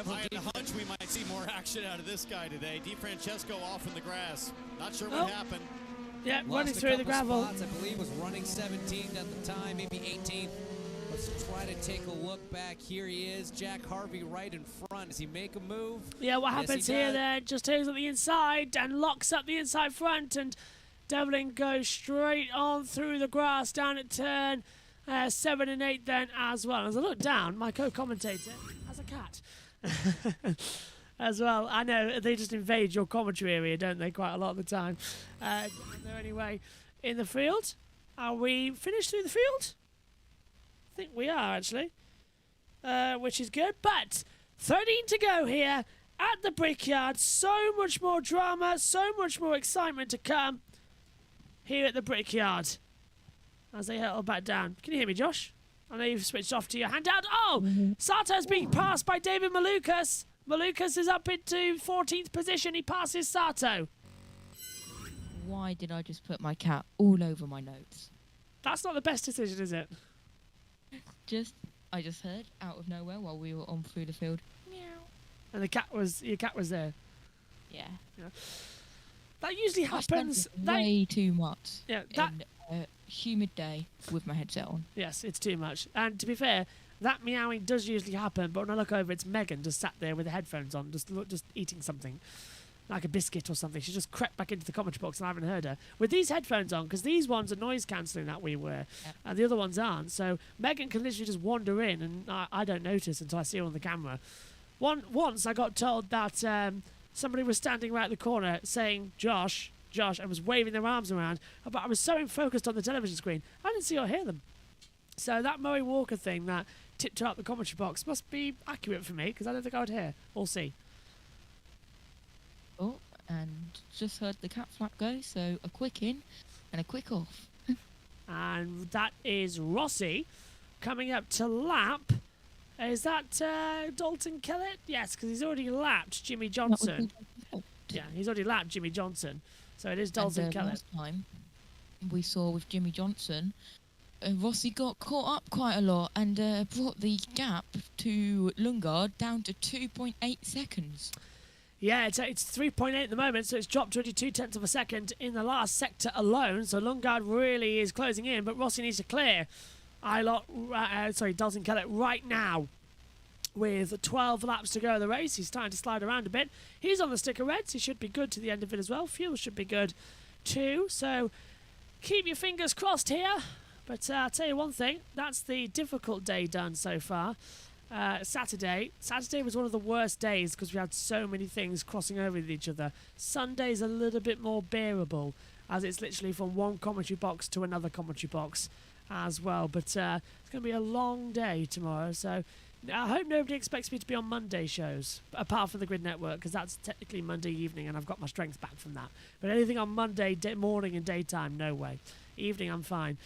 I had a hunch we might see more action out of this guy today. DiFrancesco off in the grass. Not sure what happened. Yeah, Lost running through the gravel. Spots, I believe was running 17th at the time, maybe 18th. Let's try to take a look back. Here he is, Jack Harvey right in front. Does he make a move? Yeah, what Yes, happens he here does. then? Just takes up the inside and locks up the inside front, and Devlin goes straight on through the grass down at turn 7 and 8 then as well. As I look down, my co-commentator has a cat as well. I know they just invade your commentary area, don't they, quite a lot of the time. They're anyway in the field. Are we finished through the field? I think we are, actually, which is good. But 13 to go here at the Brickyard. So much more drama, so much more excitement to come here at the Brickyard as they hurtle back down. Can you hear me, Josh? I know you've switched off to your handout. Oh, Sato's being passed by David Malukas. Malukas is up into 14th position. He passes Sato. Why did I just put my cat all over my notes? That's not the best decision, is it? I just heard out of nowhere while we were on through the field. Meow. And your cat was there. Yeah. That usually happens. Way too much. Yeah, in a humid day with my headset on. Yes, it's too much. And to be fair, that meowing does usually happen. But when I look over, it's Megan just sat there with the headphones on, just eating something, like a biscuit or something. She just crept back into the commentary box, and I haven't heard her with these headphones on, because these ones are noise cancelling that we wear, and the other ones aren't. So Megan can literally just wander in, and I don't notice until I see her on the camera. Once I got told that somebody was standing right at the corner saying Josh, and was waving their arms around, but I was so focused on the television screen, I didn't see or hear them. So that Murray Walker thing that tipped her up the commentary box must be accurate for me, because I don't think I would hear or see. Oh, and just heard the cat flap go, so a quick in and a quick off. And that is Rossi coming up to lap Is that Dalton Kellett? Yes, because he's already lapped Jimmy Johnson. Yeah, he's already lapped Jimmy Johnson. So it is Dalton Kellett. Last time we saw with Jimmy Johnson, Rossi got caught up quite a lot and brought the gap to Lundgaard down to 2.8 seconds. Yeah, it's 3.8 at the moment, so it's dropped 22 tenths of a second in the last sector alone. So Lundgaard really is closing in, but Rossi needs to clear Dalton Kellett right now. With 12 laps to go of the race, he's starting to slide around a bit. He's on the sticker reds. He should be good to the end of it as well. Fuel should be good too. So keep your fingers crossed here. But I'll tell you one thing. That's the difficult day done so far. Saturday was one of the worst days because we had so many things crossing over with each other. Sunday's a little bit more bearable as it's literally from one commentary box to another commentary box as well. But it's going to be a long day tomorrow. So I hope nobody expects me to be on Monday shows, apart from the Grid Network, because that's technically Monday evening and I've got my strength back from that. But anything on Monday morning and daytime, no way. Evening, I'm fine.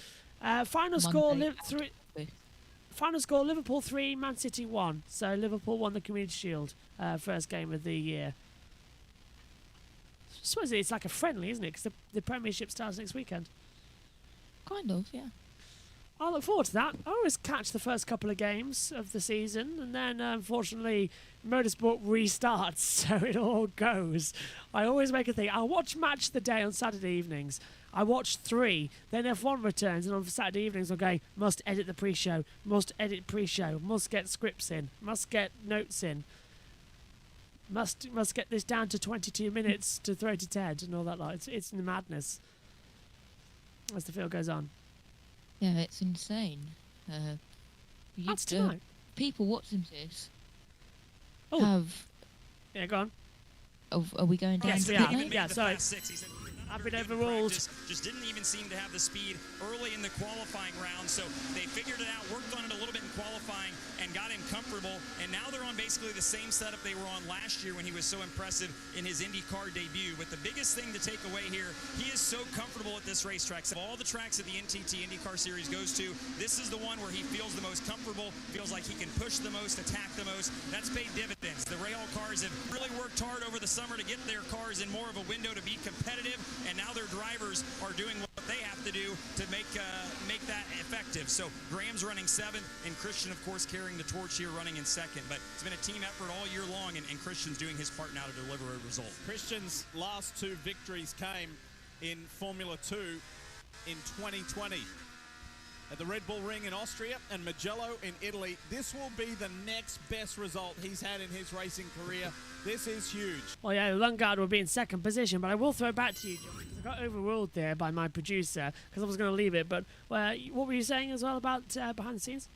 Final score, Liverpool 3, Man City 1. So Liverpool won the Community Shield, first game of the year. I suppose it's like a friendly, isn't it? Because the Premiership starts next weekend. Kind of, yeah. I look forward to that. I always catch the first couple of games of the season, and then unfortunately motorsport restarts, so it all goes. I always make a thing. I'll watch Match of the Day on Saturday evenings. I watch 3, then F1 returns, and on Saturday evenings I'll go, must edit the pre-show, must edit pre-show, must get scripts in, must get notes in, must get this down to 22 minutes to throw to Ted and all that lot. It's madness as the field goes on. Yeah, it's insane. That's tonight. People watching this Oh. have... Yeah, go on. Are we going down Yes, to we pit are. lane? Yeah, sorry. I've been overruled. Just didn't even seem to have the speed early in the qualifying round, so they figured it out, worked on it a little bit in qualifying, and got him comfortable. And now they're on basically the same setup they were on last year when he was so impressive in his IndyCar debut. But the biggest thing to take away here, he is so comfortable at this racetrack. So all the tracks that the NTT IndyCar Series goes to, this is the one where he feels the most comfortable, feels like he can push the most, attack the most. That's paid dividends. The Rahal cars have really worked hard over the summer to get their cars in more of a window to be competitive, and now their drivers are doing what they have to do to make that effective. So Graham's running 7th, and Christian, of course, carrying the torch here, running in 2nd. But it's been a team effort all year long, and Christian's doing his part now to deliver a result. Christian's last 2 victories came in Formula 2 in 2020. At the Red Bull Ring in Austria and Mugello in Italy. This will be the next best result he's had in his racing career. This is huge. Well, yeah, Lundgaard will be in 2nd position, but I will throw it back to you, John, because I got overruled there by my producer because I was going to leave it. But what were you saying as well about behind the scenes?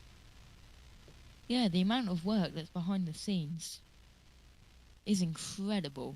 Yeah, the amount of work that's behind the scenes is incredible.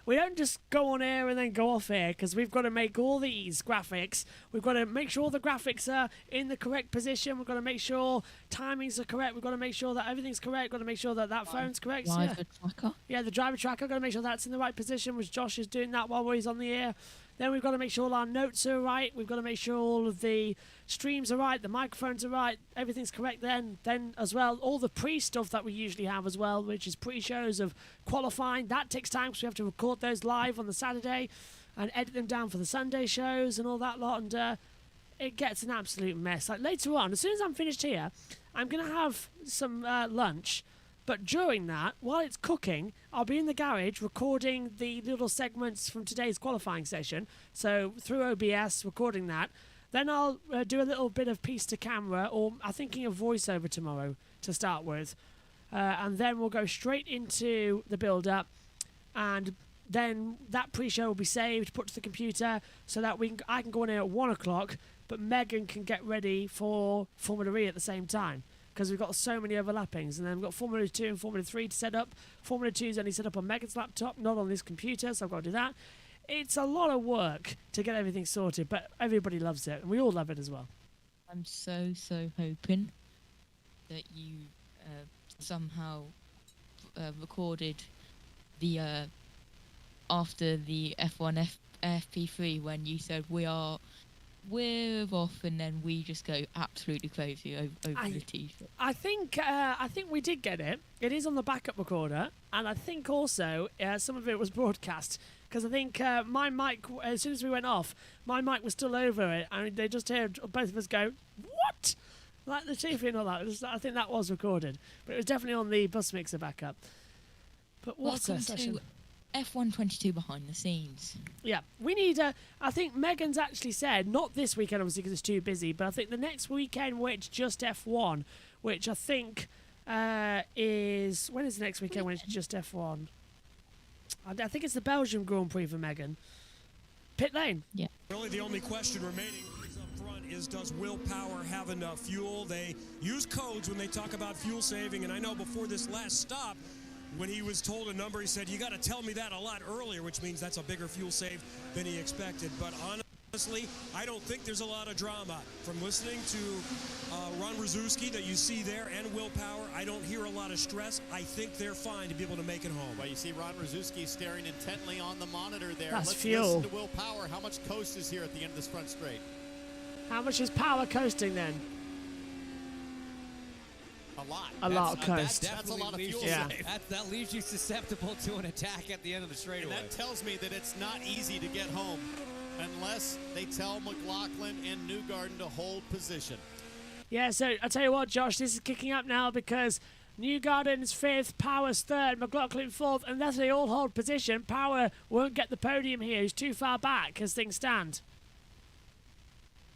We don't just go on air and then go off air, because we've got to make all these graphics. We've got to make sure the graphics are in the correct position. We've got to make sure timings are correct. We've got to make sure that everything's correct. We've got to make sure that phone's correct. Driver tracker. Yeah, the driver tracker. We've got to make sure that's in the right position, which Josh is doing that while he's on the air. Then we've got to make sure all our notes are right. We've got to make sure all of the streams are right, the microphones are right, everything's correct then as well. All the pre-stuff that we usually have as well, which is pre-shows of qualifying. That takes time because we have to record those live on the Saturday and edit them down for the Sunday shows and all that lot. And it gets an absolute mess. Like later on, as soon as I'm finished here, I'm going to have some lunch. But during that, while it's cooking, I'll be in the garage recording the little segments from today's qualifying session. So through OBS, recording that. Then I'll do a little bit of piece to camera, or I'm thinking of voiceover tomorrow to start with. And then we'll go straight into the build-up. And then that pre-show will be saved, put to the computer, so that I can go in here at 1 o'clock, but Megan can get ready for Formula E at the same time. Because we've got so many overlappings. And then we've got Formula 2 and Formula 3 to set up. Formula 2 is only set up on Megan's laptop, not on this computer, so I've got to do that. It's a lot of work to get everything sorted, but everybody loves it, and we all love it as well. I'm so hoping that you somehow recorded the after the F1 FP3 when you said we are we're off, and then we just go absolutely crazy over the t-shirt. I think we did get it. It is on the backup recorder, and I think also some of it was broadcast, because I think my mic, as soon as we went off, my mic was still over it, and they just heard both of us go, "What?" Like the TV and all that. I think that was recorded, but it was definitely on the bus mixer backup. But what a Welcome session! to F122 behind the scenes. Yeah, we need I think Megan's actually said, not this weekend obviously because it's too busy, but I think the next weekend, which just F1, which I think is... When is the next weekend when it's just F1? I think it's the Belgium Grand Prix for Megan. Pit lane. Yeah. Really the only question remaining is up front is, does Will Power have enough fuel? They use codes when they talk about fuel saving, and I know before this last stop, when he was told a number, he said, you got to tell me that a lot earlier, which means that's a bigger fuel save than he expected. But honestly, I don't think there's a lot of drama. From listening to Ron Rzuski that you see there and Will Power, I don't hear a lot of stress. I think they're fine to be able to make it home. Well, you see Ron Rzuski staring intently on the monitor there. That's Let's fuel. listen to Will Power. How much coast is here at the end of this front straight? How much is Power coasting then? A lot. A lot of coast. That's a lot of fuel Yeah. save. That leaves you susceptible to an attack at the end of the straightaway. And that tells me that it's not easy to get home unless they tell McLaughlin and Newgarden to hold position. Yeah, so I tell you what, Josh, this is kicking up now because Newgarden's 5th, Power's 3rd, McLaughlin 4th, unless they all hold position, Power won't get the podium here. He's too far back as things stand.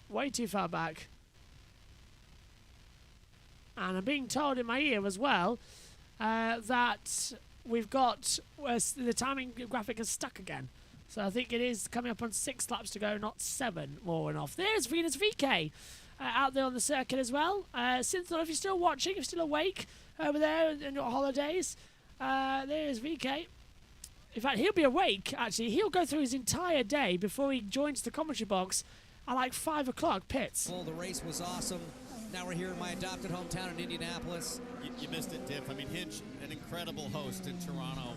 Way too far back. And I'm being told in my ear as well that we've got the timing graphic is stuck again. So I think it is coming up on 6 laps to go, not 7 more and off. There's Venus VK out there on the circuit as well. Cynthia, if you're still watching, if you're still awake over there in your holidays, there's VK. In fact, he'll be awake, actually. He'll go through his entire day before he joins the commentary box at like 5 o'clock pits. Well, the race was awesome. Now we're here in my adopted hometown in Indianapolis. You missed it, Diff. I mean, Hinch, an incredible host in Toronto.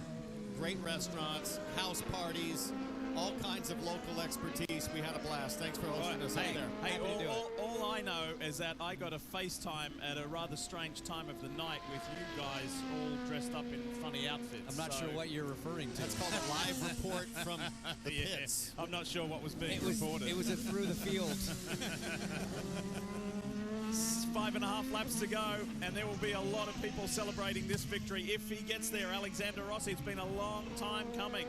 Great restaurants, house parties, all kinds of local expertise. We had a blast. Thanks for hosting us out there. Hey, all I know is that I got a FaceTime at a rather strange time of the night with you guys all dressed up in funny outfits. I'm not sure what you're referring to. That's called a live report from the Yeah, pits. I'm not sure what was being It was reported. a through the field. 5.5 laps to go, and there will be a lot of people celebrating this victory if he gets there. Alexander Rossi, it's been a long time coming.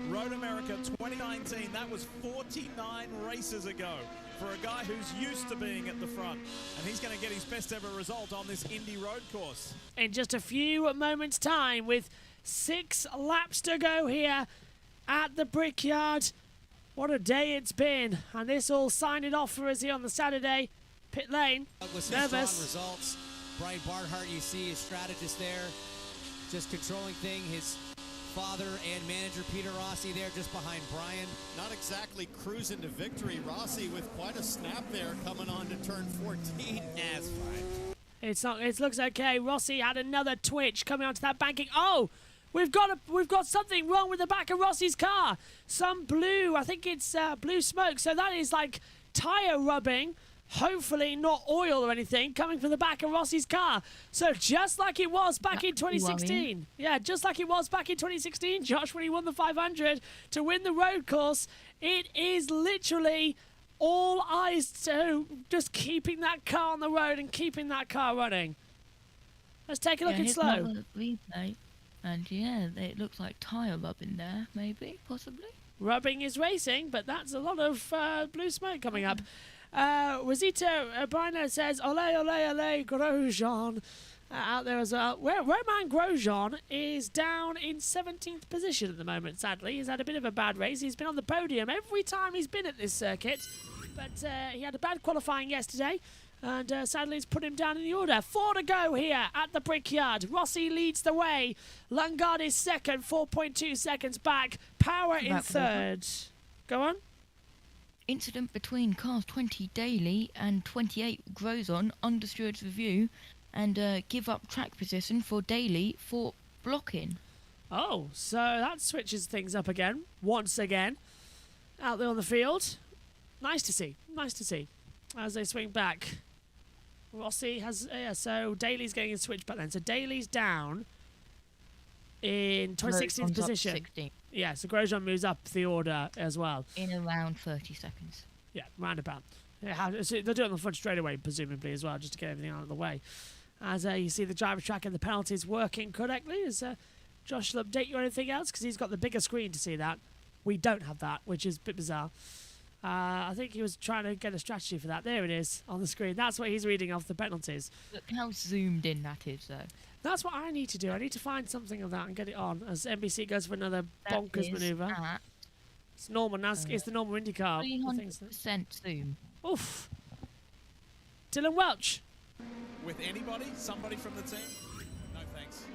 Road America 2019, that was 49 races ago for a guy who's used to being at the front, and he's going to get his best ever result on this Indy road course. In just a few moments' time, with 6 laps to go here at the Brickyard. What a day it's been, and this all signing off for us here on the Saturday. Pit lane, With some nervous. strong results. Brian Barnhart, you see his strategist there, just controlling thing. His father and manager Peter Rossi there just behind Brian. Not exactly cruising to victory. Rossi with quite a snap there coming on to turn 14. That's fine. It looks okay. Rossi had another twitch coming onto that banking. Oh, we've got something wrong with the back of Rossi's car. Some blue. I think it's blue smoke. So that is like tire rubbing. Hopefully not oil or anything coming from the back of Rossi's car. So just like it was back in 2016. Yeah, just like it was back in 2016, Josh, when he won the 500 to win the road course. It is literally all eyes to just keeping that car on the road and keeping that car running. Let's take a look at slow. And yeah, it looks like tyre rubbing there, maybe, possibly. Rubbing is racing, but that's a lot of blue smoke coming up. Rosita Brino says, ole, ole, ole, Grosjean out there as well. Romain Grosjean is down in 17th position at the moment, sadly. He's had a bit of a bad race. He's been on the podium every time he's been at this circuit, but he had a bad qualifying yesterday, and sadly it's put him down in the order. 4 to go here at the Brickyard. Rossi leads the way. Lungard is second, 4.2 seconds back. Power in third. Go on. Incident between cars 20 Daly and 28 Grosjean under stewards review, and give up track position for Daly for blocking. Oh, so that switches things up again, once again, out there on the field. Nice to see. Nice to see. As they swing back. Rossi has... so Daly's getting a switch back then. So Daly's down in 16th position. 16th. Yeah, so Grosjean moves up the order as well. In around 30 seconds. Yeah, roundabout. So they'll do it on the front straight away, presumably, as well, just to get everything out of the way. As you see the driver track and the penalties working correctly. As Josh will update you on anything else, because he's got the bigger screen to see that. We don't have that, which is a bit bizarre. I think he was trying to get a strategy for that. There it is on the screen. That's what he's reading off the penalties. Look how zoomed in that is, though. That's what I need to do. I need to find something of that and get it on as NBC goes for another bonkers manoeuvre. It's normal. It's the normal IndyCar. 300% zoom. Oof. Dylan Welch. With anybody? Somebody from the team? No thanks.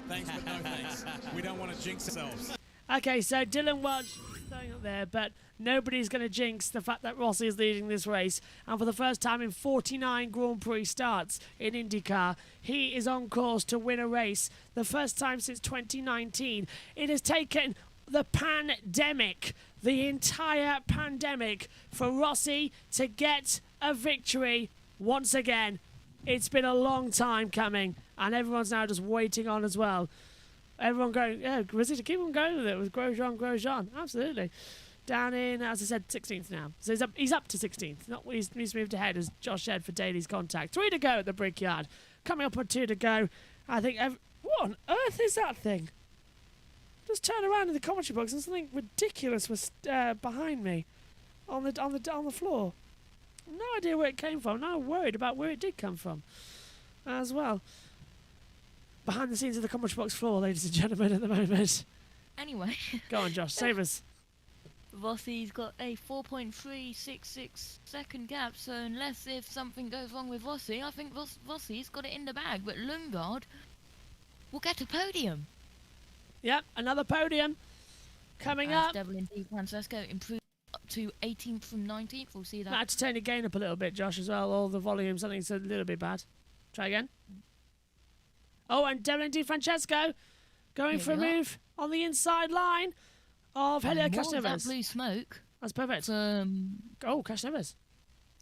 Thanks, but no thanks. We don't want to jinx ourselves. Okay, so Dylan Welch staying up there, but nobody's going to jinx the fact that Rossi is leading this race. And for the first time in 49 Grand Prix starts in IndyCar, he is on course to win a race. The first time since 2019. It has taken the pandemic, the entire pandemic, for Rossi to get a victory once again. It's been a long time coming, and everyone's now just waiting on as well. Everyone going, yeah, Rossi to keep on going with it with Grosjean. Absolutely. Down in, as I said, 16th now. So he's up to 16th. He's moved ahead, as Josh said, for Daly's contact. 3 to go at the Brickyard. Coming up on 2 to go. I think, what on earth is that thing? Just turn around in the commentary box and something ridiculous was behind me on the floor. No idea where it came from. Now I'm worried about where it did come from as well. Behind the scenes of the commentary box floor, ladies and gentlemen, at the moment. Anyway. Go on, Josh. Save us. Rossi's got a 4.366 second gap, so unless if something goes wrong with Rossi, I think Rossi's got it in the bag. But Lundgaard will get a podium. Yep, another podium coming up. Devlin D. Francesco improved up to 18th from 19th. We'll see that. I had to turn the gain up a little bit, Josh, as well. All the volume, something's a little bit bad. Try again. Oh, and Devlin Di Francesco going for a move on the inside line of Helio Castroneves. That blue smoke. That's perfect. Castroneves.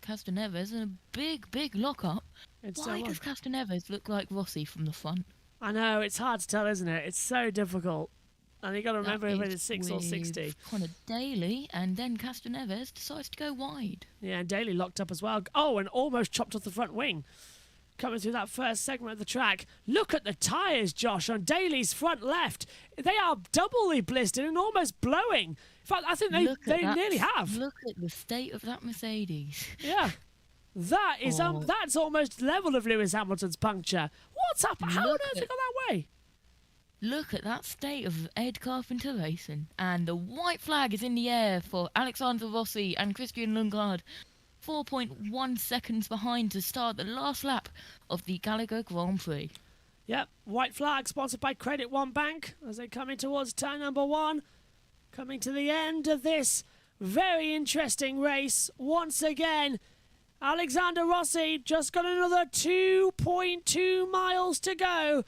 Castroneves and a big lock-up. Why does Castroneves look like Rossi from the front? I know, it's hard to tell, isn't it? It's so difficult. And you got to remember whether it's 6 or 60. Connor Daly, and then Castroneves decides to go wide. Yeah, and Daly locked up as well. Oh, and almost chopped off the front wing. Coming through that first segment of the track. Look at the tyres, Josh, on Daly's front left. They are doubly blistered and almost blowing. In fact, I think they nearly have. Look at the state of that Mercedes. Yeah. That is that's almost level of Lewis Hamilton's puncture. What's up? How on earth it got that way? Look at that state of Ed Carpenter Racing. And the white flag is in the air for Alexander Rossi and Christian Lundgaard. 4.1 seconds behind to start the last lap of the Gallagher Grand Prix. Yep, white flag sponsored by Credit One Bank as they come in towards turn number 1. Coming to the end of this very interesting race once again. Alexander Rossi just got another 2.2 miles to go.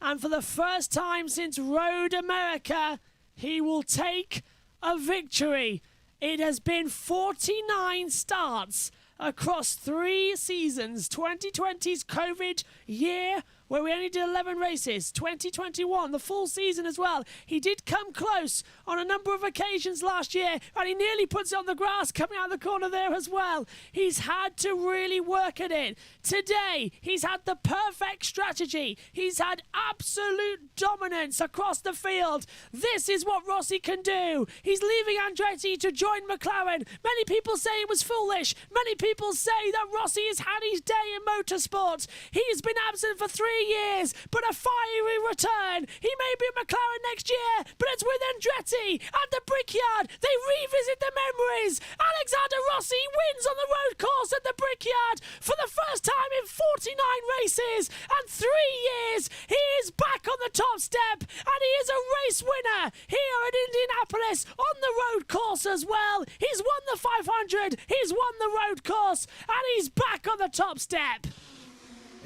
And for the first time since Road America, he will take a victory. It has been 49 starts across 3 seasons. 2020's COVID year, where we only did 11 races. 2021, the full season as well. He did come close on a number of occasions last year, and he nearly puts it on the grass coming out of the corner there as well. He's had to really work at it. Today, he's had the perfect strategy. He's had absolute dominance across the field. This is what Rossi can do. He's leaving Andretti to join McLaren. Many people say it was foolish. Many people say that Rossi has had his day in motorsport. He's been absent for 3 years, but a fiery return. He may be at McLaren next year, but it's with Andretti at the Brickyard. They revisit the memories. Alexander Rossi wins on the road course at the Brickyard for the first time in 49 races and 3 years. He is back on the top step, and he is a race winner here at Indianapolis on the road course as well. He's won the 500, he's won the road course, and he's back on the top step.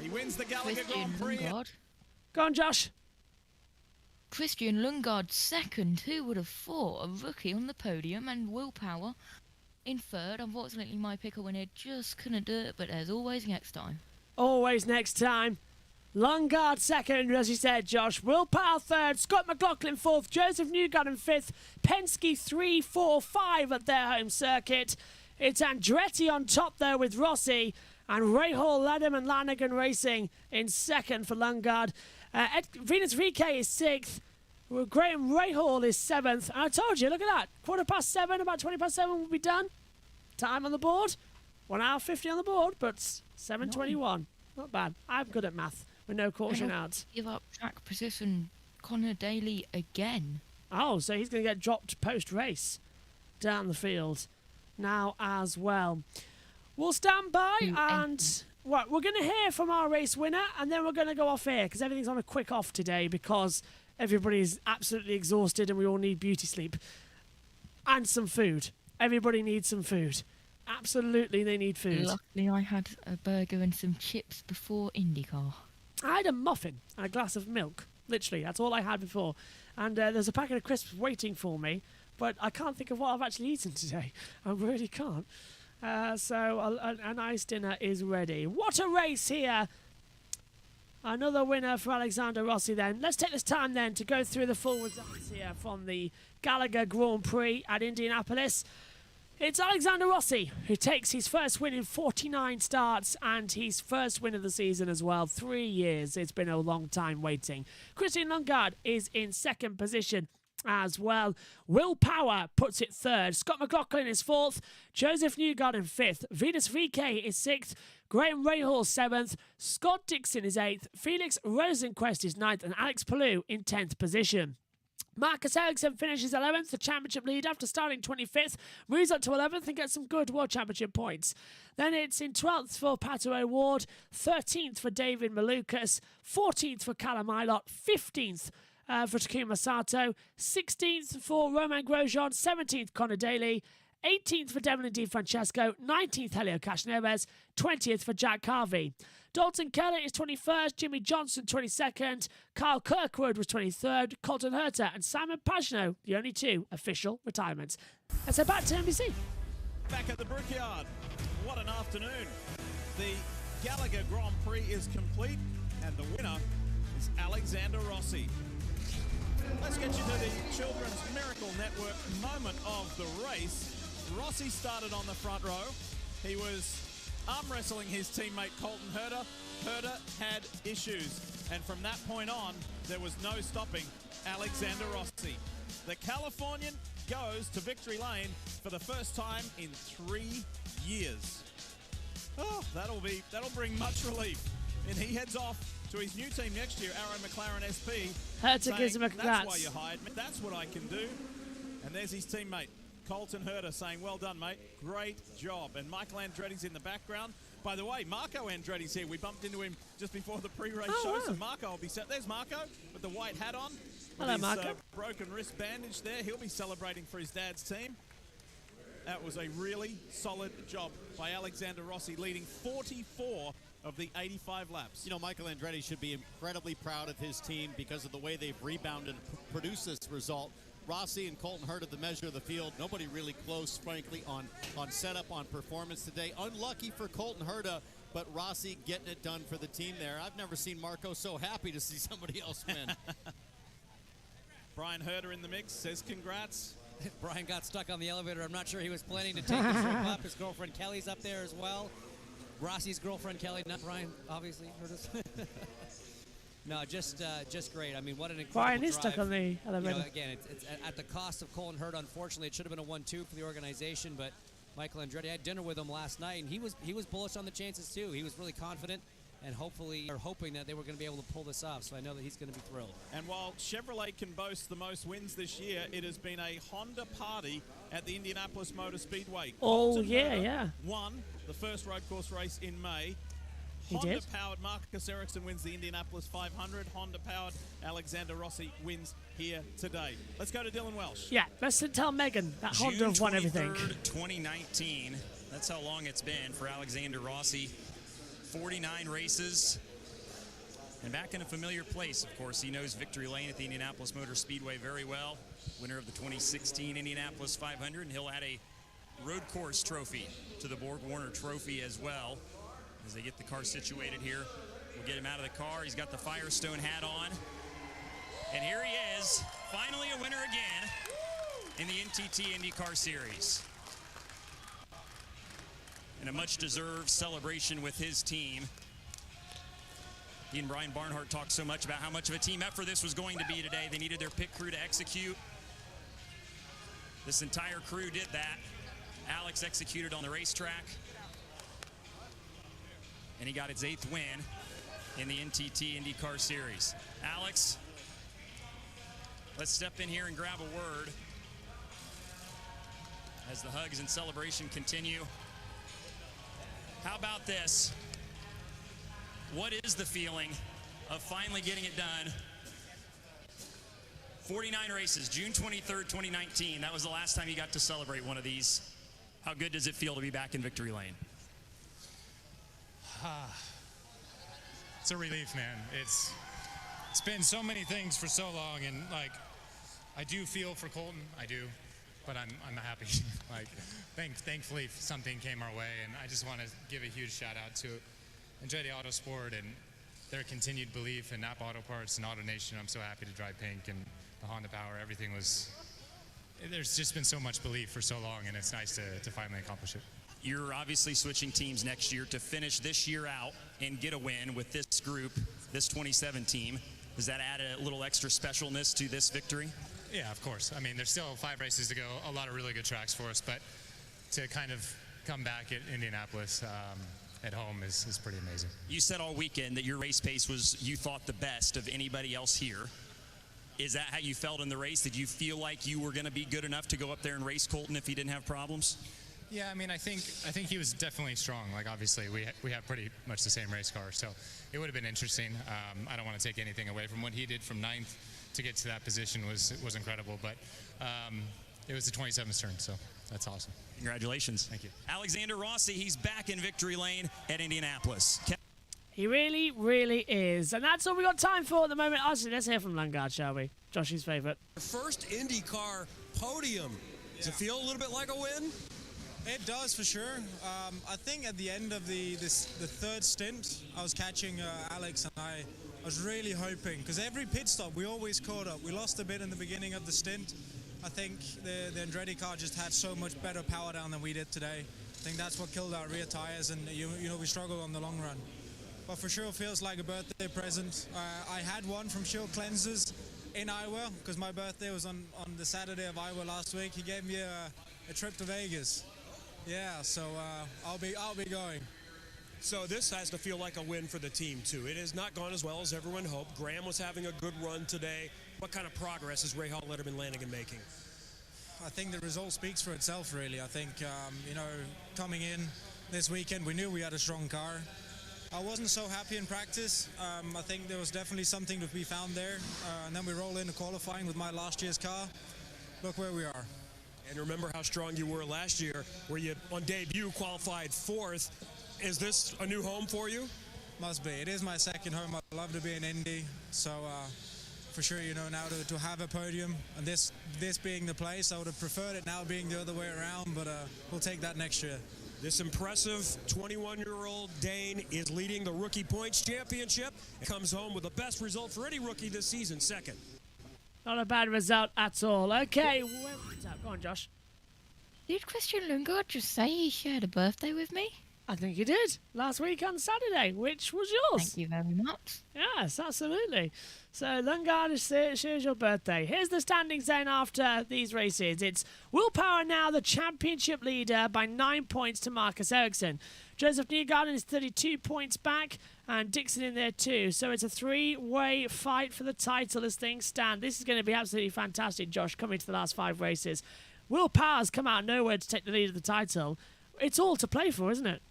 He wins the Gallagher Grand Prix. Go on, Josh. Christian Lundgaard second. Who would have thought? A rookie on the podium, and Will Power in third. Unfortunately, my picker winner just couldn't do it, but there's always next time. Always next time. Lungard second, as you said, Josh. Will Power third. Scott McLaughlin fourth. Joseph Newgarden fifth. Penske 3, 4, 5 at their home circuit. It's Andretti on top there with Rossi. And Rahal, Ledham and Lanigan racing in second for Lungard. Venus VK is sixth. Graham Rahal is seventh. And I told you, look at that. 7:15, about 7:20 we'll be done. Time on the board. 1 hour 50 on the board, but 7:21. Not bad. I'm good at math with no caution out. Give up track position Connor Daly again. Oh, so he's going to get dropped post-race down the field now as well. We'll stand by and we're going to hear from our race winner and then we're going to go off air because everything's on a quick off today because everybody's absolutely exhausted and we all need beauty sleep. And some food. Everybody needs some food. Absolutely, they need food. Luckily, I had a burger and some chips before IndyCar. I had a muffin and a glass of milk. Literally, that's all I had before. And there's a packet of crisps waiting for me, but I can't think of what I've actually eaten today. I really can't. So a nice dinner is ready. What a race here. Another winner for Alexander Rossi then. Let's take this time then to go through the full results here from the Gallagher Grand Prix at Indianapolis. It's Alexander Rossi who takes his first win in 49 starts and his first win of the season as well. 3 years. It's been a long time waiting. Christian Lundgaard is in second position as well. Will Power puts it third. Scott McLaughlin is fourth. Joseph Newgarden fifth. Venus VK is sixth. Graham Rahal seventh. Scott Dixon is eighth. Felix Rosenquist is ninth. And Alex Palou in 10th position. Marcus Ericsson finishes 11th, the championship lead after starting 25th, moves up to 11th and gets some good World Championship points. Then it's in 12th for Pato O'Ward, 13th for David Malukas, 14th for Callum Ilott, 15th for Takuma Sato, 16th for Romain Grosjean, 17th Connor Daly, 18th for Devlin Di Francesco, 19th Helio Castroneves, 20th for Jack Harvey. Dalton Kellett is 21st, Jimmy Johnson 22nd, Kyle Kirkwood was 23rd, Colton Herta and Simon Pagenaud, the only two official retirements. Let's head back to NBC. Back at the Brickyard. What an afternoon. The Gallagher Grand Prix is complete and the winner is Alexander Rossi. Let's get you to the Children's Miracle Network moment of the race. Rossi started on the front row. He was arm wrestling his teammate Colton Herta. Herta had issues, and from that point on, there was no stopping Alexander Rossi. The Californian goes to victory lane for the first time in 3 years. Oh, that'll bring much relief, and he heads off to his new team next year, Arrow McLaren SP. Herta gives him a congrats. That's why you hired me. That's what I can do. And there's his teammate, Colton Herta, saying, well done, mate. Great job. And Michael Andretti's in the background. By the way, Marco Andretti's here. We bumped into him just before the pre-race show, wow. So Marco will be set. There's Marco with the white hat on. Hello, his, Marco. Broken wrist bandage there. He'll be celebrating for his dad's team. That was a really solid job by Alexander Rossi, leading 44 of the 85 laps. You know, Michael Andretti should be incredibly proud of his team because of the way they've rebounded and produced this result. Rossi and Colton Herta, the measure of the field. Nobody really close, frankly, on setup, on performance today. Unlucky for Colton Herta, but Rossi getting it done for the team there. I've never seen Marco so happy to see somebody else win. Brian Herta in the mix, says congrats. Brian got stuck on the elevator. I'm not sure he was planning to take the trip up. His girlfriend Kelly's up there as well. Rossi's girlfriend Kelly, not Brian, obviously. No, just great. I mean, what an incredible Brian is drive. stuck on the elevator. You know, again, it's at the cost of Colton Herta. Unfortunately, it should have been a 1-2 for the organization, but Michael Andretti, I had dinner with him last night, and he was bullish on the chances too. He was really confident and hoping that they were going to be able to pull this off. So I know that he's going to be thrilled. And while Chevrolet can boast the most wins this year, it has been a Honda party at the Indianapolis Motor Speedway. Oh, Colton yeah, Herta yeah. won the first road course race in May. He did. Honda-powered Marcus Ericsson wins the Indianapolis 500. Honda-powered Alexander Rossi wins here today. Let's go to Dylan Welsh. Yeah, let's tell Megan that Honda have won everything. June 23rd, 2019. That's how long it's been for Alexander Rossi. 49 races. And back in a familiar place, of course. He knows victory lane at the Indianapolis Motor Speedway very well. Winner of the 2016 Indianapolis 500. And he'll add a road course trophy to the Borg Warner Trophy as well. As they get the car situated here, we'll get him out of the car. He's got the Firestone hat on. And here he is, finally a winner again in the NTT IndyCar Series. And a much-deserved celebration with his team. He and Brian Barnhart talked so much about how much of a team effort this was going to be today. They needed their pit crew to execute. This entire crew did that. Alex executed on the racetrack. And he got his 8th win in the NTT IndyCar Series. Alex, let's step in here and grab a word as the hugs and celebration continue. How about this? What is the feeling of finally getting it done? 49 races, June 23rd, 2019. That was the last time you got to celebrate one of these. How good does it feel to be back in victory lane? It's a relief, man. It's been so many things for so long, and like I do feel for Colton, I do, but I'm happy. Like thankfully something came our way, and I just want to give a huge shout out to Andretti Autosport and their continued belief in Napa Auto Parts and Auto Nation. I'm so happy to drive pink, and the Honda Power, everything was. There's just been so much belief for so long, and it's nice to finally accomplish it. You're obviously switching teams next year to finish this year out and get a win with this group, this 27 team. Does that add a little extra specialness to this victory? Yeah, of course. I mean, there's still 5 races to go, a lot of really good tracks for us, but to kind of come back at Indianapolis at home is pretty amazing. You said all weekend that your race pace was, you thought, the best of anybody else here. Is that how you felt in the race? Did you feel like you were going to be good enough to go up there and race Colton if he didn't have problems? Yeah, I mean, I think he was definitely strong. Like, obviously, we have pretty much the same race car, so it would have been interesting. I don't want to take anything away from what he did from 9th to get to that position was incredible, but it was the 27th turn, so that's awesome. Congratulations. Thank you. Alexander Rossi, he's back in victory lane at Indianapolis. He really, really is. And that's all we got time for at the moment. Actually, let's hear from Lundgaard, shall we? Josh's favourite. First IndyCar podium. Does it feel a little bit like a win? It does, for sure. I think at the end of the third stint, I was catching Alex, and I was really hoping, because every pit stop, we always caught up. We lost a bit in the beginning of the stint. I think the Andretti car just had so much better power down than we did today. I think that's what killed our rear tires, and you know we struggled on the long run. But for sure, feels like a birthday present. I had one from Shield Cleansers in Iowa, because my birthday was on the Saturday of Iowa last week. He gave me a trip to Vegas. Yeah, so I'll be going. So this has to feel like a win for the team, too. It has not gone as well as everyone hoped. Graham was having a good run today. What kind of progress is Rahal, Letterman, Lanigan making? I think the result speaks for itself, really. I think, coming in this weekend, we knew we had a strong car. I wasn't so happy in practice. I think there was definitely something to be found there. And then we roll into qualifying with my last year's car. Look where we are. And remember how strong you were last year, where you, on debut, qualified 4th. Is this a new home for you? Must be. It is my second home. I love to be in Indy. So, for sure, now to have a podium, and this being the place, I would have preferred it now being the other way around, but we'll take that next year. This impressive 21-year-old Dane is leading the Rookie Points Championship. Comes home with the best result for any rookie this season, 2nd. Not a bad result at all. Okay, go on, Josh. Did Christian Lundgaard just say he shared a birthday with me? I think he did last week on Saturday, which was yours. Thank you very much. Yes, absolutely. So, Lundgaard, shares your birthday. Here's the standings then after these races. It's Will Power now the championship leader by 9 points to Marcus Ericsson. Joseph Newgarden is 32 points back, and Dixon in there too. So it's a 3-way fight for the title as things stand. This is going to be absolutely fantastic, Josh, coming to the last 5 races. Will Power's come out of nowhere to take the lead of the title. It's all to play for, isn't it?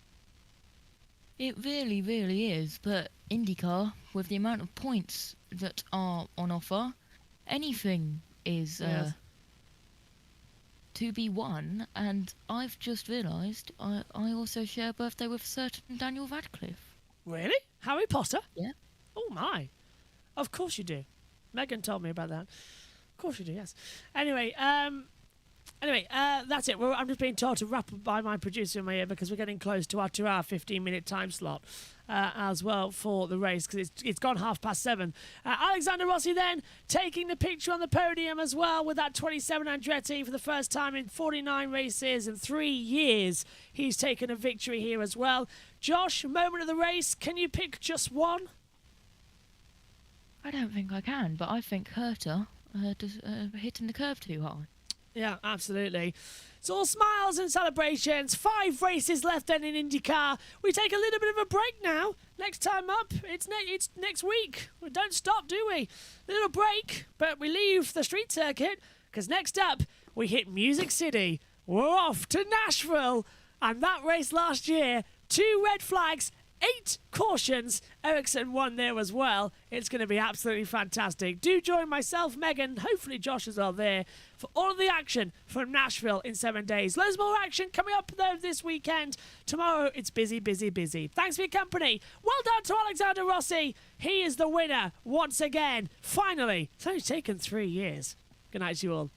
It really, really is. But IndyCar, with the amount of points that are on offer, anything is to be won. And I've just realised I also share a birthday with a certain Daniel Radcliffe. Really? Harry Potter? Yeah. Oh, my. Of course you do. Megan told me about that. Of course you do, yes. Anyway, Anyway, that's it. I'm just being told to wrap up by my producer in my ear because we're getting close to our 2-hour, 15-minute time slot as well for the race because it's gone 7:30. Alexander Rossi then taking the picture on the podium as well with that 27 Andretti for the first time in 49 races in 3 years. He's taken a victory here as well. Josh, moment of the race. Can you pick just one? I don't think I can, but I think Herta hitting the curve too hard. Yeah, absolutely. It's all smiles and celebrations. 5 races left then in IndyCar. We take a little bit of a break now. Next time up, it's next week. We don't stop, do we? A little break, but we leave the street circuit because next up, we hit Music City. We're off to Nashville. And that race last year, 2 red flags, 8 cautions. Ericsson won there as well. It's going to be absolutely fantastic. Do join myself, Megan, hopefully Josh as well there, for all of the action from Nashville in 7 days. Loads more action coming up though this weekend. Tomorrow it's busy, busy, busy. Thanks for your company. Well done to Alexander Rossi. He is the winner once again. Finally. It's only taken 3 years. Good night to you all.